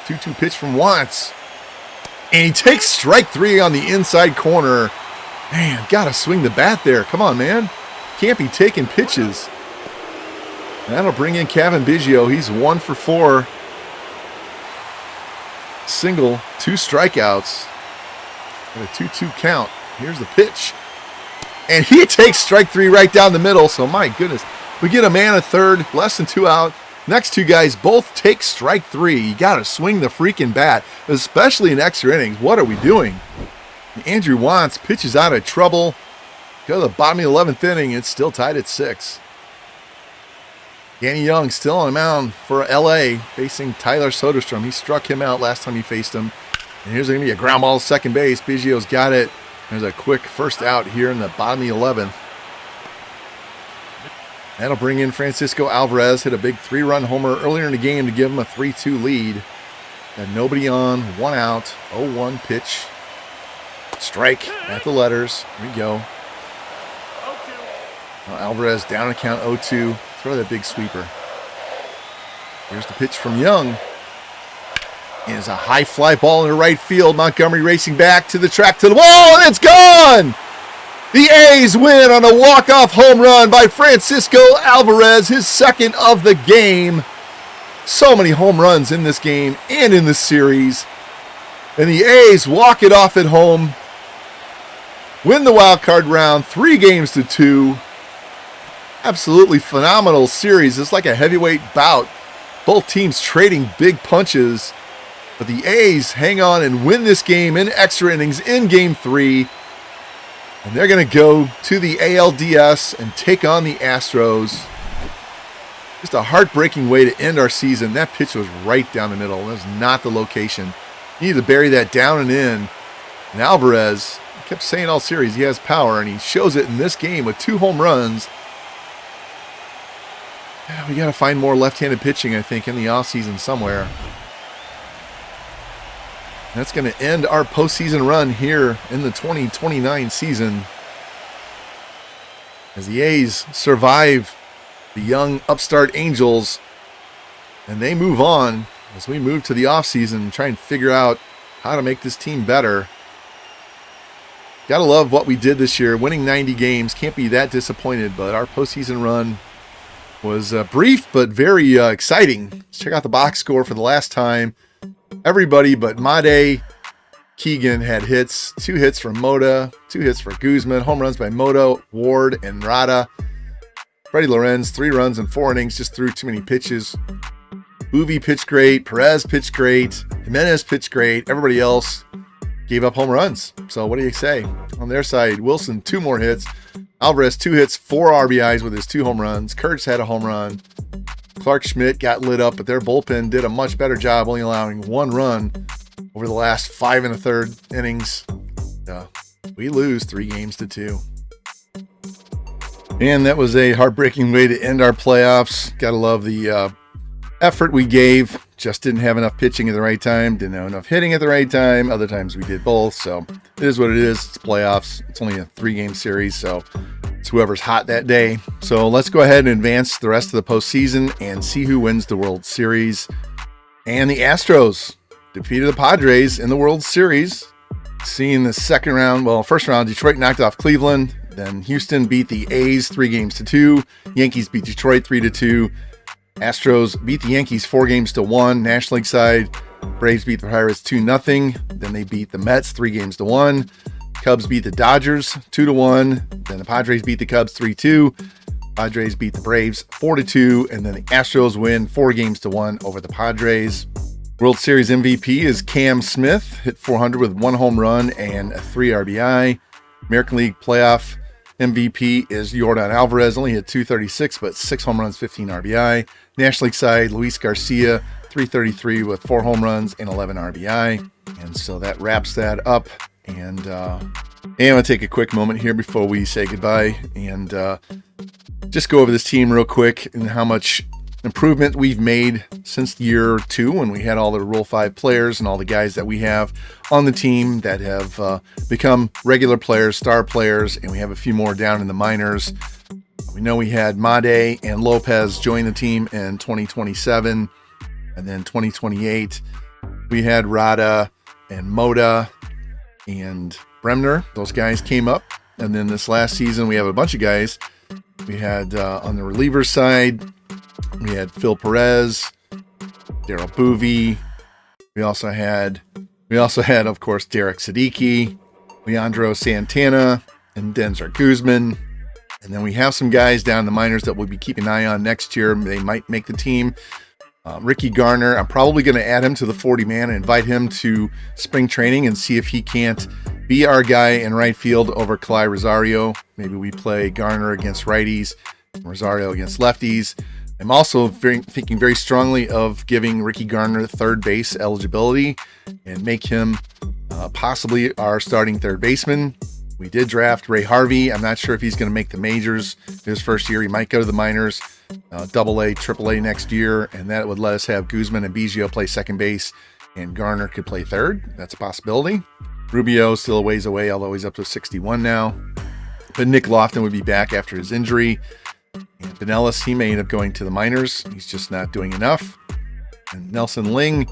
A: 2-2 pitch from Watts. And he takes strike 3 on the inside corner. Man, gotta swing the bat there. Come on, man. Can't be taking pitches. That'll bring in Kevin Biggio. He's 1 for 4. Single, 2 strikeouts. And a 2-2 count. Here's the pitch. And he takes strike 3 right down the middle. So, my goodness. We get a man at third, less than 2 out. Next 2 guys both take strike 3. You got to swing the freaking bat, especially in extra innings. What are we doing? Andrew Wantz pitches out of trouble. Go to the bottom of the 11th inning. It's still tied at 6. Danny Young still on the mound for LA, facing Tyler Soderstrom. He struck him out last time he faced him. And here's going to be a ground ball to second base. Biggio's got it. There's a quick first out here in the bottom of the 11th. That'll bring in Francisco Alvarez. Hit a big 3-run homer earlier in the game to give him a 3-2 lead. Got nobody on, 1 out, 0-1 pitch. Strike at the letters. Here we go. Alvarez down to count 0-2. Throw that big sweeper. Here's the pitch from Young. And it's a high fly ball in the right field. Montgomery racing back to the track to the wall, and it's gone! The A's win on a walk-off home run by Francisco Alvarez, his 2nd of the game. So many home runs in this game and in this series. And the A's walk it off at home. Win the wild card round 3-2. Absolutely phenomenal series. It's like a heavyweight bout. Both teams trading big punches. But the A's hang on and win this game in extra innings in Game 3. And they're going to go to the ALDS and take on the Astros. Just a heartbreaking way to end our season. That pitch was right down the middle. That was not the location. You need to bury that down and in. And Alvarez, I kept saying all series, he has power, and he shows it in this game with 2 home runs. We got to find more left-handed pitching, I think, in the offseason somewhere. That's going to end our postseason run here in the 2029 season. As the A's survive the young upstart Angels, and they move on as we move to the offseason and try and figure out how to make this team better. Got to love what we did this year. Winning 90 games, can't be that disappointed, but our postseason run was brief but very exciting. Let's check out the box score for the last time. Everybody but Made Keegan had hits, 2 hits from Mota, 2 hits for Guzman, home runs by Moto, Ward, and Rada. Freddie Lorenz, 3 runs in 4 innings, just threw too many pitches. Uvi pitched great, Perez pitched great, Jimenez pitched great, everybody else gave up home runs. So what do you say? On their side, Wilson, 2 more hits, Alvarez, 2 hits, 4 RBIs with his 2 home runs, Kurtz had a home run, Clark Schmidt got lit up, but their bullpen did a much better job, only allowing 1 run over the last 5 1/3 innings. We lose 3-2. And that was a heartbreaking way to end our playoffs. Gotta love the effort we gave. Just didn't have enough pitching at the right time. Didn't have enough hitting at the right time. Other times we did both. So it is what it is. It's playoffs. It's only a 3-game series. So it's whoever's hot that day. So let's go ahead and advance the rest of the postseason and see who wins the World Series. And the Astros defeated the Padres in the World Series. Seeing the first round, Detroit knocked off Cleveland. Then Houston beat the A's 3-2. Yankees beat Detroit 3-2. Astros beat the Yankees 4-1. National League side, Braves beat the Pirates 2-0. Then they beat the Mets 3-1. Cubs beat the Dodgers 2-1. Then the Padres beat the Cubs 3-2. Padres beat the Braves 4-2. And then the Astros win 4-1 over the Padres. World Series MVP is Cam Smith, hit 400 with 1 home run and 3 RBI. American League playoff MVP is Yordan Alvarez, only hit 236, but 6 home runs, 15 RBI. National League side, Luis Garcia, 333 with 4 home runs and 11 RBI. And so that wraps that up. And I'm going to take a quick moment here before we say goodbye and just go over this team real quick and how much improvement we've made since year 2 when we had all the Rule 5 players and all the guys that we have on the team that have become regular players, star players, and we have a few more down in the minors. We know we had Made and Lopez join the team in 2027, and then 2028 we had Rada and Mota and Bremner. Those guys came up, and then this last season we have a bunch of guys. We had on the reliever side, we had Phil Perez, Daryl Boovey. We also had, of course, Derek Siddiqui, Leandro Santana, and Denzer Guzman. And then we have some guys down in the minors that we'll be keeping an eye on next year. They might make the team. Ricky Garner, I'm probably going to add him to the 40-man and invite him to spring training and see if he can't be our guy in right field over Kalai Rosario. Maybe we play Garner against righties, Rosario against lefties. I'm also thinking very strongly of giving Ricky Garner third base eligibility and make him possibly our starting third baseman. We did draft Ray Harvey. I'm not sure if he's going to make the majors his first year. He might go to the minors, AA, AAA next year, and that would let us have Guzman and Biggio play second base, and Garner could play third. That's a possibility. Rubio still a ways away, although he's up to 61 now. But Nick Lofton would be back after his injury. And Pinellas, he may end up going to the minors. He's just not doing enough. And Nelson Ling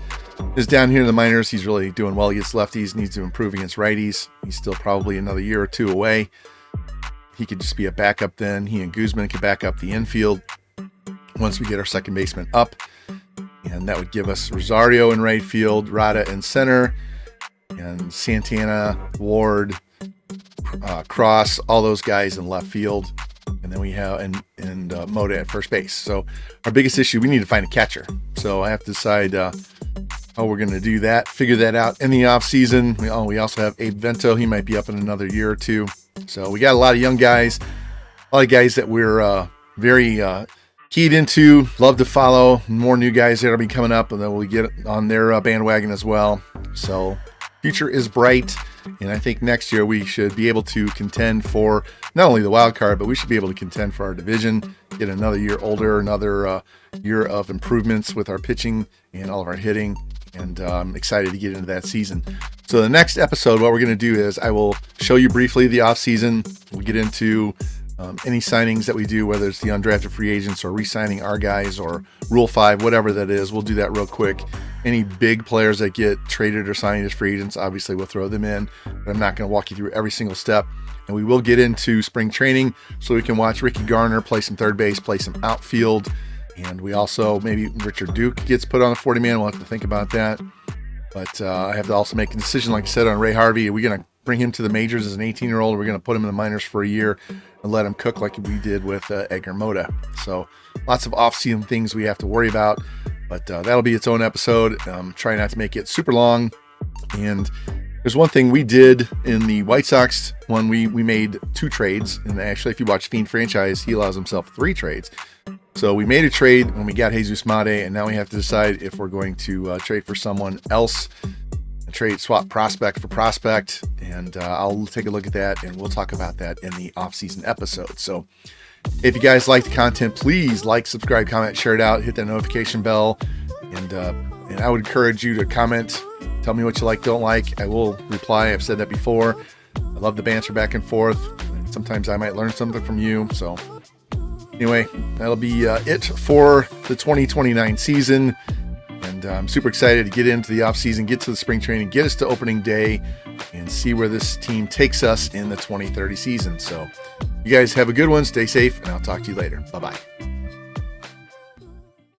A: is down here in the minors. He's really doing well against lefties, needs to improve against righties. He's still probably another year or 2 away. He could just be a backup then. He and Guzman could back up the infield once we get our second baseman up. And that would give us Rosario in right field, Rada in center, and Santana, Ward, Cross, all those guys in left field. And then we have and Mota at first base. So our biggest issue, we need to find a catcher. So I have to decide how we're going to do that, figure that out in the off season. We also have Abe Vento. He might be up in another year or 2. So we got a lot of young guys, a lot of guys that we're very keyed into, love to follow. More new guys that'll be coming up, and then we'll get on their bandwagon as well. So future is bright. And I think next year we should be able to contend for not only the wild card, but we should be able to contend for our division, get another year older, another year of improvements with our pitching and all of our hitting. And I'm excited to get into that season. So the next episode, what we're going to do is I will show you briefly the off season. We'll get into any signings that we do, whether it's the undrafted free agents or re-signing our guys or Rule 5, whatever that is. We'll do that real quick. Any big players that get traded or signed as free agents, obviously we'll throw them in, but I'm not going to walk you through every single step. And we will get into spring training so we can watch Ricky Garner play some third base, play some outfield. And we also, maybe Richard Duke gets put on a 40-man. We'll have to think about that. But I have to also make a decision, like I said, on Ray Harvey. Are we going to bring him to the majors as an 18-year-old? Or are we going to put him in the minors for a year and let him cook like we did with Edgar Mota? So lots of off-season things we have to worry about. But that'll be its own episode. Try not to make it super long. And there's one thing we did in the White Sox when we made 2 trades. And actually, if you watch Fiend Franchise, he allows himself 3 trades. So we made a trade when we got Jesus Mate, and now we have to decide if we're going to trade for someone else, swap prospect for prospect, and I'll take a look at that, and we'll talk about that in the off-season episode. So if you guys like the content, please like, subscribe, comment, share it out, hit that notification bell, and I would encourage you to comment. Tell me what you like, don't like. I will reply. I've said that before. I love the banter back and forth. Sometimes I might learn something from you, so... Anyway, that'll be it for the 2029 season, and I'm super excited to get into the offseason, get to the spring training, get us to opening day, and see where this team takes us in the 2030 season. So you guys have a good one, stay safe, and I'll talk to you later. Bye-bye.